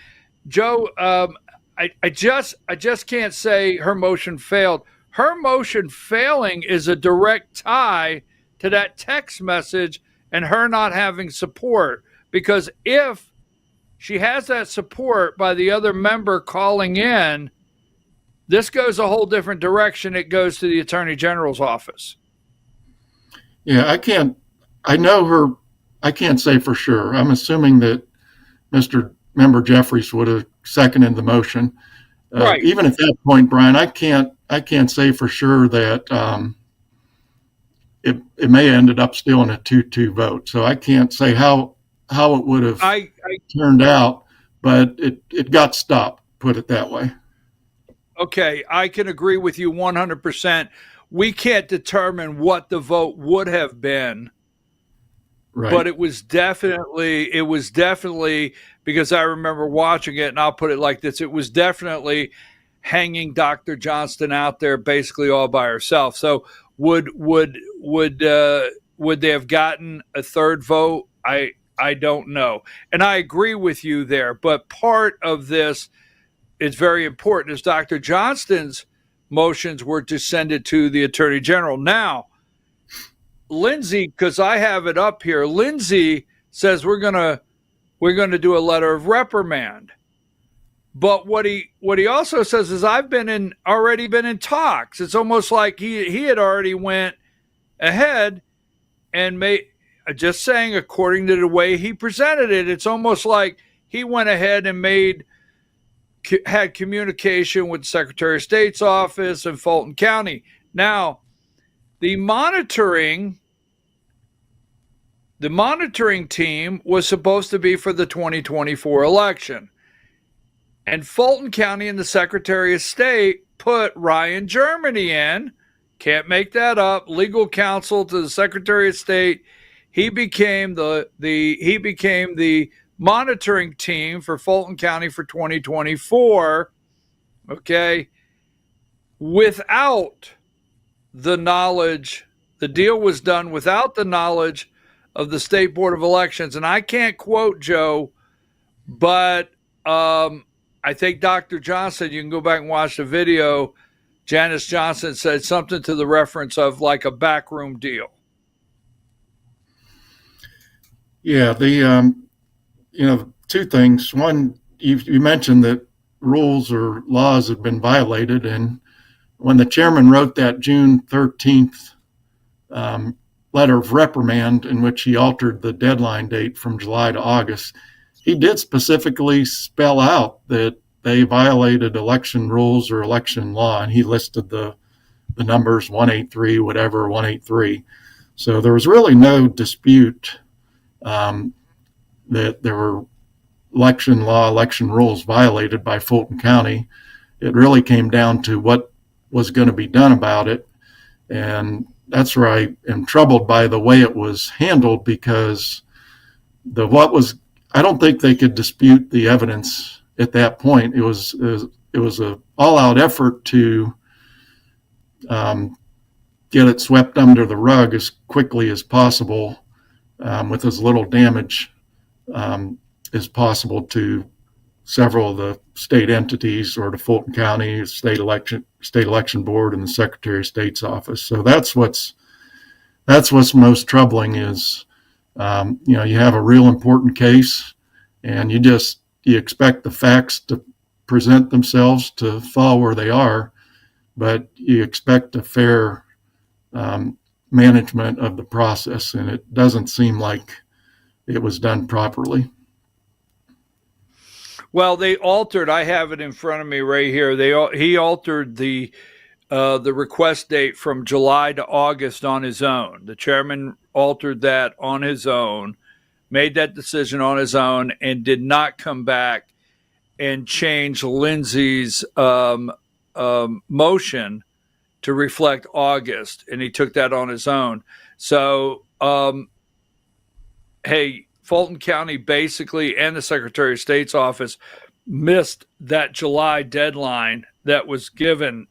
Joe, I just can't say her motion failed. Her motion failing is a direct tie to that text message and her not having support. Because if she has that support by the other member calling in, this goes a whole different direction. It goes to the Attorney General's office. Yeah, I can't say for sure. I'm assuming that Mr. Member Jeffries would have seconded the motion. Right. Even at that point, Brian, I can't say for sure that it may have ended up still in a 2-2 vote. So I can't say how it would have turned out, but it got stopped, put it that way. Okay, I can agree with you 100%. We can't determine what the vote would have been, right. But it was definitely, because I remember watching it, and I'll put it like this, it was definitely hanging Dr. Johnston out there basically all by herself. So would they have gotten a third vote? I don't know. And I agree with you there, but part of this is very important is Dr. Johnston's motions were to send it to the Attorney General. Now, Lindsay, because I have it up here, Lindsay says we're gonna do a letter of reprimand. But what he also says is I've already been in talks. It's almost like he had already went ahead and just saying, according to the way he presented it, it's almost like he went ahead and had communication with the Secretary of State's office in Fulton County. Now, the monitoring team was supposed to be for the 2024 election. And Fulton County and the Secretary of State put Ryan Germany in. Can't make that up. Legal counsel to the Secretary of State. He became the monitoring team for Fulton County for 2024, okay, without the knowledge, the deal was done without the knowledge of the State Board of Elections. And I can't quote Joe, but I think Dr. Johnson, you can go back and watch the video, Janice Johnson said something to the reference of like a backroom deal. Yeah, two things. One, you mentioned that rules or laws have been violated, and when the chairman wrote that June 13th letter of reprimand in which he altered the deadline date from July to August, he did specifically spell out that they violated election rules or election law, and he listed the numbers 183, whatever, 183. So there was really no dispute that there were election law, election rules violated by Fulton County. It really came down to what was going to be done about it. And that's where I am troubled by the way it was handled, because I don't think they could dispute the evidence at that point. It was a all-out effort to get it swept under the rug as quickly as possible, with as little damage as possible to several of the state entities, or to Fulton County, state election board, and the Secretary of State's office. So that's that's what's most troubling is, you have a real important case, and you expect the facts to present themselves to fall where they are, but you expect a fair management of the process, and it doesn't seem like it was done properly. Well, they altered. I have it in front of me right here. He altered the request date from July to August on his own. The chairman altered that on his own, made that decision on his own, and did not come back and change Lindsay's motion to reflect August, and he took that on his own. So, hey, Fulton County basically, and the Secretary of State's office, missed that July deadline that was given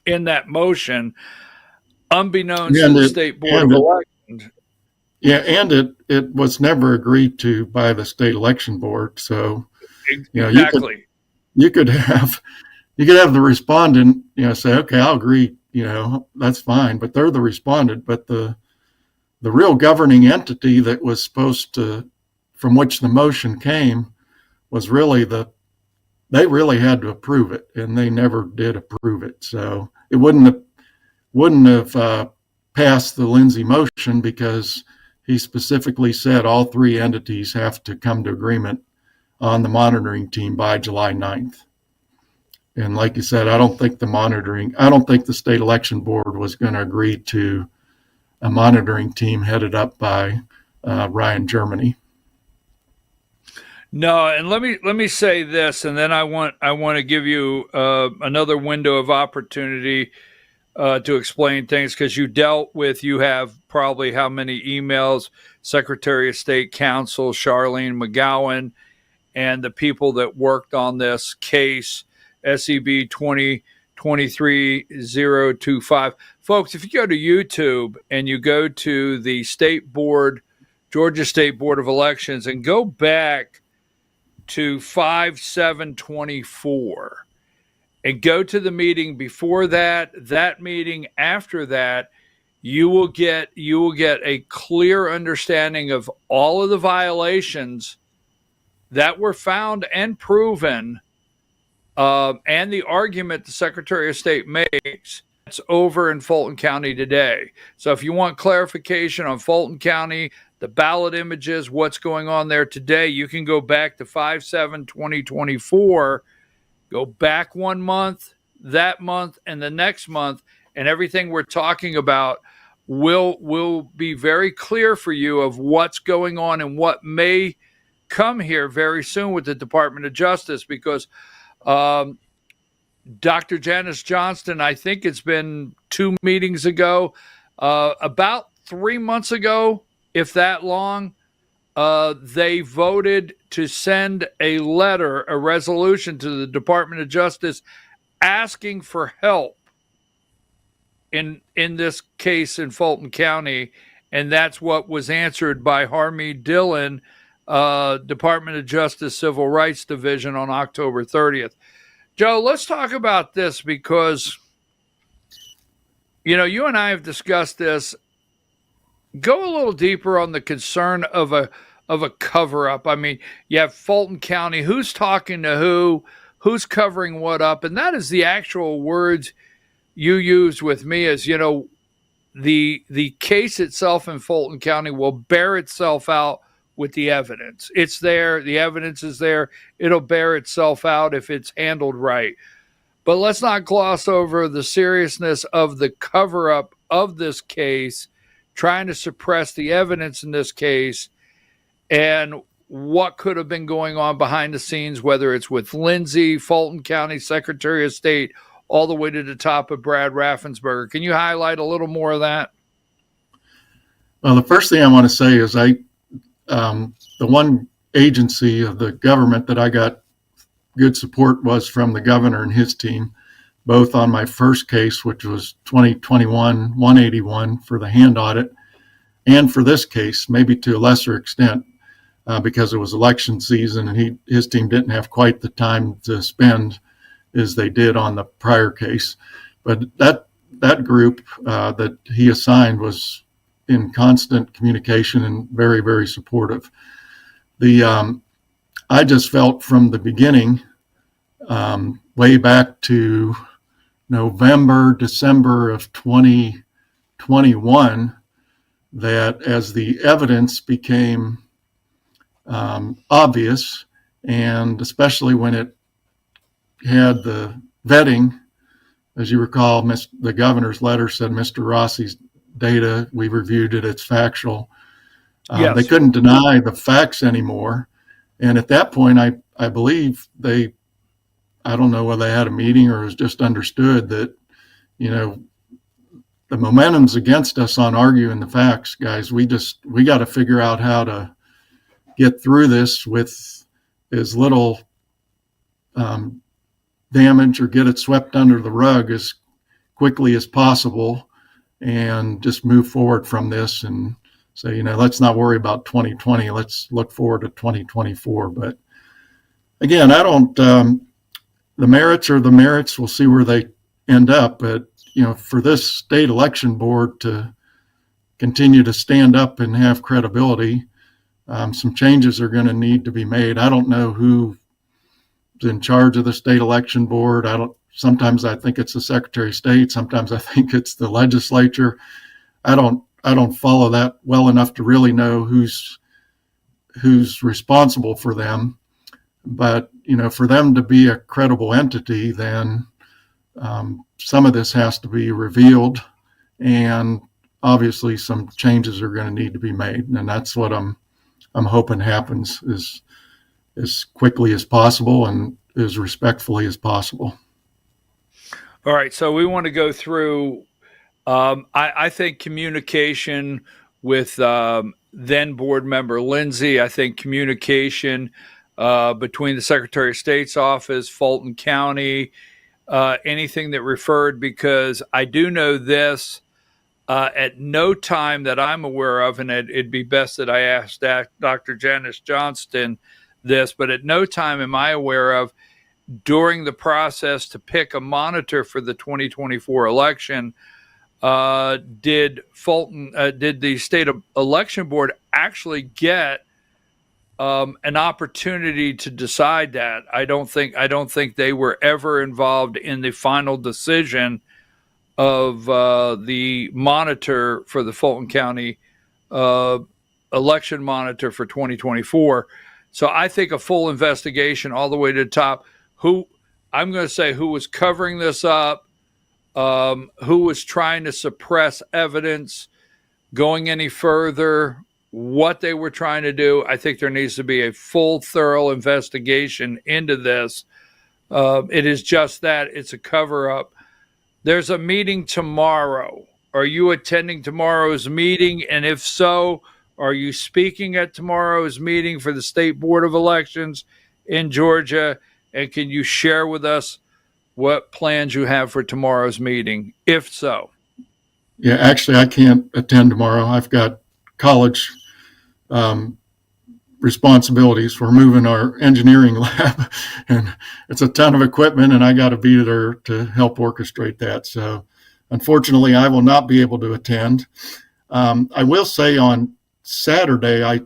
in that motion, unbeknownst to the State Board of Elections. Yeah, and it was never agreed to by the state election board. So, exactly, you could have the respondent, say, okay, I'll agree, that's fine, but they're the respondent. But the real governing entity that was supposed to, from which the motion came, was really they really had to approve it, and they never did approve it. So it wouldn't have passed the Lindsay motion, because he specifically said all three entities have to come to agreement on the monitoring team by July 9th. And like you said, I don't think the state election board was going to agree to a monitoring team headed up by Ryan Germany. No, and let me say this, and then I want to give you another window of opportunity to explain things, because you have probably how many emails, Secretary of State Counsel Charlene McGowan, and the people that worked on this case, SEB 2023-025. Folks, if you go to YouTube and you go to the Georgia State Board of Elections, and go back to 5/7/24, and go to the meeting before that meeting after that, you will get a clear understanding of all of the violations that were found and proven, and the argument the Secretary of State makes. It's over in Fulton County today. So if you want clarification on Fulton County, the ballot images, what's going on there today, you can go back to 5/7/2024, go back 1 month, that month, and the next month, and everything we're talking about will be very clear for you of what's going on and what may come here very soon with the Department of Justice, because Dr. Janice Johnston, I think it's been 2 meetings ago, about 3 months ago, if that long, they voted to send a resolution to the Department of Justice asking for help in this case in Fulton County. And that's what was answered by Harmeet Dillon, Department of Justice Civil Rights Division, on October 30th. Joe, let's talk about this, because, you and I have discussed this. Go a little deeper on the concern of a cover-up. I mean, you have Fulton County, who's talking to who's covering what up, and that is the actual words you used with me, as, the case itself in Fulton County will bear itself out with the evidence. It's there. The evidence is there. It'll bear itself out if it's handled right. But let's not gloss over the seriousness of the cover-up of this case, trying to suppress the evidence in this case, and what could have been going on behind the scenes, whether it's with Lindsay, Fulton County Secretary of State, all the way to the top of Brad Raffensperger. Can you highlight a little more of that? Well, the first thing I want to say is the one agency of the government that I got good support was from the governor and his team, both on my first case, which was 2021-181 for the hand audit, and for this case, maybe to a lesser extent, because it was election season and his team didn't have quite the time to spend as they did on the prior case. But that group that he assigned was in constant communication and very, very supportive. I just felt from the beginning, way back to November, December of 2021, that as the evidence became obvious, and especially when it had the vetting, as you recall, the governor's letter said Mr. Rossi's data, we reviewed it, it's factual. Yes. They couldn't deny the facts anymore. And at that point, I believe I don't know whether they had a meeting or it was just understood that, the momentum's against us on arguing the facts, guys. We got to figure out how to get through this with as little damage or get it swept under the rug as quickly as possible and just move forward from this and say, let's not worry about 2020. Let's look forward to 2024. But again, the merits are the merits. We'll see where they end up. But, for this state election board to continue to stand up and have credibility, some changes are going to need to be made. I don't know who's in charge of the state election board. Sometimes I think it's the Secretary of State. Sometimes I think it's the legislature. I don't follow that well enough to really know who's responsible for them. But, for them to be a credible entity, then some of this has to be revealed, and obviously some changes are going to need to be made. And that's what I'm hoping happens as quickly as possible and as respectfully as possible. All right. So we want to go through, I think communication with then board member Lindsay. I think communication between the Secretary of State's office, Fulton County, anything that referred, because I do know this, at no time that I'm aware of, and it'd be best that I asked Dr. Janice Johnston this, but at no time am I aware of, during the process to pick a monitor for the 2024 election, did the state election board actually get an opportunity to decide that? I don't think they were ever involved in the final decision of the monitor for the Fulton County election monitor for 2024. So I think a full investigation all the way to the top. Who was covering this up, who was trying to suppress evidence, going any further, what they were trying to do. I think there needs to be a full, thorough investigation into this. It is just that. It's a cover-up. There's a meeting tomorrow. Are you attending tomorrow's meeting? And if so, are you speaking at tomorrow's meeting for the State Board of Elections in Georgia? And can you share with us what plans you have for tomorrow's meeting, if so? Yeah, actually, I can't attend tomorrow. I've got college responsibilities. We're moving our engineering lab, and it's a ton of equipment, and I got to be there to help orchestrate that. So, unfortunately, I will not be able to attend. I will say on Saturday, I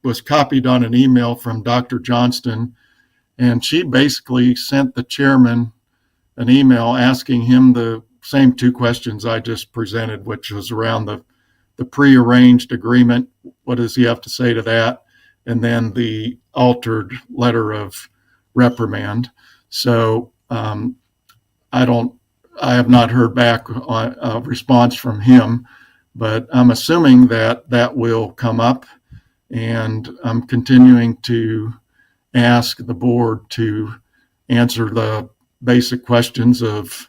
was copied on an email from Dr. Johnston, and she basically sent the chairman an email asking him the same two questions I just presented, which was around the prearranged agreement. What does he have to say to that? And then the altered letter of reprimand. So I have not heard back on a response from him, but I'm assuming that will come up, and I'm continuing to ask the board to answer the basic questions of,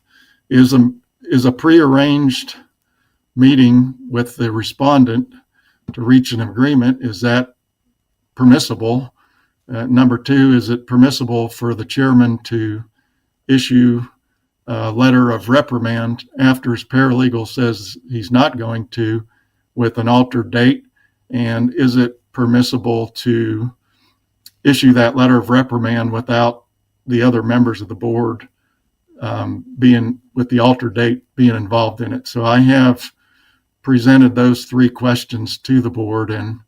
is a prearranged meeting with the respondent to reach an agreement, is that permissible? Number two, is it permissible for the chairman to issue a letter of reprimand after his paralegal says he's not going to, with an altered date? And is it permissible to issue that letter of reprimand without the other members of the board being, with the altered date, being involved in it? So I have presented those 3 questions to the board, and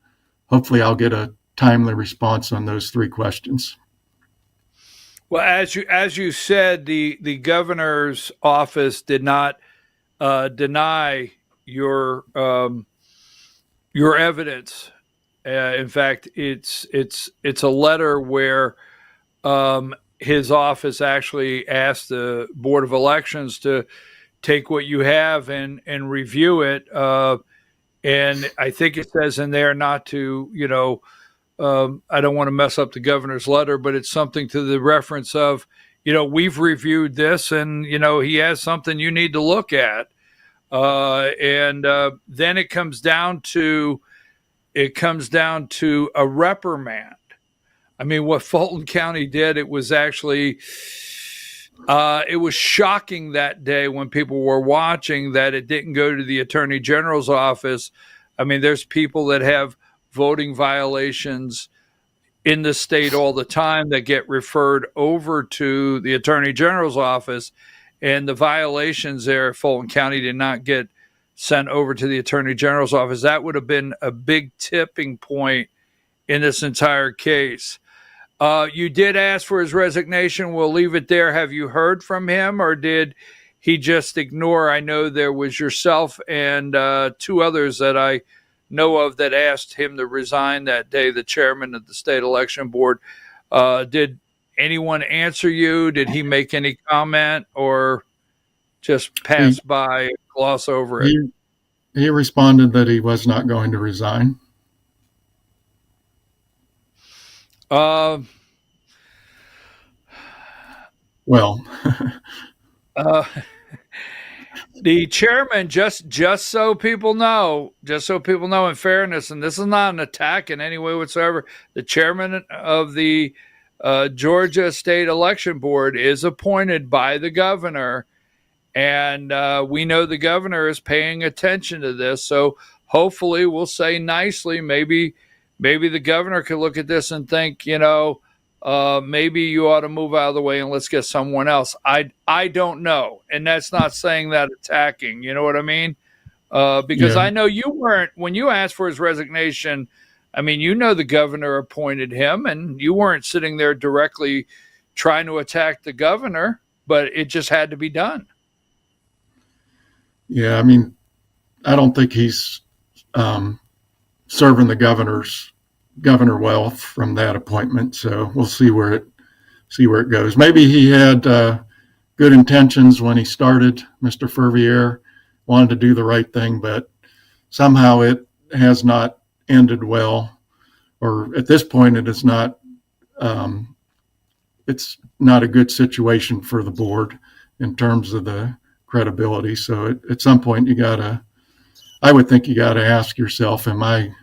hopefully I'll get a timely response on those 3 questions. Well, as you said, the governor's office did not deny your evidence. In fact, it's a letter where his office actually asked the Board of Elections to take what you have and review it. And I think it says in there not to, I don't want to mess up the governor's letter, but it's something to the reference of, we've reviewed this and, he has something you need to look at. And then it comes down to a reprimand. I mean, what Fulton County did, it was actually, it was shocking that day when people were watching that it didn't go to the Attorney General's office. I mean, there's people that have voting violations in the state all the time that get referred over to the Attorney General's office, and the violations there at Fulton County did not get sent over to the Attorney General's office. That would have been a big tipping point in this entire case. You did ask for his resignation. We'll leave it there. Have you heard from him, or did he just ignore? I know there was yourself and 2 others that I know of that asked him to resign that day, the chairman of the state election board. Did anyone answer you? Did he make any comment, or just pass by, gloss over it? He responded that he was not going to resign. Well, the chairman, just so people know, in fairness, and this is not an attack in any way whatsoever, the chairman of the Georgia State Election Board is appointed by the governor, and we know the governor is paying attention to this. So hopefully, we'll say nicely, maybe the governor could look at this and think, maybe you ought to move out of the way and let's get someone else. I don't know. And that's not saying that attacking, you know what I mean? Because I know you weren't, when you asked for his resignation, I mean, the governor appointed him, and you weren't sitting there directly trying to attack the governor, but it just had to be done. Yeah, I mean, I don't think he's serving the governor well from that appointment. So we'll see where it goes. Maybe he had good intentions when he started. Mr. Fervier wanted to do the right thing, but somehow it has not ended well, or at this point it is not. It's not a good situation for the board in terms of the credibility. So at some point I would think you got to ask yourself, am I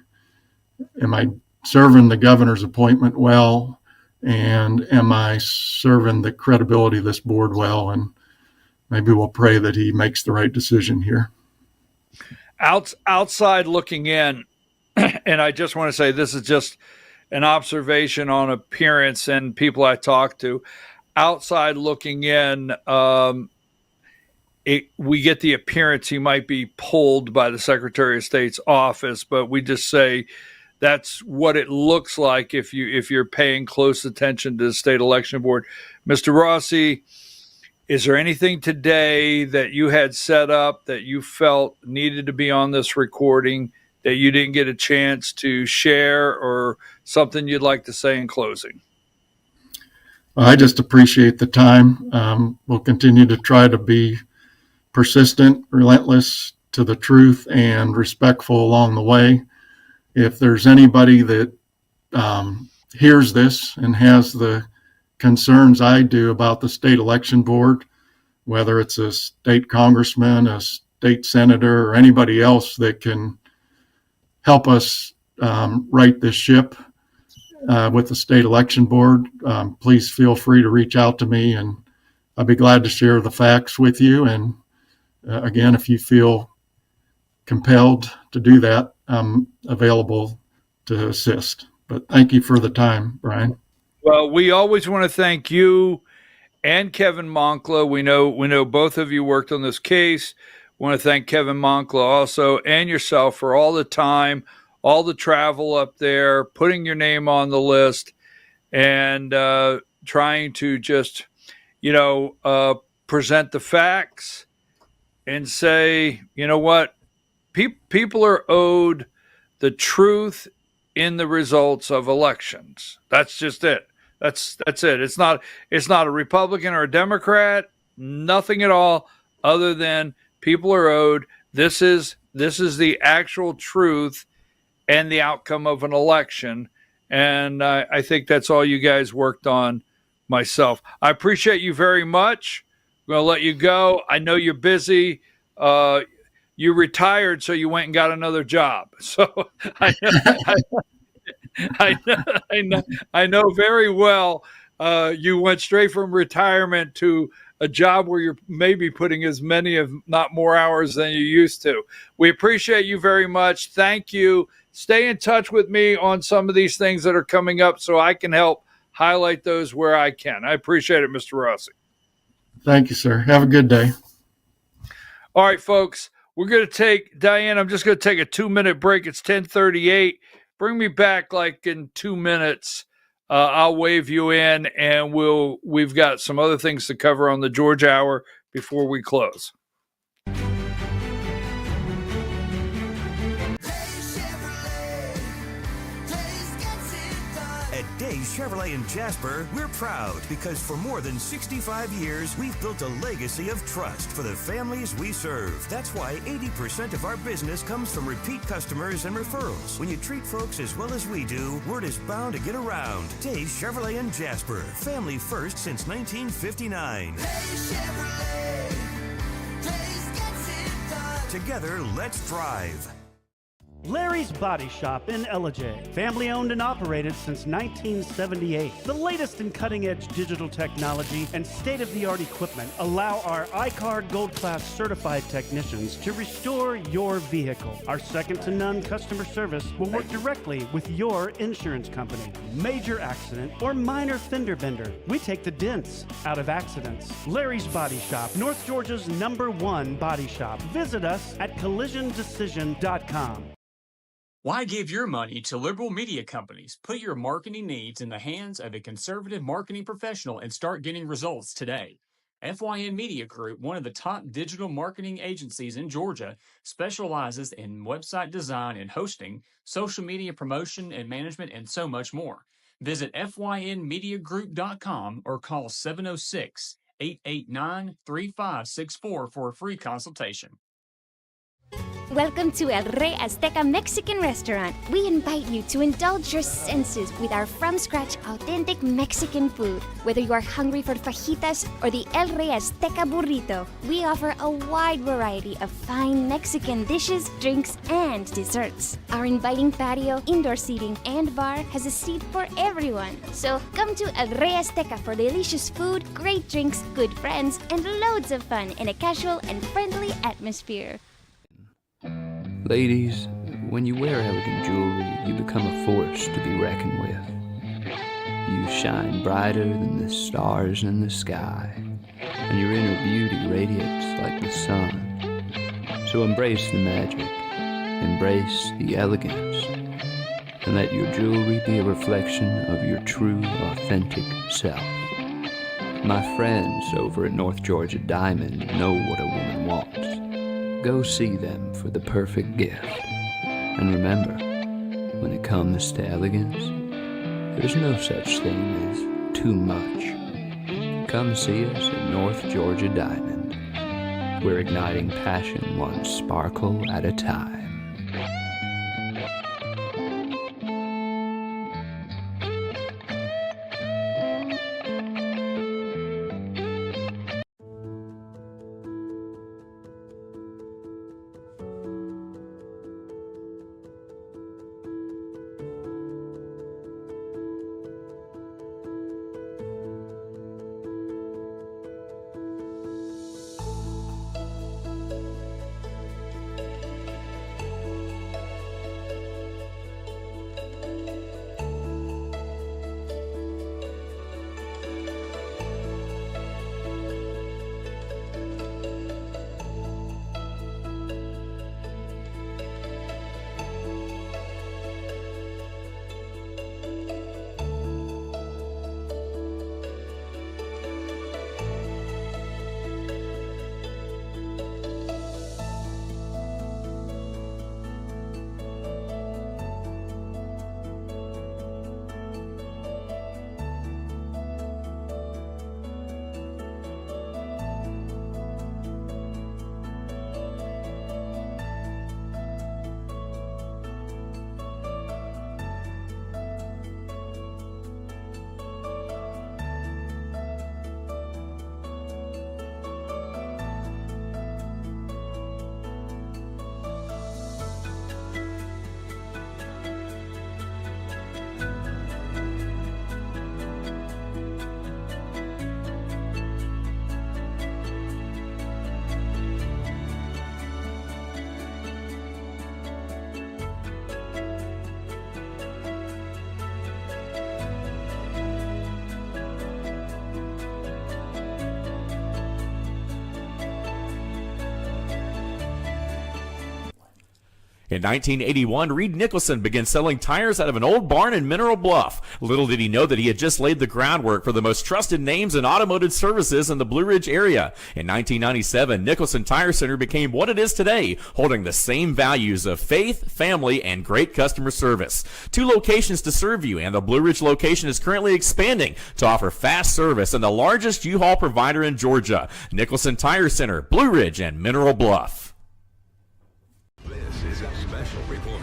serving the governor's appointment well, and am I serving the credibility of this board well? And maybe we'll pray that he makes the right decision here. Outside looking in, and I just want to say this is just an observation on appearance and people I talk to. Outside looking in, we get the appearance he might be pulled by the Secretary of State's office, but we just say that's what it looks like if you're paying close attention to the state election board. Mr. Rossi, is there anything today that you had set up that you felt needed to be on this recording that you didn't get a chance to share, or something you'd like to say in closing? Well, I just appreciate the time. We'll continue to try to be persistent, relentless to the truth, and respectful along the way. If there's anybody that hears this and has the concerns I do about the state election board, whether it's a state congressman, a state senator, or anybody else that can help us right this ship with the state election board, please feel free to reach out to me, and I'll be glad to share the facts with you. And again, if you feel compelled to do that, I'm available to assist. But thank you for the time, Brian. Well, we always want to thank you and Kevin Moncla. We know both of you worked on this case. want to thank Kevin Moncla also and yourself for all the time, all the travel up there, putting your name on the list, and trying to just, present the facts and say, you know what, people are owed the truth in the results of elections. That's just it. That's it. It's not a Republican or a Democrat, nothing at all, other than people are owed. This is the actual truth and the outcome of an election. And I think that's all you guys worked on. Myself, I appreciate you very much. I'm going to let you go. I know you're busy. You retired, so you went and got another job. So I know very well you went straight from retirement to a job where you're maybe putting as many, if not more, hours than you used to. We appreciate you very much. Thank you. Stay in touch with me on some of these things that are coming up so I can help highlight those where I can. I appreciate it, Mr. Rossi. Thank you, sir. Have a good day. All right, folks. We're going to take, Diane, I'm just going to take a 2-minute break. It's 10:38. Bring me back like in 2 minutes. I'll wave you in, and we've got some other things to cover on the Georgia Hour before we close. Chevrolet in Jasper, we're proud because for more than 65 years, we've built a legacy of trust for the families we serve. That's why 80% of our business comes from repeat customers and referrals. When you treat folks as well as we do, word is bound to get around. Dave's Chevrolet in Jasper, family first since 1959. Together, let's drive. Larry's Body Shop in Ellijay. Family owned and operated since 1978. The latest in cutting-edge digital technology and state-of-the-art equipment allow our iCard Gold Class certified technicians to restore your vehicle. Our second-to-none customer service will work directly with your insurance company. Major accident or minor fender bender. We take the dents out of accidents. Larry's Body Shop, North Georgia's #1 body shop. Visit us at collisiondecision.com. Why give your money to liberal media companies? Put your marketing needs in the hands of a conservative marketing professional and start getting results today. FYN Media Group, one of the top digital marketing agencies in Georgia, specializes in website design and hosting, social media promotion and management, and so much more. Visit FYNmediagroup.com or call 706-889-3564 for a free consultation. Welcome to El Rey Azteca Mexican Restaurant. We invite you to indulge your senses with our from-scratch authentic Mexican food. Whether you are hungry for fajitas or the El Rey Azteca burrito, we offer a wide variety of fine Mexican dishes, drinks, and desserts. Our inviting patio, indoor seating, and bar has a seat for everyone. So come to El Rey Azteca for delicious food, great drinks, good friends, and loads of fun in a casual and friendly atmosphere. Ladies, when you wear elegant jewelry, you become a force to be reckoned with. You shine brighter than the stars in the sky, and your inner beauty radiates like the sun. So embrace the magic, embrace the elegance, and let your jewelry be a reflection of your true, authentic self. My friends over at North Georgia Diamond know what a woman wants. Go see them for the perfect gift. And remember, when it comes to elegance, there's no such thing as too much. Come see us at North Georgia Diamond. We're igniting passion one sparkle at a time. In 1981, Reed Nicholson began selling tires out of an old barn in Mineral Bluff. Little did he know that he had just laid the groundwork for the most trusted names in automotive services in the Blue Ridge area. In 1997, Nicholson Tire Center became what it is today, holding the same values of faith, family, and great customer service. 2 locations to serve you, and the Blue Ridge location is currently expanding to offer fast service and the largest U-Haul provider in Georgia. Nicholson Tire Center, Blue Ridge, and Mineral Bluff. This is a special report.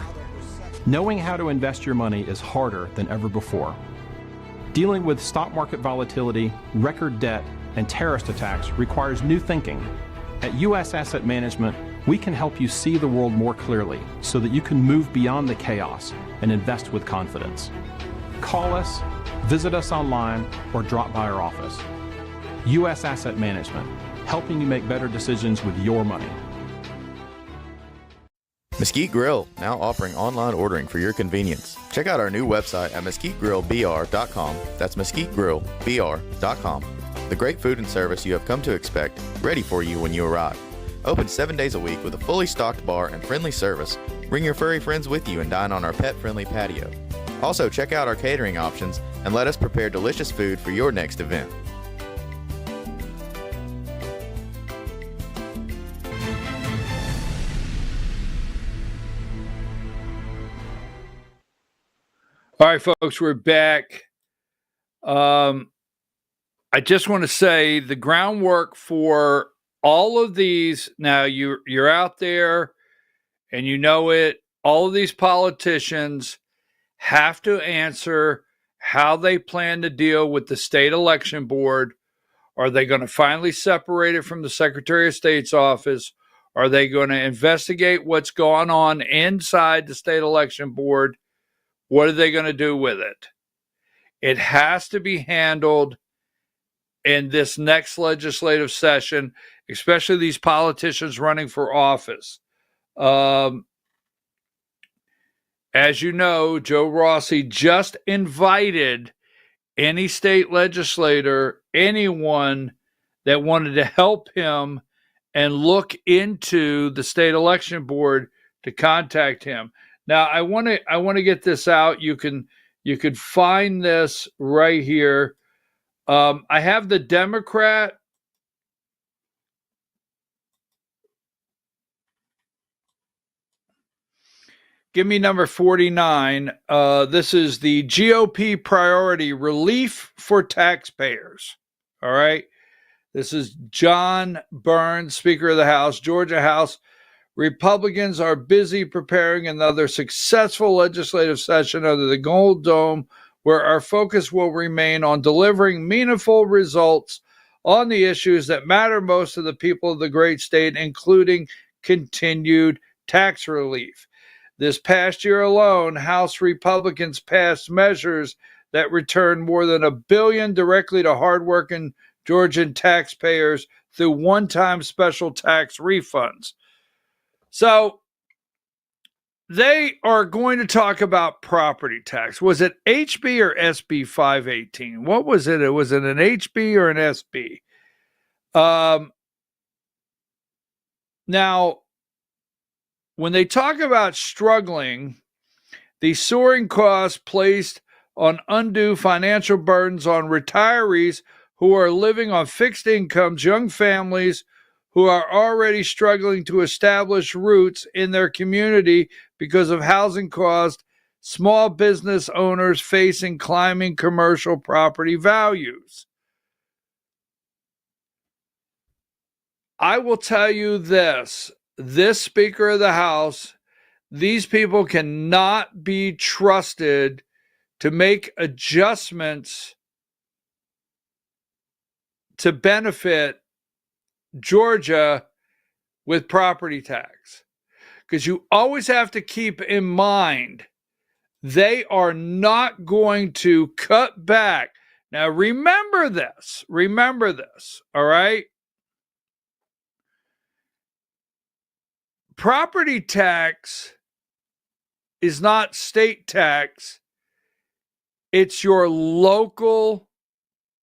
Knowing how to invest your money is harder than ever before. Dealing with stock market volatility, record debt, and terrorist attacks requires new thinking. At U.S. Asset Management, we can help you see the world more clearly so that you can move beyond the chaos and invest with confidence. Call us, visit us online, or drop by our office. U.S. Asset Management, helping you make better decisions with your money. Mesquite Grill, now offering online ordering for your convenience. Check out our new website at mesquitegrillbr.com. That's mesquitegrillbr.com. The great food and service you have come to expect, ready for you when you arrive. Open 7 days a week with a fully stocked bar and friendly service. Bring your furry friends with you and dine on our pet-friendly patio. Also, check out our catering options and let us prepare delicious food for your next event. All right, folks, we're back. I just want to say the groundwork for all of these. Now you're out there and you know it. All of these politicians have to answer how they plan to deal with the state election board. Are they going to finally separate it from the Secretary of State's office? Are they going to investigate what's going on inside the state election board? What are they going to do with it? It has to be handled in this next legislative session, especially these politicians running for office. As you know, Joe Rossi just invited any state legislator, anyone that wanted to help him and look into the state election board to contact him. Now, I want to get this out. You can find this right here. I have the Democrat. Give me number 49. This is the GOP priority relief for taxpayers. All right. This is John Burns, Speaker of the House, Georgia House. Republicans are busy preparing another successful legislative session under the Gold Dome, where our focus will remain on delivering meaningful results on the issues that matter most to the people of the great state, including continued tax relief. This past year alone, House Republicans passed measures that returned more than $1 billion directly to hardworking Georgian taxpayers through one-time special tax refunds. So they are going to talk about property tax. Was it HB or SB 518? What was it? Was it an HB or an SB? Now, when they talk about struggling, the soaring costs placed on undue financial burdens on retirees who are living on fixed incomes, young families who are already struggling to establish roots in their community because of housing costs, small business owners facing climbing commercial property values. I will tell you this Speaker of the House, these people cannot be trusted to make adjustments to benefit Georgia with property tax, because you always have to keep in mind they are not going to cut back. Now remember this, all right? Property tax is not state tax. It's your local,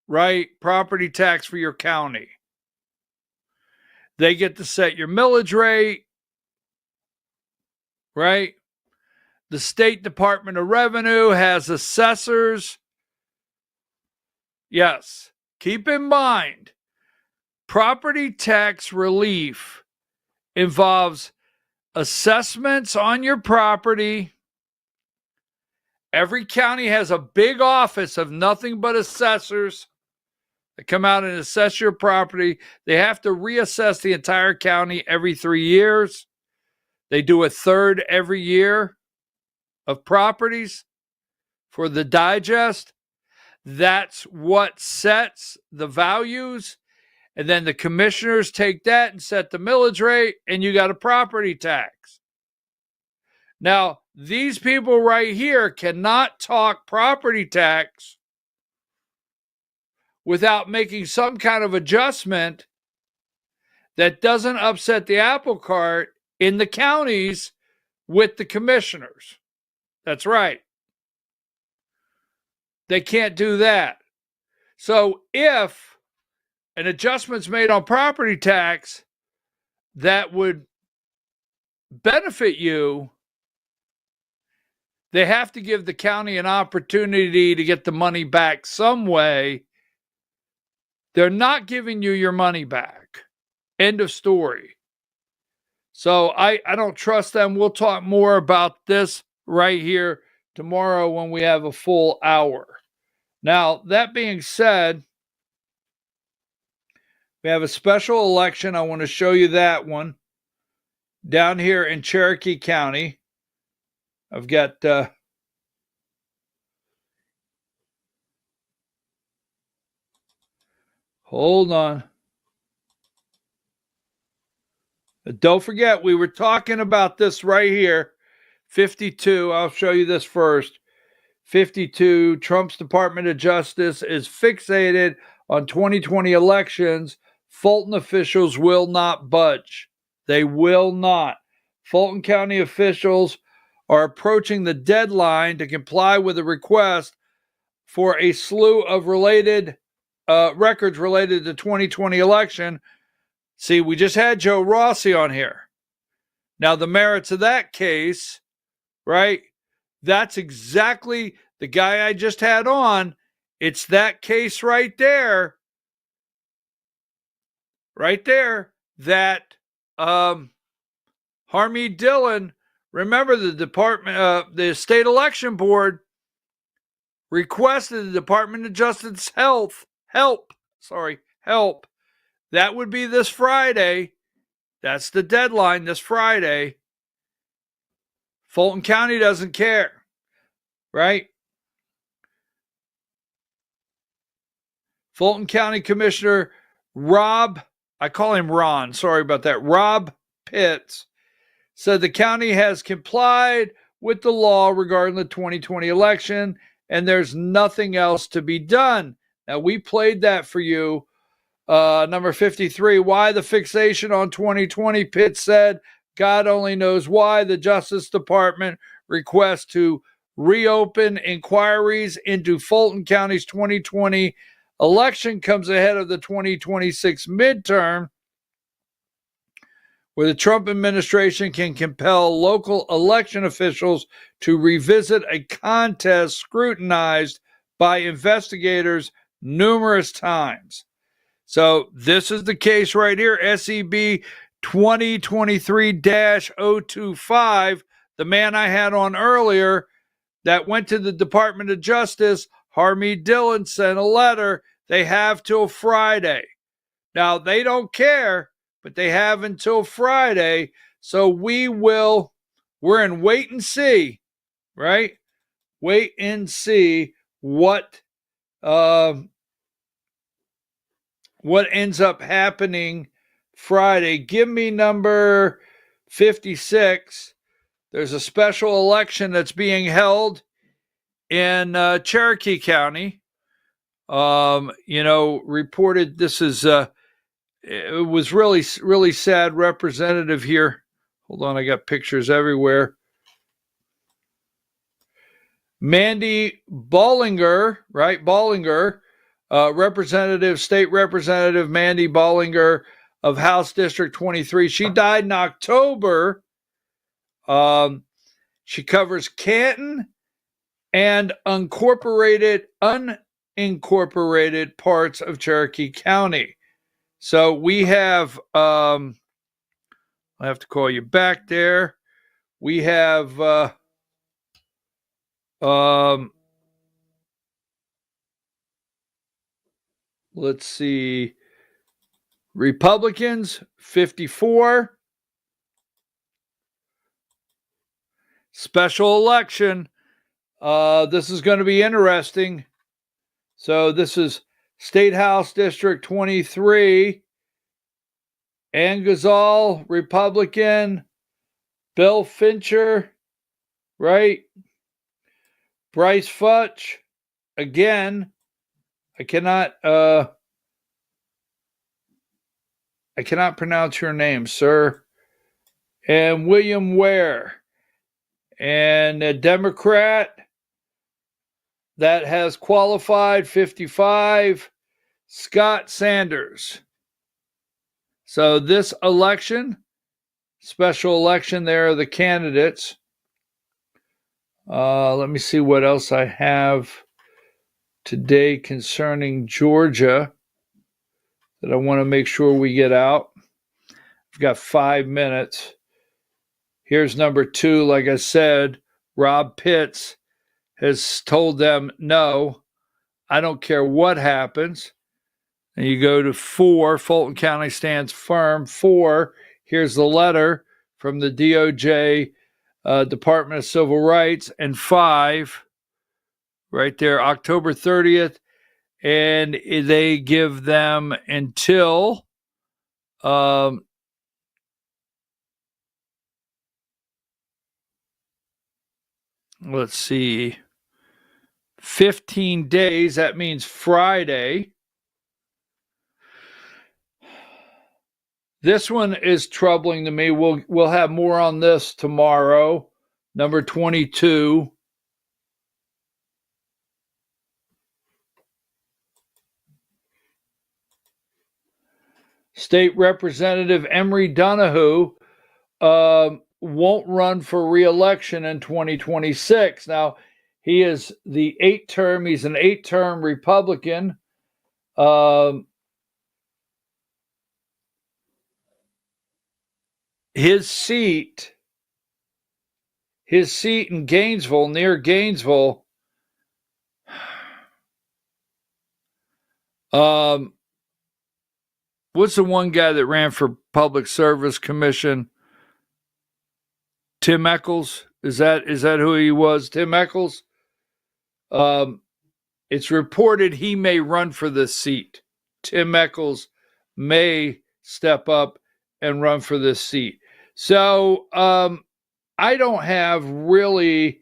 right, property tax for your county. They get to set your millage rate. right? The State Department of Revenue has assessors. Yes, keep in mind, property tax relief involves assessments on your property. Every county has a big office of nothing but assessors that come out and assess your property. They have to reassess the entire county every 3 years. They do a third every year of properties for the digest. That's what sets the values. And then the commissioners take that and set the millage rate, and you got a property tax. Now, these people right here cannot talk property tax without making some kind of adjustment that doesn't upset the apple cart in the counties with the commissioners. That's right. They can't do that. So if an adjustment's made on property tax that would benefit you, they have to give the county an opportunity to get the money back some way. They're not giving you your money back. End of story. So I don't trust them. We'll talk more about this right here tomorrow when we have a full hour. Now, that being said, we have a special election. I want to show you that one down here in Cherokee County. I've got hold on. Don't forget, we were talking about this right here. 52, I'll show you this first. 52, Trump's Department of Justice is fixated on 2020 elections. Fulton officials will not budge. They will not. Fulton County officials are approaching the deadline to comply with a request for a slew of related records related to 2020 election. See, we just had Joe Rossi on here. Now, the merits of that case, right? That's exactly the guy I just had on. It's that case right there, that Harmeet Dillon, remember the the state election board requested the Department of Justice help. That would be this Friday. That's the deadline, this Friday. Fulton County doesn't care, right? Fulton County Commissioner Rob, I call him Ron, sorry about that, Rob Pitts, said the county has complied with the law regarding the 2020 election, and there's nothing else to be done. Now, we played that for you. Number 53, why the fixation on 2020? Pitts said, God only knows why. The Justice Department request to reopen inquiries into Fulton County's 2020 election comes ahead of the 2026 midterm, where the Trump administration can compel local election officials to revisit a contest scrutinized by investigators numerous times. So this is the case right here, SEB 2023-025, the man I had on earlier that went to the Department of Justice. Harmeet Dillon sent a letter. They have till Friday. Now, they don't care, but they have until Friday. So we're in wait and see, right? Wait and see what ends up happening Friday. Give me number 56. There's a special election that's being held in Cherokee County. Reported this is it was really, really sad. Representative here. Hold on, I got pictures everywhere. Mandy Bollinger, right? Bollinger, State Representative Mandy Bollinger of House District 23. She died in October She covers Canton and unincorporated parts of Cherokee County. So we have, I have to call you back there. We have, let's see, Republicans, 54. Special election. This is going to be interesting. So this is State House District 23. Ann Gazal, Republican. Bill Fincher, right? Bryce Futch, again. I cannot pronounce your name, sir. And William Ware. And a Democrat that has qualified, 55, Scott Sanders. So this election, special election, there are the candidates. Let me see what else I have today concerning Georgia that I want to make sure we get out. I've got 5 minutes. Here's number 2. Like I said, Rob Pitts has told them, no, I don't care what happens. And you go to 4, Fulton County stands firm. 4, here's the letter from the DOJ, Department of Civil Rights. And 5, right there, October 30th. And they give them until let's see, 15 days. That means Friday. This one is troubling to me. We'll have more on this tomorrow. Number 22. State Representative Emory Donahue won't run for re-election in 2026. Now, he is the 8th-term. He's an 8th-term Republican. His seat in Gainesville, near Gainesville, what's the one guy that ran for Public Service Commission? Tim Echols. Is that who he was? Tim Echols. It's reported he may run for this seat. Tim Echols may step up and run for this seat. So I don't have really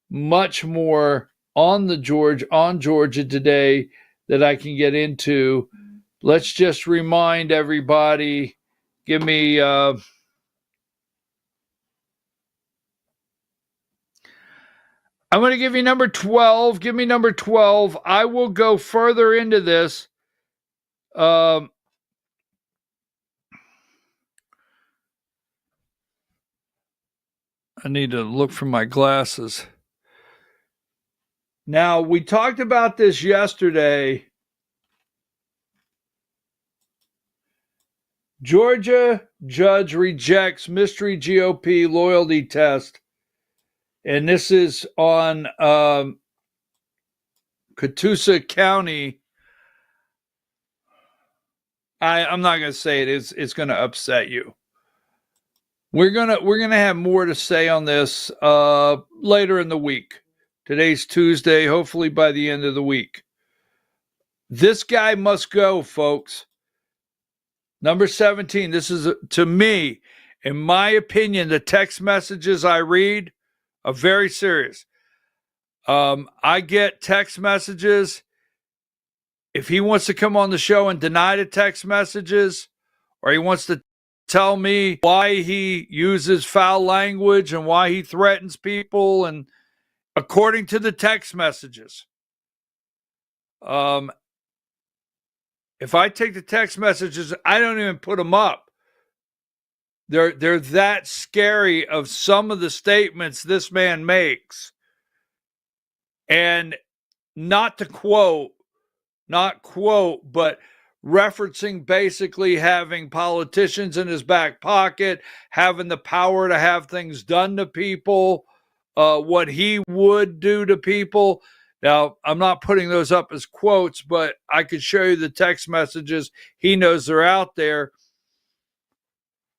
much more on Georgia today that I can get into. Let's just remind everybody. Give me I'm going to give you number 12. Give me number 12. I will go further into this. I need to look for my glasses. Now, we talked about this yesterday. Georgia judge rejects mystery GOP loyalty test. And this is on Catoosa County. I'm not going to say it. It's going to upset you. We're gonna have more to say on this later in the week. Today's Tuesday. Hopefully by the end of the week. This guy must go, folks. Number 17. This is, to me, in my opinion, the text messages I read are very serious. I get text messages. If he wants to come on the show and deny the text messages, or he wants to tell me why he uses foul language and why he threatens people, and according to the text messages, if I take the text messages, I don't even put them up. They're that scary of some of the statements this man makes. And not quote, but referencing basically having politicians in his back pocket, having the power to have things done to people, what he would do to people. Now, I'm not putting those up as quotes, but I could show you the text messages. He knows they're out there.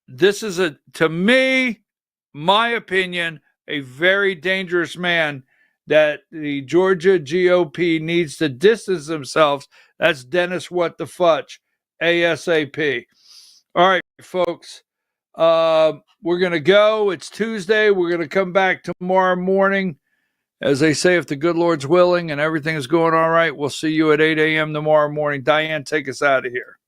This is, to me, my opinion, a very dangerous man that the Georgia GOP needs to distance themselves. That's Dennis What the Fudge, ASAP. All right, folks. We're going to go. It's Tuesday. We're going to come back tomorrow morning. As they say, if the good Lord's willing and everything is going all right, we'll see you at 8 a.m. tomorrow morning. Diane, take us out of here.